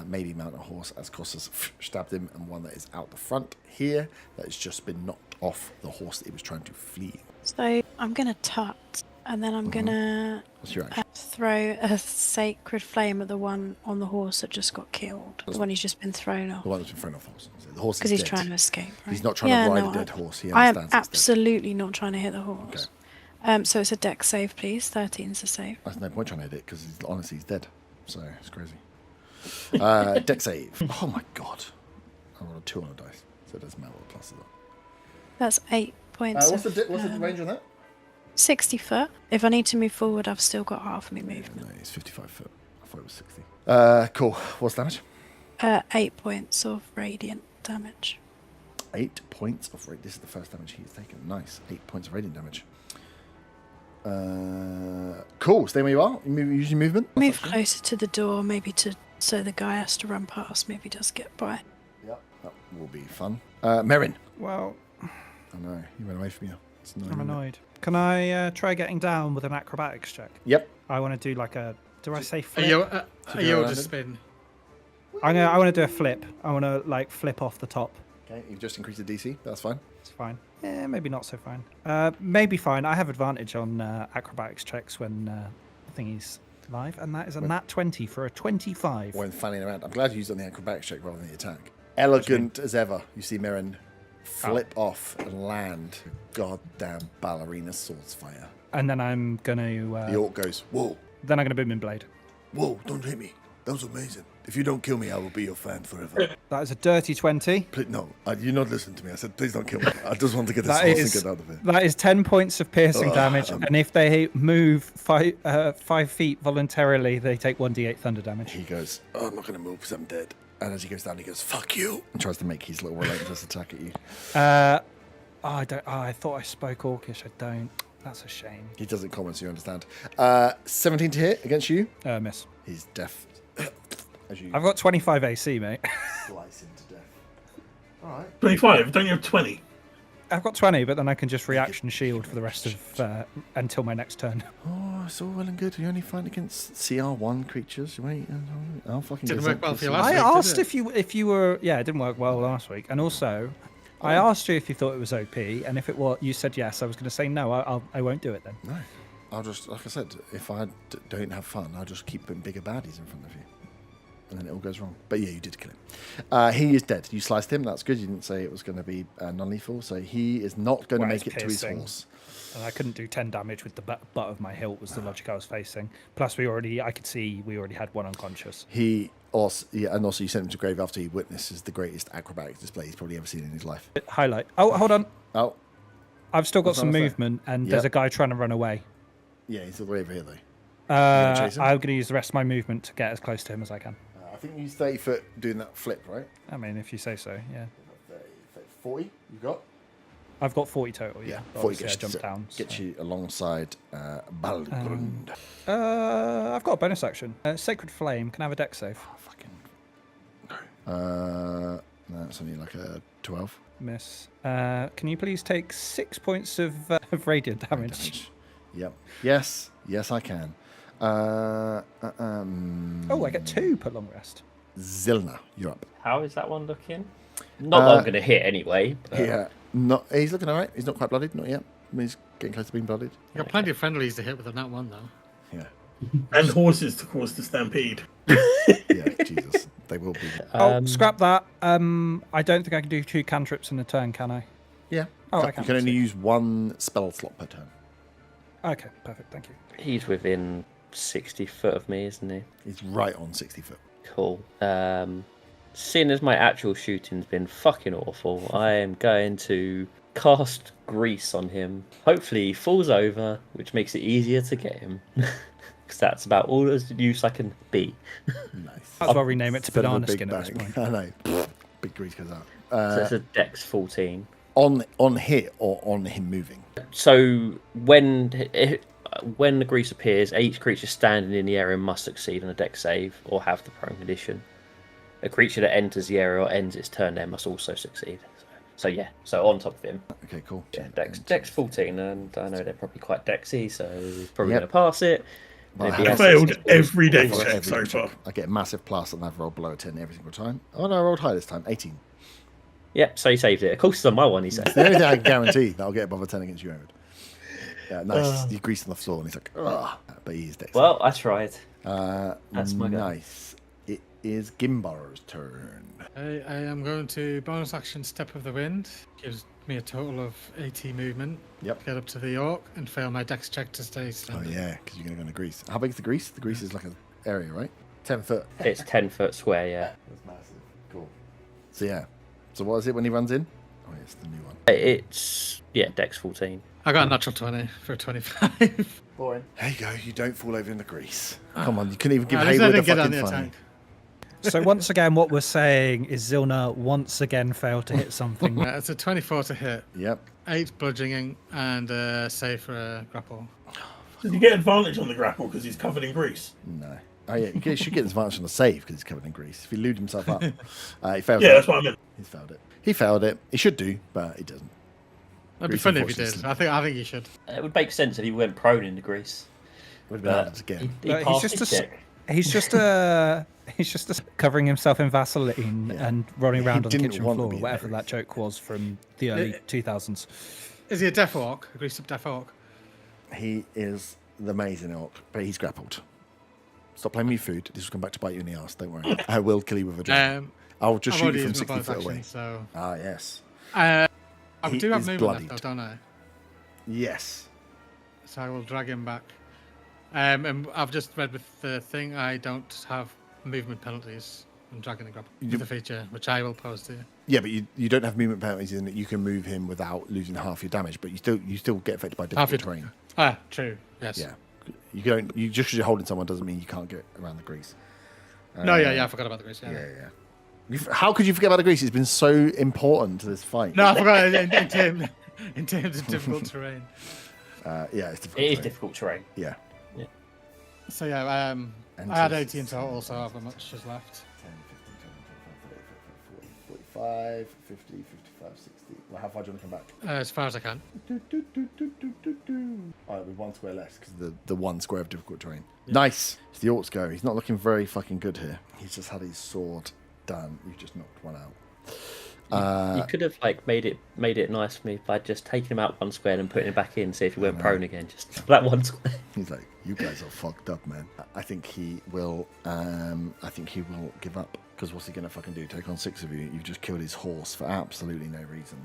maybe mount a horse as Kostas stabbed him, and one that is out the front here that has just been knocked off the horse that he was trying to flee. So I'm going to tut, and then I'm going to What's your action? throw a sacred flame at the one on the horse that just got killed. The one he's just been thrown off. The one that's been thrown off the horse. So the horse is Because he's dead. trying to escape, right? He's not trying to ride a dead horse. He I am understands it's dead. absolutely not trying to hit the horse. So it's a dex save, please. 13's a save. There's no point trying to hit it because honestly he's dead. So it's crazy. Dex save. Oh my god. I rolled a 2 on a dice. So it doesn't matter what the plus is on. That's 8 points. What's the range on that? 60 foot. If I need to move forward, I've still got half of me movement. No, it's 55 foot. I thought it was 60. Cool. What's damage? 8 points of radiant damage. 8 points of radiant. This is the first damage he's taken. Nice. 8 points of radiant damage. Cool. Stay where you are. Use your movement. Move closer to the door, maybe so the guy has to run past. Maybe does get by. Yep. That will be fun. Merrin. Well, I know. You ran away from you. It's annoying, I'm isn't it? annoyed. Can I try getting down with an acrobatics check? Yep. I want to do like a. Do I say Are flip? you to spin? I want to do a flip. I want to like flip off the top. Okay. You've just increased the DC. That's fine. It's fine. Yeah, maybe not so fine. Maybe fine. I have advantage on acrobatics checks when thingy's live, and that is a nat 20 for a 25. When fanning around. I'm glad you used on the acrobatics check rather than the attack. Elegant as ever. You see Merrin flip off and land. Goddamn ballerina swords fire. And then I'm going to... The orc goes, whoa, Then I'm going to boom in blade. whoa, don't hit me. That was amazing. If you don't kill me, I will be your fan forever. That is a dirty 20. Please, no, you're not listening to me. I said, please don't kill me. I just want to get this That horse is- and get out of here. That is 10 points of piercing damage, and if they move 5 feet voluntarily, they take 1d8 thunder damage. He goes, oh, I'm not going to move because I'm dead. And as he goes down, he goes, fuck you. And tries to make his little relentless attack at you. I thought I spoke Orcish. I don't. That's a shame. He doesn't comment, so you understand. 17 to hit against you. Miss. He's deaf. As you I've got 25 AC, mate. slice him to death. All right. 25, don't you have 20? I've got 20, but then I can just reaction shield for the rest of until my next turn. Oh, it's all well and good. You only fight against CR1 creatures. Wait, I'll fucking Didn't go work well up for you to last I week, asked did it? if you were. Yeah, it didn't work well last week, and also I asked you if you thought it was OP, and if it was, you said yes. I was going to say no. I won't do it then. No. I'll just, like I said, if I don't have fun, I'll just keep putting bigger baddies in front of you. And then it all goes wrong. But yeah, you did kill him. He is dead. You sliced him. That's good. You didn't say it was going to be non-lethal. So he is not going to Well, make it's it to his piercing. horse. And I couldn't do 10 damage with the butt of my hilt was the logic I was facing. Plus, I could see we already had one unconscious. He also, and also you sent him to grave after he witnesses the greatest acrobatic display he's probably ever seen in his life. Highlight. Oh, hold on. Oh, I've still got What's some that say? movement, and there's Yep. a guy trying to run away. yeah, he's all the way over here though. I'm chase him? going to use the rest of my movement to get as close to him as I can. I think you use 30 foot doing that flip, right? I mean, if you say so, yeah. 30, 40 you got? I've got 40 total, yeah. But 40 obviously I jumped down. Gets so. you alongside Balgrund. I've got a bonus action. Sacred Flame. Can I have a dex save? Oh, fucking no. That's only like a 12. Miss. Can you please take 6 points of radiant damage? Yep. Yes, I can. Oh, I get 2 per long rest. Zilna, you're up. How is that one looking? Not that I'm going to hit anyway. But... Yeah, he's looking all right. He's not quite bloodied, not yet. I mean, he's getting close to being bloodied. You got plenty of friendlies to hit with a nat 1 though. Yeah. And horses to cause the stampede. Yeah, Jesus, they will be. Scrap that. I don't think I can do 2 cantrips in a turn, can I? Yeah. Oh, I You can. can only use 1 spell slot per turn. Okay, perfect. Thank you. He's within 60 foot of me, isn't he? He's right on 60 foot. Cool. Seeing as my actual shooting's been fucking awful, I am going to cast grease on him. Hopefully he falls over, which makes it easier to get him. Because that's about all the use I can be. Nice. That's why we rename it to Instead of a banana big skin at this bang. point. I know. Big grease goes out. So it's a dex 14. On hit or on him moving? So when the grease appears, each creature standing in the area must succeed on a dex save or have the prone condition. A creature that enters the area or ends its turn there must also succeed. So yeah, so on top of him. Okay, cool. Yeah, dex 14, and I know they're probably quite dexy, so probably Yep. going to pass it. Well, Maybe I I a failed 16. every deck Every check so check. far. I get a massive plus and I've rolled below a 10 every single time. Oh no, I rolled high this time. 18. Yep, so he saved it. Of course, it's on my one, he said. It's the only thing I can guarantee that I'll get above a 10 against you, Aaron. Yeah, nice. You grease on the floor and he's like, ugh. But he is dex. Well, I tried. That's my go. nice. It is Gimbar's turn. I am going to bonus action Step of the Wind. Gives me a total of 80 movement. Yep. Get up to the orc and fail my dex check to stay Oh standing. yeah, because you're going to go in the grease. How big is the grease? The grease is like an area, right? 10 foot. It's 10 foot square, yeah. That's massive. Cool. So yeah. So what is it when he runs in? Oh, yes, the new one. It's, yeah, dex 14. I got a natural 20 for a 25. Boring. There you go. You don't fall over in the grease. Come on, you couldn't even give At least I Hayward a didn't get on fucking the funny. attack. So once again, what we're saying is Zilna once again failed to hit something. It's a 24 to hit, Yep. 8 bludgeoning, and save for a grapple. Did you get advantage on the grapple because he's covered in grease? No. Oh yeah, you should get his advantage on the save because he's covered in grease. If he lewd himself up, he failed Yeah, it. that's what I meant. He's failed it. He failed it. He should do, but he doesn't. It'd be Grease funny if he did. unfortunately I think you should. It would make sense if he went prone in the grease. Would have been harder to get. He But he's passed just his a s- check. He's just covering himself in Vaseline Yeah. and rolling He around on the didn't kitchen want to floor, be in whatever there. that joke was from the early 2000s. Is he a deaf orc? A greased up deaf orc? He is the amazing orc, but he's grappled. Stop playing with your food. This will come back to bite you in the ass. Don't worry. I will kill you with a dragon. I've I'll just shoot already you from used 60 my bonus foot action, away. so Ah, yes. I He do have is movement left, bloodied. though, don't I? Yes. So I will drag him back. And I've just read with the thing I don't have movement penalties. I'm dragging the grab with the feature, which I will pose to you. Yeah, but you don't have movement penalties in that you can move him without losing half your damage, but you still get affected by Half difficult your- terrain. Ah, true. Yes. Yeah. You just because you're holding someone doesn't mean you can't get around the grease. No, yeah, I forgot about the grease. Yeah. How could you forget about the grease? It's been so important to this fight. No, I forgot in terms of difficult terrain. Yeah, it's difficult. It is terrain. difficult terrain. Yeah. So yeah, And I had so 80 in total, so however much is left. 10, 15, 20, 45, 50, 55, 60. Well, how far do you want to come back? As far as I can. Oh, with 1 square less because the 1 square of difficult terrain. Nice. It's the orcs go. He's not looking very fucking good here. He's just had his sword done. You've just knocked one out. You could have made it nice for me by just taking him out 1 square and putting him back in. See if he went prone again. Just that 1 square. He's like, you guys are fucked up, man. I think he will. Give up because what's he gonna fucking do? Take on 6 of you? You've just killed his horse for absolutely no reason.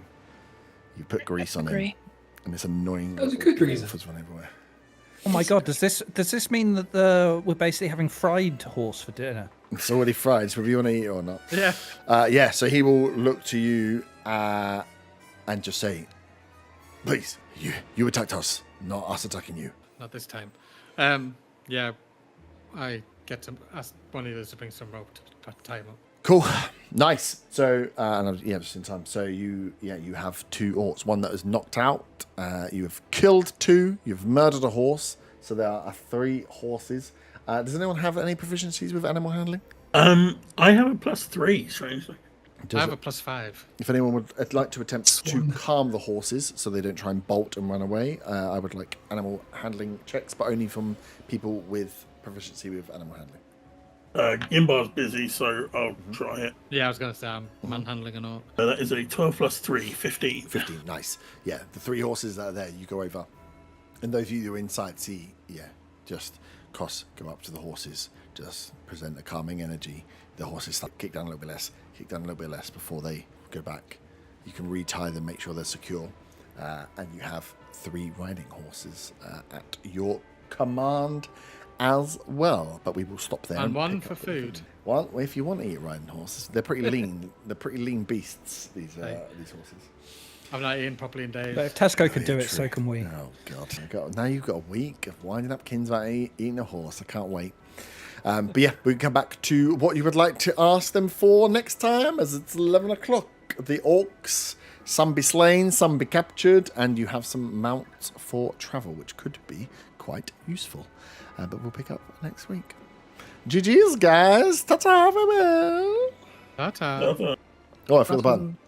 You put grease on him, Agree. and it's annoying. That was a good reason. Wolfers run everywhere. Oh my god, does this mean that we're basically having fried horse for dinner? It's already fried. So whether you want to eat it or not. Yeah. Yeah. So he will look to you and just say, "Please, you attacked us, not us attacking you." Not this time. Yeah, I get to ask one of those to bring some rope to tie him up. Cool, nice. So, just in time. So you have 2 orcs. One that is knocked out. You have killed 2. You've murdered a horse. So there are 3 horses. Does anyone have any proficiencies with animal handling? I have a +3, strangely. I have a +5. If anyone would like to attempt to calm the horses so they don't try and bolt and run away, I would like animal handling checks, but only from people with proficiency with animal handling. Gimbar's busy, so I'll try it. Yeah, I was going to say I'm manhandling and all. That is a 12 plus 3, 15. 15, nice. Yeah, the 3 horses that are there, you go over. And those of you who are inside see, just Koss go up to the horses, just present a calming energy. The horses start kick down a little bit less before they go back. You can retie them, make sure they're secure. And you have 3 riding horses at your command as well. But we will stop there. And one for food. Well, if you want to eat riding horses, they're pretty lean. They're pretty lean beasts, these horses. I've not eaten properly in days. But if Tesco could do Very it, true. so can we. Oh, God. Now you've got a week of winding up Kins about eating a horse. I can't wait. But yeah, we can come back to what you would like to ask them for next time, as it's 11 o'clock. The orcs, some be slain, some be captured, and you have some mounts for travel, which could be quite useful. But we'll pick up next week. GG's, guys. Ta-ta, farewell. Ta-ta. Oh, I feel the button.